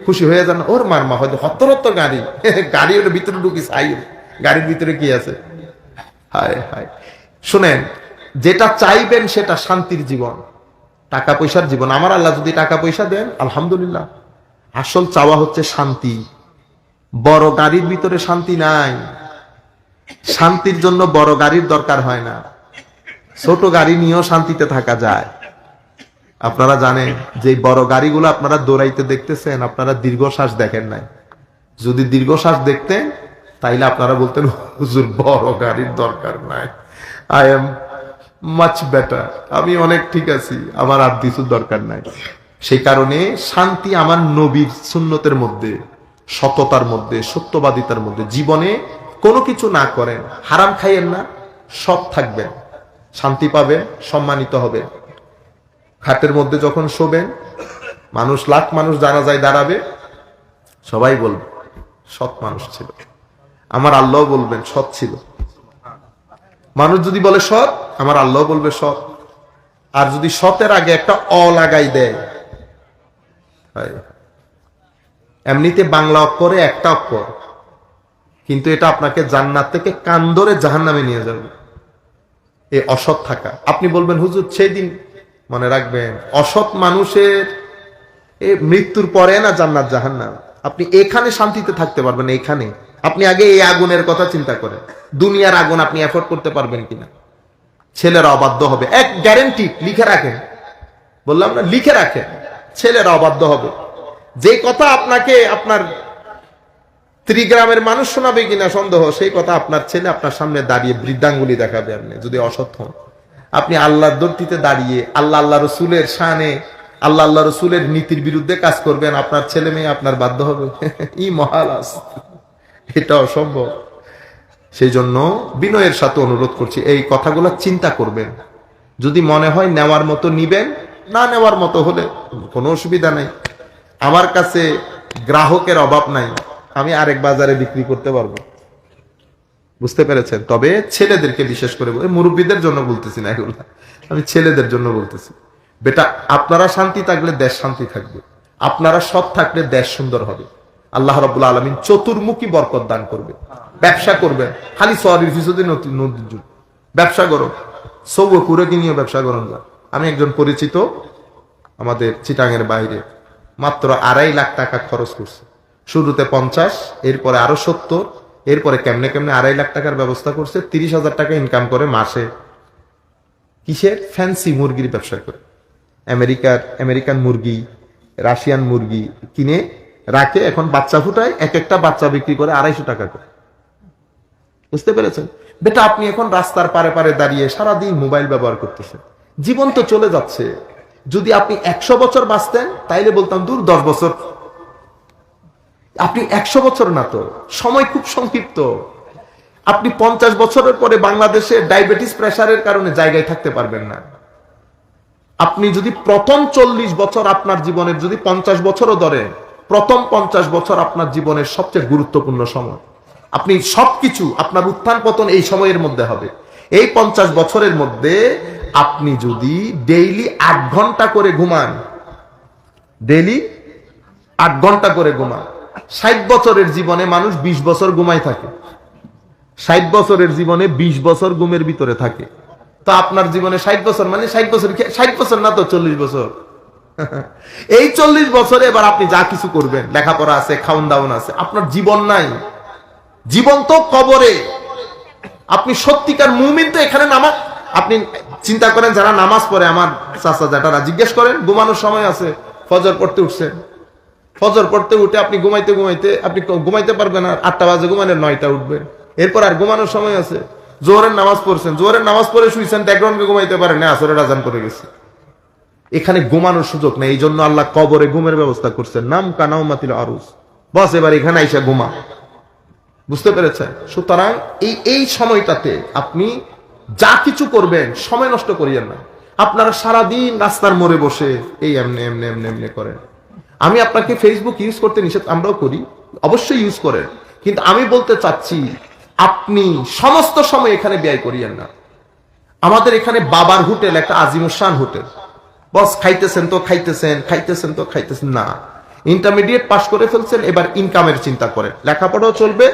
খুশি হয়ে যান, ওর মারমা হয়তো হত্তর গাড়ি, গাড়ি ওর ভিতরে ঢুকিস, আই গাড়ির ভিতরে কি আছে। হায় হায়। শুনেন, যেটা চাইবেন সেটা শান্তির জীবন, টাকা পয়সার জীবন। আমার আল্লাহ যদি টাকা পয়সা দেন আলহামদুলিল্লাহ। আসল চাওয়া হচ্ছে শান্তি। বড় গাড়ির ভিতরে শান্তি নাই। শান্তির জন্য বড় গাড়ির দরকার হয় না, ছোট গাড়ি নিয়েও শান্তিতে থাকা যায়। আপনারা জানেন যে বড় গাড়িগুলো আপনারা দৌড়াইতে দেখতেছেন, আপনারা দীর্ঘশ্বাস দেখেন নাই। যদি দীর্ঘশ্বাস দেখতেন তাইলে আপনারা বলতেন হুজুর বড় গাড়ির দরকার নাই, আই এম মাচ বেটার, আমি অনেক ঠিক আছি, আমার আর কিছুর দরকার নাই। সেই কারণে শান্তি আমার নবীর সুন্নতের মধ্যে, সততার মধ্যে, সত্যবাদিতার মধ্যে। জীবনে কোনো কিছু না করেন, হারাম খাইয়েন না, সৎ থাকবেন, শান্তি পাবেন, সম্মানিত হবেন। খাটের মধ্যে যখন শোবেন, মানুষ, লাখ মানুষ জানাজায় দাঁড়াবে, সবাই বলবে সৎ মানুষ ছিল। আমার আল্লাহ বলবেন সৎ ছিল। মানুষ যদি বলে সৎ, আমার আল্লাহ বলবে সৎ। আর যদি সতের আগে একটা অ লাগাই দেয়, এমনিতে বাংলা অক্ষরে একটা অক্ষর, কিন্তু এটা আপনাকে জান্নাত থেকে কান ধরে জাহান্নামে নিয়ে যাবে। এই অসৎ থাকা। আপনি বলবেন হুজুর সেই দিন, মনে রাখবেন অসৎ মানুষের মৃত্যুর পরে না জান্নাত জাহান্নাম। আপনি এখানে শান্তিতে থাকতে পারবেন, এখানে। আপনি আগে এই আগুনের কথা চিন্তা করেন, দুনিয়ার আগুন আপনি এফোর্ড করতে পারবেন কিনা। ছেলেরা অবাধ্য হবে, এক গ্যারেন্টি, লিখে রাখেন। বললাম না, লিখে রাখেন, ছেলেরা অবাধ্য হবে। যে কথা আপনাকে আপনার ত্রিগ্রামের মানুষ শোনাবে কিনা সন্দেহ, সেই কথা আপনার ছেলে আপনার সামনে দাঁড়িয়ে বৃদ্ধাঙ্গুলি দেখাবে। আপনি যদি অসৎ হন, আপনি আল্লাহর দর্তিতে দাঁড়িয়ে আল্লাহ রসুলের শানে, আল্লাহ রসুলের নীতির বিরুদ্ধে কাজ করবেন, আপনার ছেলে মেয়ে আপনার বাধ্য হবে। ই মহালাস, এটা অসম্ভব। সেই জন্য বিনয়ের সাথে অনুরোধ করছি, এই কথাগুলো চিন্তা করবেন। যদি মনে হয় নেওয়ার মতো নিবেন, না নেওয়ার মতো হলে কোনো অসুবিধা নাই। আমার কাছে গ্রাহকের অভাব নাই, আমি আরেক বাজারে বিক্রি করতে পারবো। বুঝতে পেরেছেন? তবে ছেলেদেরকে বিশেষ করে মুরব্বীদের জন্য বলতেছি না এগুলো, আমি ছেলেদের জন্য বলতেছি। বেটা, আপনারা শান্তি থাকলে দেশ শান্তি থাকবে, আপনারা সৎ থাকলে দেশ সুন্দর হবে। আল্লাহ রাব্বুল আলামিন চতুর্মুখী বরকত দান করবে। ব্যবসা করবেন, খালি সরির ফিসদি নদীর যুগ ব্যবসা করো, সৌ কুড়ে কিনিয়ে ব্যবসা করুন না। আমি একজন পরিচিত আমাদের চিটাঙের বাইরে মাত্র 2.5 লাখ টাকা খরচ করছে। শুরুতে 50, এরপরে আরো 70, এরপরে কেমনে কেমনে 2.5 লাখ টাকার ব্যবস্থা করছে। 30,000 টাকা ইনকাম করে মাসে। কিসের? ফ্যান্সি মুরগির ব্যবসা করে। আমেরিকান মুরগি, রাশিয়ান মুরগি কিনে রাখে, এখন বাচ্চা ফুটায়, এক একটা বাচ্চা বিক্রি করে 250 টাকা করে। বুঝতে পেরেছেন? বেটা, আপনি এখন রাস্তার পারে পারে দাঁড়িয়ে সারাদিন মোবাইল ব্যবহার করতেছেন, জীবন তো চলে যাচ্ছে। যদি আপনি 100 বছর বাঁচতেন তাইলে বলতাম দূর 10 বছর। আপনি 100 বছর না, তো সময় খুব সংক্ষিপ্ত। আপনি 50 বছরের পরে বাংলাদেশে ডায়াবেটিস প্রেসারের কারণে জায়গায় থাকতে পারবেন না। আপনি যদি প্রথম 40 বছর আপনার জীবনের, যদি 50 বছরও ধরেন, প্রথম 50 বছর আপনার জীবনের সবচেয়ে গুরুত্বপূর্ণ সময়। আপনি সবকিছু, আপনার উত্থান পতন এই সময়ের মধ্যে হবে। এই 50 বছরের মধ্যে আপনি যদি ডেইলি 8 ঘন্টা করে ঘুমান, ডেইলি 8 ঘন্টা করে ঘুমান, 60 বছরের জীবনে মানুষ 20 বছর ঘুমায় থাকে। 60 বছরের জীবনে 20 বছর ঘুমের ভিতরে থাকে। তো আপনার জীবনে 60 বছর মানে 60 বছর, 60 বছর না তো 40 বছর। এই 40 বছরে এবার আপনি যা কিছু করবেন, লেখাপড়া আছে, খাওন দাওন আছে, আপনার জীবন নাই। জীবন তো কবরে। আপনি সত্যিকার মুমিন তো এখানে নামাজ, আপনি চিন্তা করেন যারা নামাজ পড়ে, আমার চাচা জ্যাঠারা, জিজ্ঞেস করেন ঘুমানোর সময় আছে, ফজর পড়তে উঠছেন, ফজর পড়তে উঠে আপনি ঘুমাইতে ঘুমাইতে আপনি ঘুমাইতে পারবেন আর 8টা বাজে ঘুমানোর 9টা উঠবেন, এরপর আর ঘুমানোর সময় আছে। জোহরের নামাজ পড়ছেন, জোহরের নামাজ পড়ে শুইছেন, ব্যাকগ্রাউন্ডে ঘুমাইতে পারেন না, আসরের আজান করে গেছে। এখানে ঘুমানোর সুযোগ নেই, এই জন্য আল্লাহ কবরে ঘুমের ব্যবস্থা করছেন। নাম কানাউমাতিল আরুস, বস এবার এখানে আইসা ঘুমা। বুঝতে পেরেছেন? সুতরাং এই সময়টাতে আপনি যা কিছু করবেন সময় নষ্ট করিয়েন না। আপনারা সারাদিন রাস্তার মোড়ে বসে এই এমনে এমনে এমনে এমনে করেন। আমি আপনাকে ফেসবুক ইউজ করতে নিষেধ, আমরাও করি, অবশ্যই ইউজ করেন, কিন্তু আমি বলতে চাচ্ছি আপনি সমস্ত সময় এখানে ব্যয় করিয়েন না। আমাদের এখানে বাবার হোটেল একটা আজিমুসান হোটেল, বস খাইতেছেন তো খাইতেছেন, খাইতেছেন তো খাইতেছেন না। ইন্টারমিডিয়েট পাস করে ফেলছেন, এবার ইনকামের চিন্তা করেন, লেখাপড়াও চলবে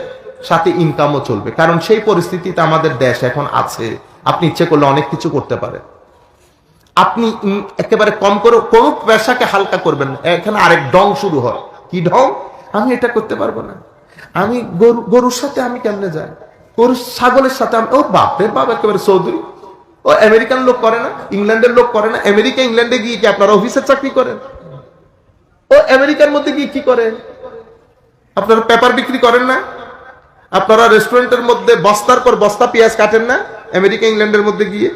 সাথে ইনকামও চলবে, কারণ সেই পরিস্থিতিতে আমাদের দেশ এখন আছে। আপনি ইচ্ছে করলে অনেক কিছু করতে পারেন। আপনি একেবারে কম করে কোন পেশাকে হালকা করবেন না। এখানে আরেক ঢং শুরু হয়। কি ঢং? আমি এটা করতে পারবো না, আমি গরুর সাথে আমি কেমনে যাই, গরু ছাগলের সাথে আমি, ও বাপরে বাপ, একেবারে চৌধুরী। ও আমেরিকান লোক করে না, ইংল্যান্ডের লোক করে না, আমেরিকা ইংল্যান্ডে গিয়ে কি আপনারা অফিসের চাকরি করেন? ও আমেরিকার মধ্যে গিয়ে কি করেন? আপনারা পেপার বিক্রি করেন না? আপনারা রেস্টুরেন্টের মধ্যে বস্তার পর বস্তা পেঁয়াজ কাটেন না আমেরিকা ইংল্যান্ডের মধ্যে গিয়ে?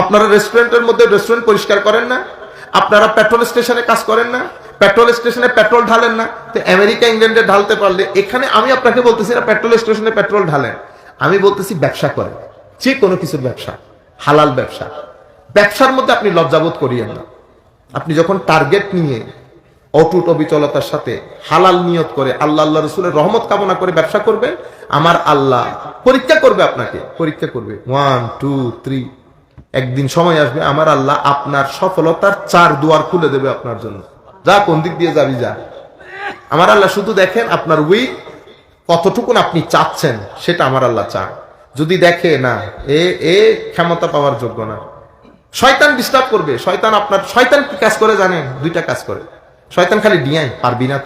আপনারা রেস্টুরেন্টের মধ্যে রেস্টুরেন্ট পরিষ্কার করেন না? আপনারা পেট্রোল স্টেশনে কাজ করেন না? পেট্রোল স্টেশনে পেট্রোল ঢালেন না? তো আমেরিকা ইংল্যান্ডে ঢালতে পারলে এখানে আমি আপনাকে বলতেছি না পেট্রোল স্টেশনে পেট্রোল ঢালেন, আমি বলতেছি ব্যবসা করেন, যে কোনো কিছুর ব্যবসা, হালাল ব্যবসা। ব্যবসার মধ্যে আপনি লজ্জাবোধ করিয়েন না। আপনি যখন টার্গেট নিয়ে অটুট অবিচলতার সাথে হালাল নিয়ত করে আল্লাহ আল্লাহ রসুলের রহমত কামনা করে ব্যবসা করবেন, আমার আল্লাহ পরীক্ষা করবে, আপনাকে পরীক্ষা করবে। 1 2 3, একদিন সময় আসবে আমার আল্লাহ আপনার সফলতার 4 দুয়ার খুলে দেবে আপনার জন্য। যা, কোন দিক দিয়ে যাবি যা। আমার আল্লাহ শুধু দেখেন আপনার উইক কতটুকুন আপনি চাচ্ছেন, সেটা আমার আল্লাহ চান। যদি দেখে না এ ক্ষমতা পাওয়ার যোগ্য না, শয়তান ডিস্টার্ব করবে। শয়তান কি কাজ করে জানেন? 2টা কাজ করে। শয়তান খালি ডিয়াই, পারবি না,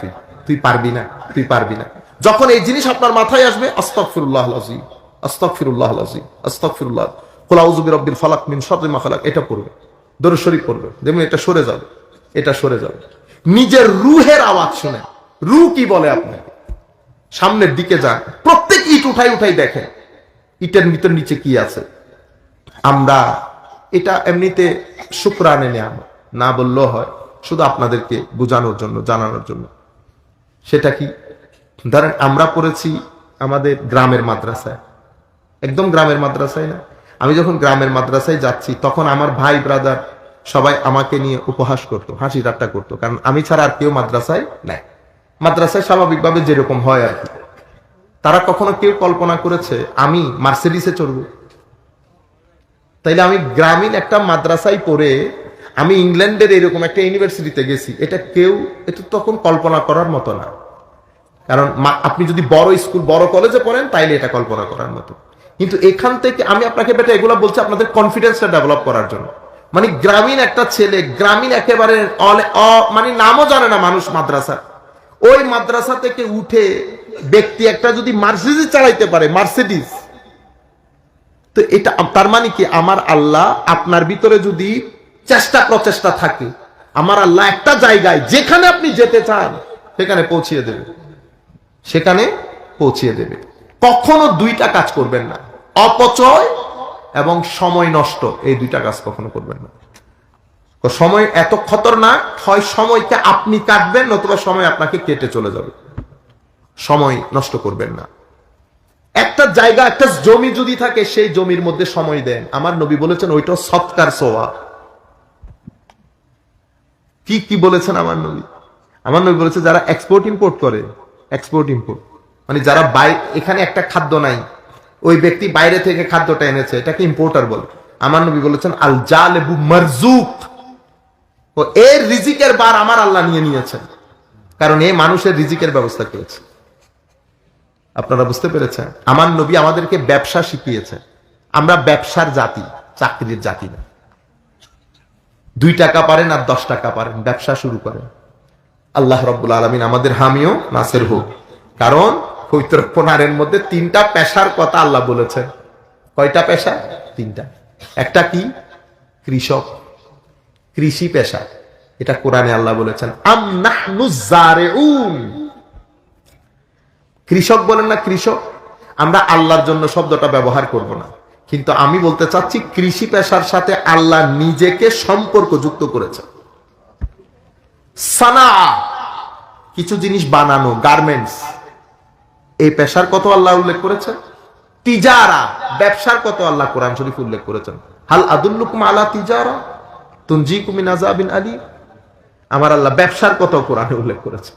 তুই পারবি না, তুই পারবি না। যখন এই জিনিস আপনার মাথায় আসবে, আস্তাগফিরুল্লাহ আল-আযীম, আস্তাগফিরুল্লাহ আল-আযীম, আস্তাগফিরুল্লাহ, কুল আউযু বিরাব্বিল ফালাক মিন শাররি মা খালাক, এটা পড়বে, দরুদ শরীফ পড়বে, যেমন এটা সরে যাবে, এটা সরে যাবে। নিজের রূহের আওয়াজ শুনে, রূহ কি বলে আপনাকে, সামনের দিকে যান, প্রত্যেক ইট উঠাই দেখেন ইটের ভিতর নিচে কি আছে। আমরা এটা এমনিতে শুকরানে নিয়ামত না বললেও হয়, শুধু আপনাদেরকে বোঝানোর জন্য, জানানোর জন্য। সেটা কি? ধরেন আমরা পড়েছি আমাদের গ্রামের মাদ্রাসায়, একদম গ্রামের মাদ্রাসায় না। আমি যখন গ্রামের মাদ্রাসায় যাচ্ছি তখন আমার ভাই ব্রাদার সবাই আমাকে নিয়ে উপহাস করতো, হাসি ঠাট্টা করতো, কারণ আমি ছাড়া আর কেউ মাদ্রাসায় নাই। মাদ্রাসায় স্বাভাবিকভাবে যেরকম হয় আর কি। তারা কখনো কেউ কল্পনা করেছে আমি মার্সিডিসে চড়বো? তাইলে আমি গ্রামীণ একটা মাদ্রাসায় পড়ে আমি ইংল্যান্ডের এরকম একটা ইউনিভার্সিটিতে গেছি, এটা তখন কল্পনা করার মতো না। কারণ আপনি যদি বড় স্কুল বড় কলেজে পড়েন তাইলে এটা কল্পনা করার মতো। কিন্তু এখান থেকে আমি আপনাকে বেটা এগুলো বলছি আপনাদের কনফিডেন্সটা ডেভেলপ করার জন্য। মানে গ্রামীণ একটা ছেলে, গ্রামীণ একেবারে মানে নামও জানে না মানুষ মাদ্রাসা, ওই মাদ্রাসা থেকে উঠে ব্যক্তি একটা যদি মার্সিডিজ চালাইতে পারে, মার্সিডিজ, তো এটা তার মানে কি আমার আল্লাহ আপনার ভিতরে যদি চেষ্টা প্রচেষ্টা থাকে, আমার আল্লাহ একটা জায়গায় যেখানে আপনি যেতে চান সেখানে পৌঁছিয়ে দেবে, সেখানে পৌঁছিয়ে দেবে। কখনো দুইটা কাজ করবেন না, অপচয় এবং সময় নষ্ট, এই দুইটা কাজ কখনো করবেন না। সময় এত খতরনাক, হয় সময়কে আপনি কাটবেন নতুবা সময় আপনাকে কেটে চলে যাবে। সময় নষ্ট করবেন না। একটা জায়গা, একটা জমি যদি থাকে সেই জমির মধ্যে সময় দেন। আমার নবী বলেছেন ওইটা সৎকার সওয়াব। কি বলেছেন আমার নবী? আমার নবী বলেছে যারা এক্সপোর্ট ইম্পোর্ট করে, এক্সপোর্ট ইম্পোর্ট মানে যারা এখানে একটা খাদ্য নাই, ওই ব্যক্তি বাইরে থেকে খাদ্যটা এনেছে, এটাকে ইম্পোর্টার বলে। আমার নবী বলেছেন আল জালেবু মারজুক, ও এর রিজিকের বার আমার আল্লাহ নিয়ে নিয়েছেন, কারণ এই মানুষের রিজিকের ব্যবস্থা করেছে। আপনারা বুঝতে পেরেছেন? আমার নবী আমাদেরকে ব্যবসা শিখিয়েছে। আমরা ব্যবসার জাতি, চাকরির জাতি না। 2 টাকা পারেন আর 10 টাকা পারেন, ব্যবসা শুরু করেন। আল্লাহ রাব্বুল আলামিন আমাদের হামিও নাসির হোক। কারণ পবিত্র কোরআনের মধ্যে 3টা পেশার কথা আল্লাহ বলেছেন। কয়টা পেশা? 3টা। একটা কি? কৃষক, কৃষি পেশা, এটা কোরআনে আল্লাহ বলেছেন আম নাহনুজ জারিউন। কৃষক বলেন না, কৃষক। আমরা আল্লাহর জন্য শব্দটা ব্যবহার করব না, কিন্তু আমি বলতে চাচ্ছি কৃষি পেশার সাথে আল্লাহ নিজেকে সম্পর্ক যুক্ত করেছে। সানা, কিছু জিনিস বানানো, গার্মেন্টস, এই পেশার কত আল্লাহ উল্লেখ করেছেন। তিজারা, ব্যবসার কত আল্লাহ কোরআন শরীফ উল্লেখ করেছেন। হাল আদুল্লুকুম আলা তিজারা তুনজিকুম মিন আযাবিন আলীম। আমার আল্লাহ ব্যবসার কত কোরআনে উল্লেখ করেছে।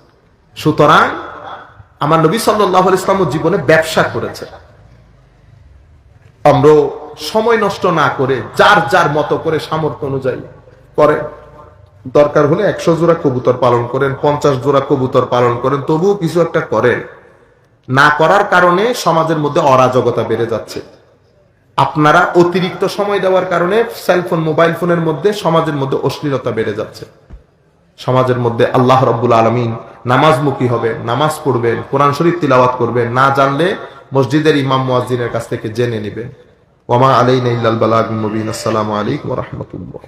সুতরাং আমার নবী সাল্লাল্লাহু আলাইহি ওয়াসাল্লাম জীবনে ব্যবসা করেছে। আমরা সময় নষ্ট না করে যার যার মতো করে সামর্থ্য অনুযায়ী করে, দরকার হলে 100 জোড়া কবুতর পালন করেন, 50 জোড়া কবুতর পালন করেন, তবুও কিছু একটা করেন। না করার কারণে সমাজের মধ্যে অরাজকতা বেড়ে যাচ্ছে। আপনারা অতিরিক্ত সময় দেওয়ার কারণে সেলফোন, মোবাইল ফোনের মধ্যে সমাজের মধ্যে অশ্লীলতা বেড়ে যাচ্ছে। সমাজের মধ্যে আল্লাহ রাব্বুল আলামিন নামাজমুখী হবে, নামাজ পড়বেন, কোরআন শরীফ তিলাওয়াত করবেন, না জানলে মসজিদের ইমাম মুয়াজ্জিনের কাছ থেকে জেনে নেবেন। ওয়া মা আলাইনা ইল্লাল বালাগুল মুবিন। আসসালামু আলাইকুম ওয়া রাহমাতুল্লাহ।